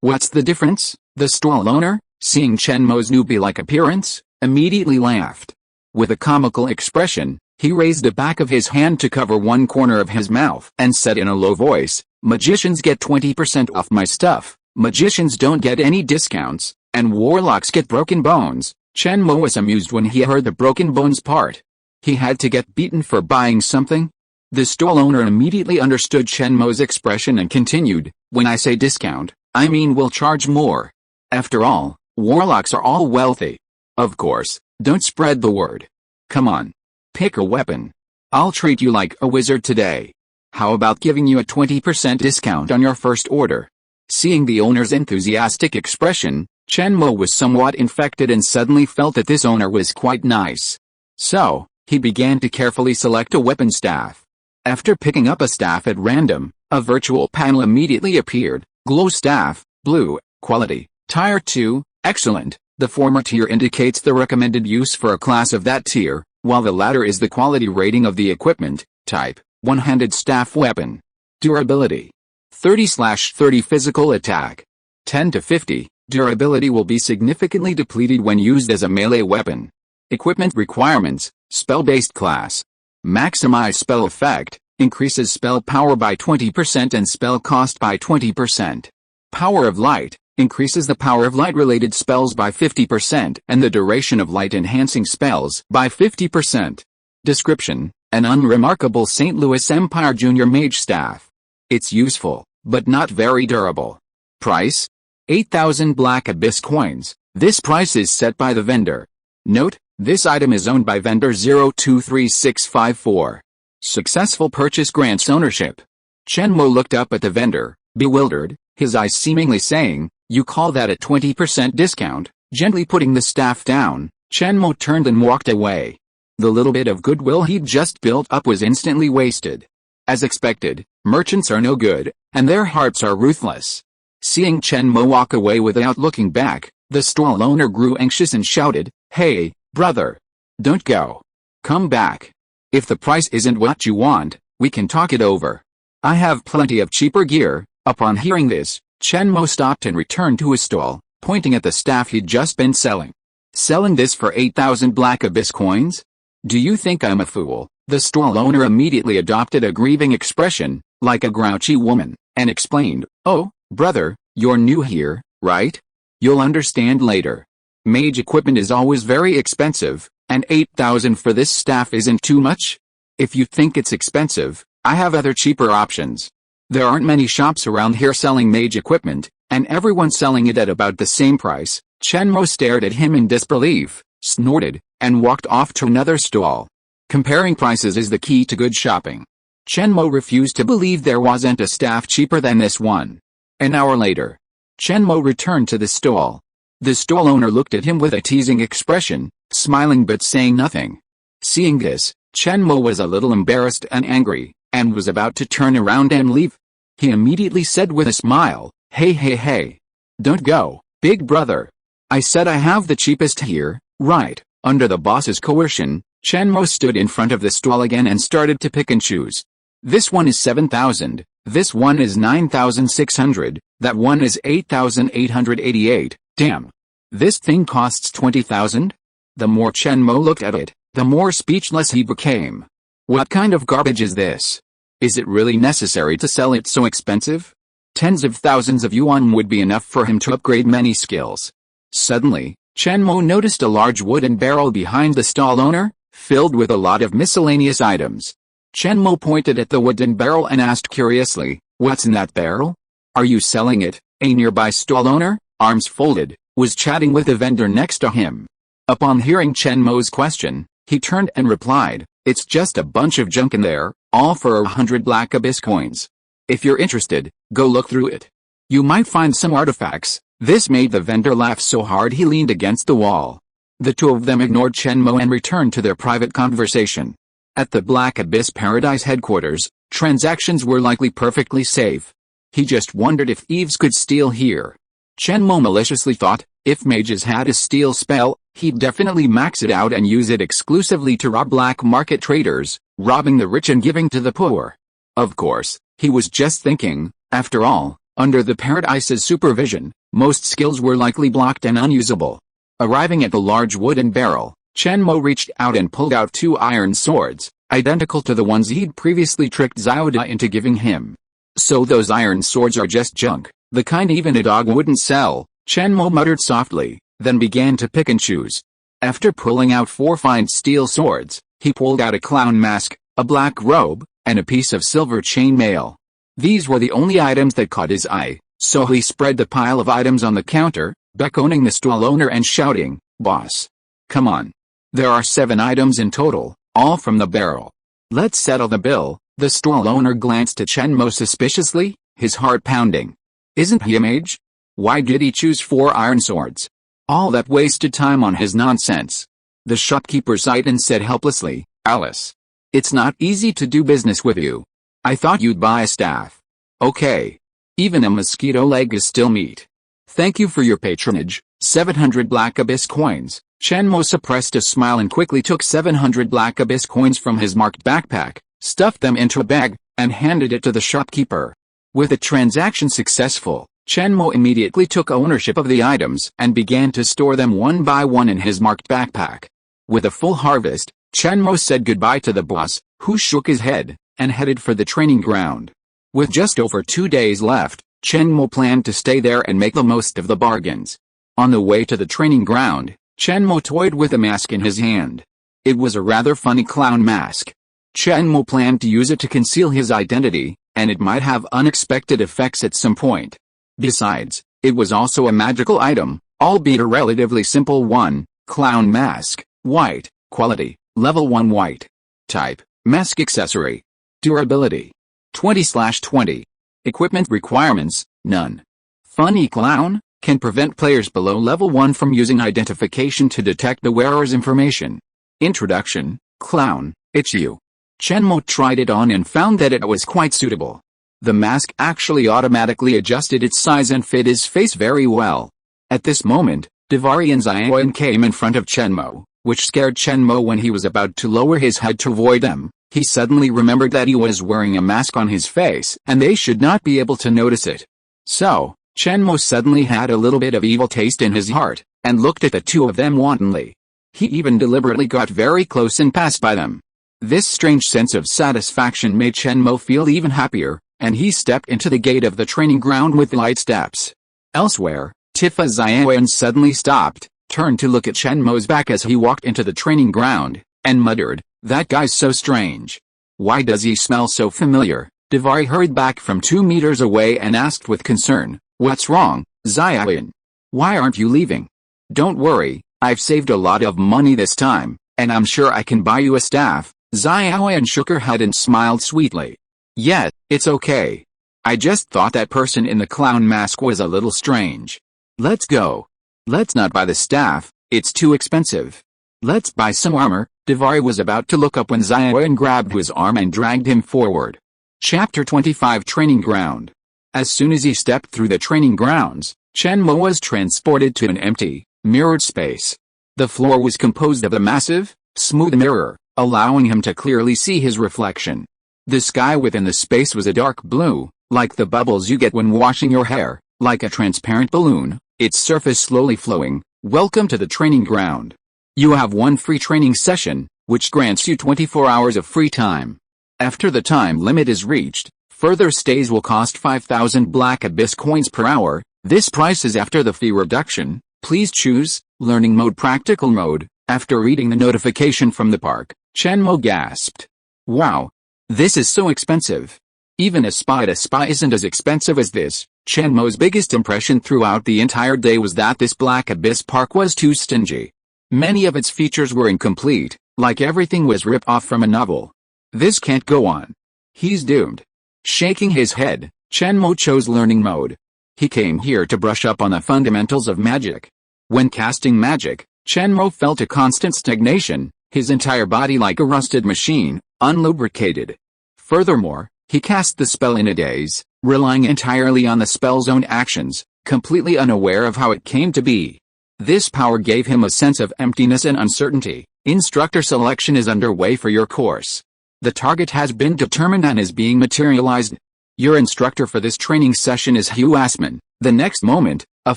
What's the difference? The stall owner, seeing Chen Mo's newbie-like appearance, immediately laughed. With a comical expression, he raised the back of his hand to cover one corner of his mouth and said in a low voice, "Magicians get 20% off my stuff. Magicians don't get any discounts, and warlocks get broken bones." Chen Mo was amused when he heard the broken bones part. He had to get beaten for buying something? The stall owner immediately understood Chen Mo's expression and continued, "When I say discount, I mean we'll charge more. After all, warlocks are all wealthy. Of course, don't spread the word. Come on. Pick a weapon. I'll treat you like a wizard today. How about giving you a 20% discount on your first order?" Seeing the owner's enthusiastic expression, Chen Mo was somewhat infected and suddenly felt that this owner was quite nice. So, he began to carefully select a weapon staff. After picking up a staff at random, a virtual panel immediately appeared. Glow staff, blue, quality, tier 2, excellent. The former tier indicates the recommended use for a class of that tier, while the latter is the quality rating of the equipment. Type, one-handed staff weapon. Durability, 30/30 physical attack. 10 to 50, durability will be significantly depleted when used as a melee weapon. Equipment requirements, spell-based class. Maximize spell effect, increases spell power by 20% and spell cost by 20%. Power of light, increases the power of light-related spells by 50% and the duration of light-enhancing spells by 50%. Description, an unremarkable St. Louis Empire Junior Mage staff. It's useful, but not very durable. Price? 8,000 black abyss coins. This price is set by the vendor. Note, This item is owned by vendor 023654. Successful purchase grants ownership. Chen Mo looked up at the vendor, bewildered, his eyes seemingly saying, "You call that a 20% discount?" Gently putting the staff down, Chen Mo turned and walked away. The little bit of goodwill he'd just built up was instantly wasted. As expected, merchants are no good, and their hearts are ruthless. Seeing Chen Mo walk away without looking back, the stall owner grew anxious and shouted, "Hey, brother! Don't go. Come back. If the price isn't what you want, we can talk it over. I have plenty of cheaper gear." Upon hearing this, Chen Mo stopped and returned to his stall, pointing at the staff he'd just been selling. "Selling this for 8,000 black abyss coins? Do you think I'm a fool?" The stall owner immediately adopted a grieving expression, like a grouchy woman, and explained, "Oh, brother, you're new here, right? You'll understand later. Mage equipment is always very expensive, and 8,000 for this staff isn't too much? If you think it's expensive, I have other cheaper options. There aren't many shops around here selling mage equipment, and everyone's selling it at about the same price." Chen Mo stared at him in disbelief, snorted, and walked off to another stall. Comparing prices is the key to good shopping. Chen Mo refused to believe there wasn't a staff cheaper than this one. An hour later, Chen Mo returned to the stall. The stall owner looked at him with a teasing expression, smiling but saying nothing. Seeing this, Chen Mo was a little embarrassed and angry, and was about to turn around and leave. He immediately said with a smile, Hey, don't go, big brother. I said I have the cheapest here, right?" Under the boss's coercion, Chen Mo stood in front of the stall again and started to pick and choose. "This one is 7,000, this one is 9,600, that one is 8,888, damn. This thing costs 20,000? The more Chen Mo looked at it, the more speechless he became. What kind of garbage is this? Is it really necessary to sell it so expensive? Tens of thousands of yuan would be enough for him to upgrade many skills. Suddenly, Chen Mo noticed a large wooden barrel behind the stall owner, filled with a lot of miscellaneous items. Chen Mo pointed at the wooden barrel and asked curiously, "What's in that barrel? Are you selling it?" A nearby stall owner, arms folded, was chatting with the vendor next to him. Upon hearing Chen Mo's question, he turned and replied, "It's just a bunch of junk in there, all for 100 black abyss coins. If you're interested, go look through it. You might find some artifacts." This made the vendor laugh so hard he leaned against the wall. The two of them ignored Chen Mo and returned to their private conversation. At the Black Abyss Paradise headquarters, transactions were likely perfectly safe. He just wondered if thieves could steal here. Chen Mo maliciously thought, if mages had a steal spell, he'd definitely max it out and use it exclusively to rob black market traders, robbing the rich and giving to the poor. Of course, he was just thinking, after all, under the Paradise's supervision, most skills were likely blocked and unusable. Arriving at the large wooden barrel, Chen Mo reached out and pulled out 2 iron swords, identical to the ones he'd previously tricked Xiaoda into giving him. "So those iron swords are just junk, the kind even a dog wouldn't sell," Chen Mo muttered softly, then began to pick and choose. After pulling out 4 fine steel swords, he pulled out a clown mask, a black robe, and a piece of silver chain mail. These were the only items that caught his eye, so he spread the pile of items on the counter, beckoning the stall owner and shouting, "Boss! Come on. There are 7 items in total, all from the barrel. Let's settle the bill." The stall owner glanced at Chen Mo suspiciously, his heart pounding. Isn't he a mage? Why did he choose 4 iron swords? All that wasted time on his nonsense. The shopkeeper sighed and said helplessly, "Alice. It's not easy to do business with you. I thought you'd buy a staff. Okay. Even a mosquito leg is still meat. Thank you for your patronage." 700 black abyss coins. Chen Mo suppressed a smile and quickly took 700 black abyss coins from his marked backpack, stuffed them into a bag, and handed it to the shopkeeper. With the transaction successful, Chen Mo immediately took ownership of the items and began to store them one by one in his marked backpack. With a full harvest, Chen Mo said goodbye to the boss, who shook his head, and headed for the training ground. With just over 2 days left, Chen Mo planned to stay there and make the most of the bargains. On the way to the training ground, Chen Mo toyed with a mask in his hand. It was a rather funny clown mask. Chen Mo planned to use it to conceal his identity, and it might have unexpected effects at some point. Besides, it was also a magical item, albeit a relatively simple one. Clown mask, White. Quality, level 1 white. Type, mask accessory. Durability, 20/20. Equipment requirements, none. Funny clown, can prevent players below level 1 from using identification to detect the wearer's information. Introduction, clown, it's you. Chen Mo tried it on and found that it was quite suitable. The mask actually automatically adjusted its size and fit his face very well. At this moment, Davari and Xiaoyan came in front of Chen Mo, which scared Chen Mo. When he was about to lower his head to avoid them, he suddenly remembered that he was wearing a mask on his face and they should not be able to notice it. So, Chen Mo suddenly had a little bit of evil taste in his heart, and looked at the two of them wantonly. He even deliberately got very close and passed by them. This strange sense of satisfaction made Chen Mo feel even happier, and he stepped into the gate of the training ground with light steps. Elsewhere, Tifa Xiaoyan suddenly stopped, turned to look at Chen Mo's back as he walked into the training ground, and muttered, "That guy's so strange. Why does he smell so familiar?" Davari hurried back from 2 meters away and asked with concern, "What's wrong, Xiaoyan? Why aren't you leaving?" "Don't worry, I've saved a lot of money this time, and I'm sure I can buy you a staff." Xiaoyan shook her head and smiled sweetly. "Yeah, it's okay. I just thought that person in the clown mask was a little strange. Let's go. Let's not buy the staff, it's too expensive. Let's buy some armor." Davari was about to look up when Xiaoyan grabbed his arm and dragged him forward. Chapter 25 Training Ground. As soon as he stepped through the training grounds, Chen Mo was transported to an empty, mirrored space. The floor was composed of a massive, smooth mirror, allowing him to clearly see his reflection. The sky within the space was a dark blue, like the bubbles you get when washing your hair, like a transparent balloon, its surface slowly flowing. Welcome to the training ground. You have one free training session, which grants you 24 hours of free time. After the time limit is reached, further stays will cost 5,000 Black Abyss coins per hour. This price is after the fee reduction. Please choose Learning Mode Practical Mode. After reading the notification from the park, Chen Mo gasped. Wow! This is so expensive. Even a spa at a spa isn't as expensive as this. Chen Mo's biggest impression throughout the entire day was that this Black Abyss park was too stingy. Many of its features were incomplete, like everything was ripped off from a novel. This can't go on. He's doomed. Shaking his head, Chen Mo chose Learning Mode. He came here to brush up on the fundamentals of magic. When casting magic, Chen Mo felt a constant stagnation, his entire body like a rusted machine, unlubricated. Furthermore, he cast the spell in a daze, relying entirely on the spell's own actions, completely unaware of how it came to be. This power gave him a sense of emptiness and uncertainty. Instructor selection is underway for your course. The target has been determined and is being materialized. Your instructor for this training session is Hugh Asman. The next moment, a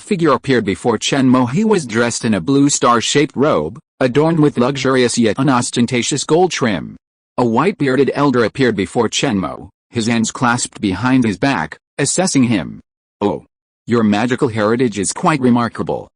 figure appeared before Chen Mo. He was dressed in a blue star-shaped robe, adorned with luxurious yet unostentatious gold trim. A white-bearded elder appeared before Chen Mo, his hands clasped behind his back, assessing him. "Oh, your magical heritage is quite remarkable.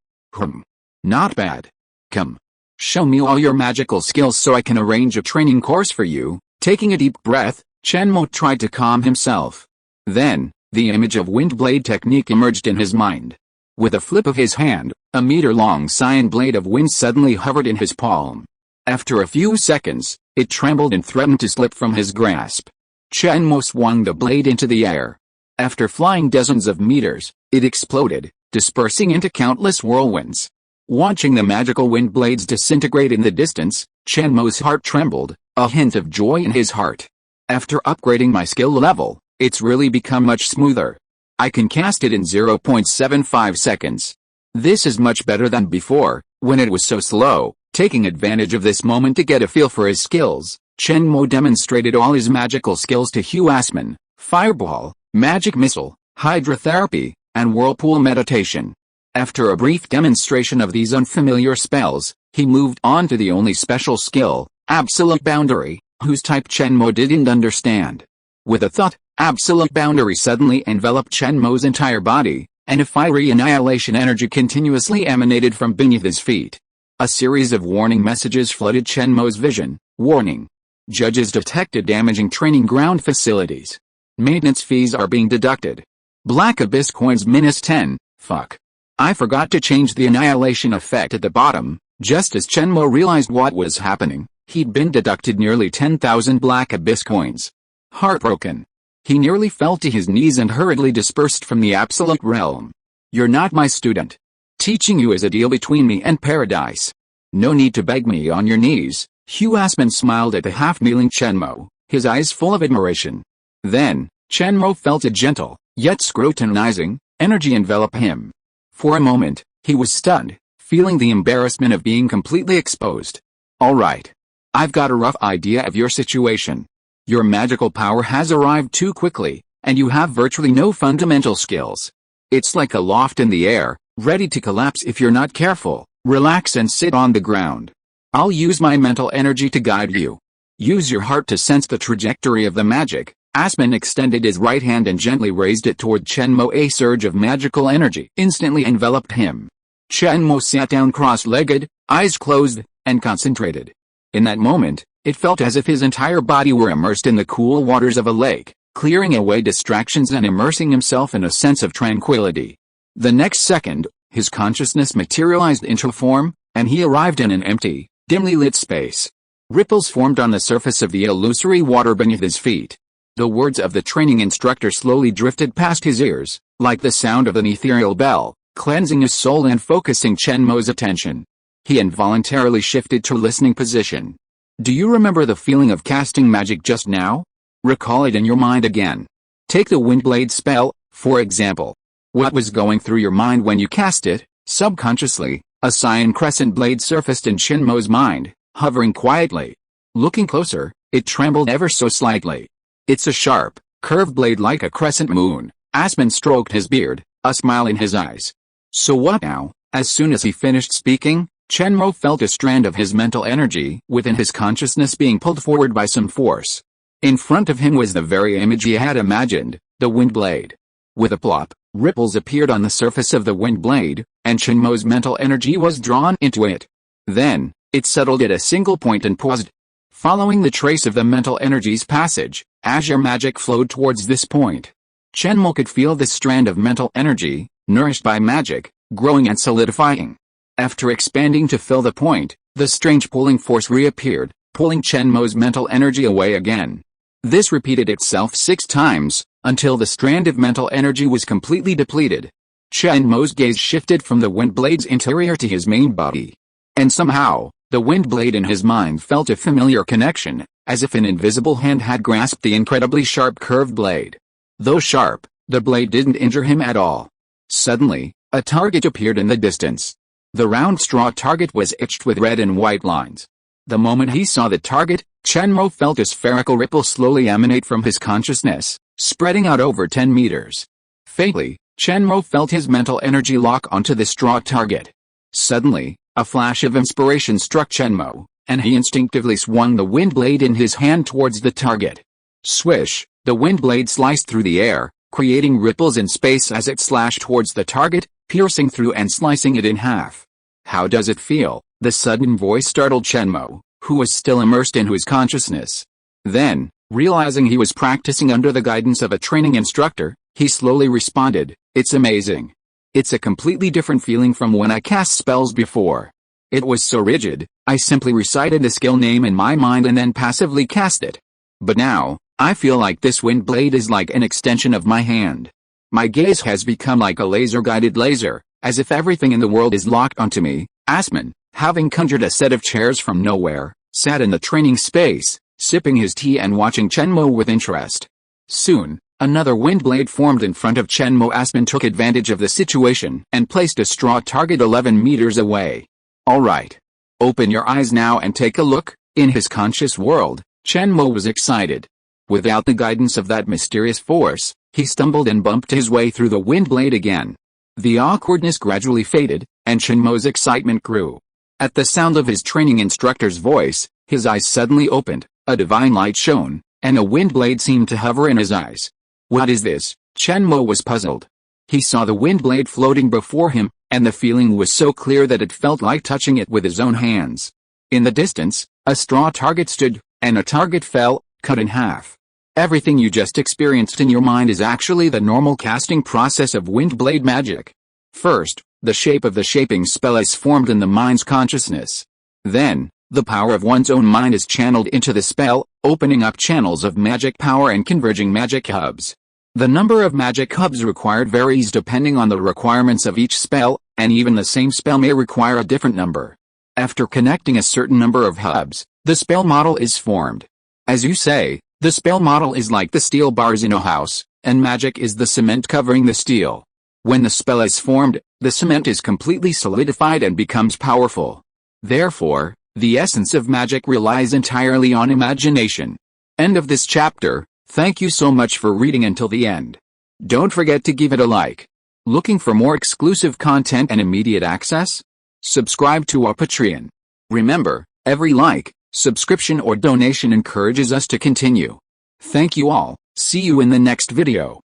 Not bad. Come. Show me all your magical skills so I can arrange a training course for you." Taking a deep breath, Chen Mo tried to calm himself. Then, the image of Windblade technique emerged in his mind. With a flip of his hand, a meter-long cyan blade of wind suddenly hovered in his palm. After a few seconds, it trembled and threatened to slip from his grasp. Chen Mo swung the blade into the air. After flying dozens of meters, it exploded, dispersing into countless whirlwinds. Watching the magical wind blades disintegrate in the distance, Chen Mo's heart trembled, a hint of joy in his heart. After upgrading my skill level, it's really become much smoother. I can cast it in 0.75 seconds. This is much better than before, when it was so slow. Taking advantage of this moment to get a feel for his skills, Chen Mo demonstrated all his magical skills to Hugh Asman: Fireball, Magic Missile, Hydrotherapy, and Whirlpool Meditation. After a brief demonstration of these unfamiliar spells, he moved on to the only special skill, Absolute Boundary, whose type Chen Mo didn't understand. With a thought, Absolute Boundary suddenly enveloped Chen Mo's entire body, and a fiery annihilation energy continuously emanated from beneath his feet. A series of warning messages flooded Chen Mo's vision. Warning. Judges detected damaging training ground facilities. Maintenance fees are being deducted. Black Abyss coins -10. Fuck. I forgot to change the annihilation effect at the bottom. Just as Chen Mo realized what was happening, he'd been deducted nearly 10,000 black abyss coins. Heartbroken, he nearly fell to his knees and hurriedly dispersed from the absolute realm. "You're not my student. Teaching you is a deal between me and paradise. No need to beg me on your knees." Hugh Aspen smiled at the half-kneeling Chen Mo, his eyes full of admiration. Then, Chen Mo felt a gentle, yet scrutinizing, energy envelop him. For a moment, he was stunned, feeling the embarrassment of being completely exposed. "All right. I've got a rough idea of your situation. Your magical power has arrived too quickly, and you have virtually no fundamental skills. It's like a loft in the air, ready to collapse if you're not careful. Relax and sit on the ground. I'll use my mental energy to guide you. Use your heart to sense the trajectory of the magic." Aspen extended his right hand and gently raised it toward Chen Mo. A surge of magical energy instantly enveloped him. Chen Mo sat down cross-legged, eyes closed, and concentrated. In that moment, it felt as if his entire body were immersed in the cool waters of a lake, clearing away distractions and immersing himself in a sense of tranquility. The next second, his consciousness materialized into form, and he arrived in an empty, dimly lit space. Ripples formed on the surface of the illusory water beneath his feet. The words of the training instructor slowly drifted past his ears, like the sound of an ethereal bell, cleansing his soul and focusing Chen Mo's attention. He involuntarily shifted to listening position. "Do you remember the feeling of casting magic just now? Recall it in your mind again. Take the Windblade spell, for example. What was going through your mind when you cast it?" Subconsciously, a cyan crescent blade surfaced in Chen Mo's mind, hovering quietly. Looking closer, it trembled ever so slightly. "It's a sharp, curved blade like a crescent moon." Aspen stroked his beard, a smile in his eyes. "So what now?" As soon as he finished speaking, Chen Mo felt a strand of his mental energy within his consciousness being pulled forward by some force. In front of him was the very image he had imagined, the Windblade. With a plop, ripples appeared on the surface of the Windblade, and Chen Mo's mental energy was drawn into it. Then, it settled at a single point and paused. Following the trace of the mental energy's passage, azure magic flowed towards this point. Chen Mo could feel this strand of mental energy, nourished by magic, growing and solidifying. After expanding to fill the point, the strange pulling force reappeared, pulling Chen Mo's mental energy away again. This repeated itself 6 times, until the strand of mental energy was completely depleted. Chen Mo's gaze shifted from the Windblade's interior to his main body. And somehow, the Windblade in his mind felt a familiar connection, as if an invisible hand had grasped the incredibly sharp curved blade. Though sharp, the blade didn't injure him at all. Suddenly, a target appeared in the distance. The round straw target was etched with red and white lines. The moment he saw the target, Chen Mo felt a spherical ripple slowly emanate from his consciousness, spreading out over 10 meters. Faintly, Chen Mo felt his mental energy lock onto the straw target. Suddenly, a flash of inspiration struck Chen Mo, and he instinctively swung the Windblade in his hand towards the target. Swish, the Windblade sliced through the air, creating ripples in space as it slashed towards the target, piercing through and slicing it in half. "How does it feel?" The sudden voice startled Chen Mo, who was still immersed in his consciousness. Then, realizing he was practicing under the guidance of a training instructor, he slowly responded, "It's amazing. It's a completely different feeling from when I cast spells before. It was so rigid, I simply recited the skill name in my mind and then passively cast it. But now, I feel like this Windblade is like an extension of my hand. My gaze has become like a laser-guided laser, as if everything in the world is locked onto me." Aspen, having conjured a set of chairs from nowhere, sat in the training space, sipping his tea and watching Chen Mo with interest. Soon, another Windblade formed in front of Chen Mo. Aspen took advantage of the situation and placed a straw target 11 meters away. "All right. Open your eyes now and take a look." In his conscious world, Chen Mo was excited. Without the guidance of that mysterious force, he stumbled and bumped his way through the Windblade again. The awkwardness gradually faded, and Chen Mo's excitement grew. At the sound of his training instructor's voice, his eyes suddenly opened, a divine light shone, and a Windblade seemed to hover in his eyes. "What is this?" Chen Mo was puzzled. He saw the Windblade floating before him, and the feeling was so clear that it felt like touching it with his own hands. In the distance, a straw target stood, and a target fell, cut in half. Everything you just experienced in your mind is actually the normal casting process of Windblade magic. First, The shape of the shaping spell is formed in the mind's consciousness. Then, the power of one's own mind is channeled into the spell, opening up channels of magic power and converging magic hubs. The number of magic hubs required varies depending on the requirements of each spell, and even the same spell may require a different number. After connecting a certain number of hubs, the spell model is formed. As you say, the spell model is like the steel bars in a house, and magic is the cement covering the steel. When the spell is formed, the cement is completely solidified and becomes powerful. Therefore, the essence of magic relies entirely on imagination. End of this chapter. Thank you so much for reading until the end. Don't forget to give it a like. Looking for more exclusive content and immediate access? Subscribe to our Patreon. Remember, every like, subscription or donation encourages us to continue. Thank you all. See you in the next video.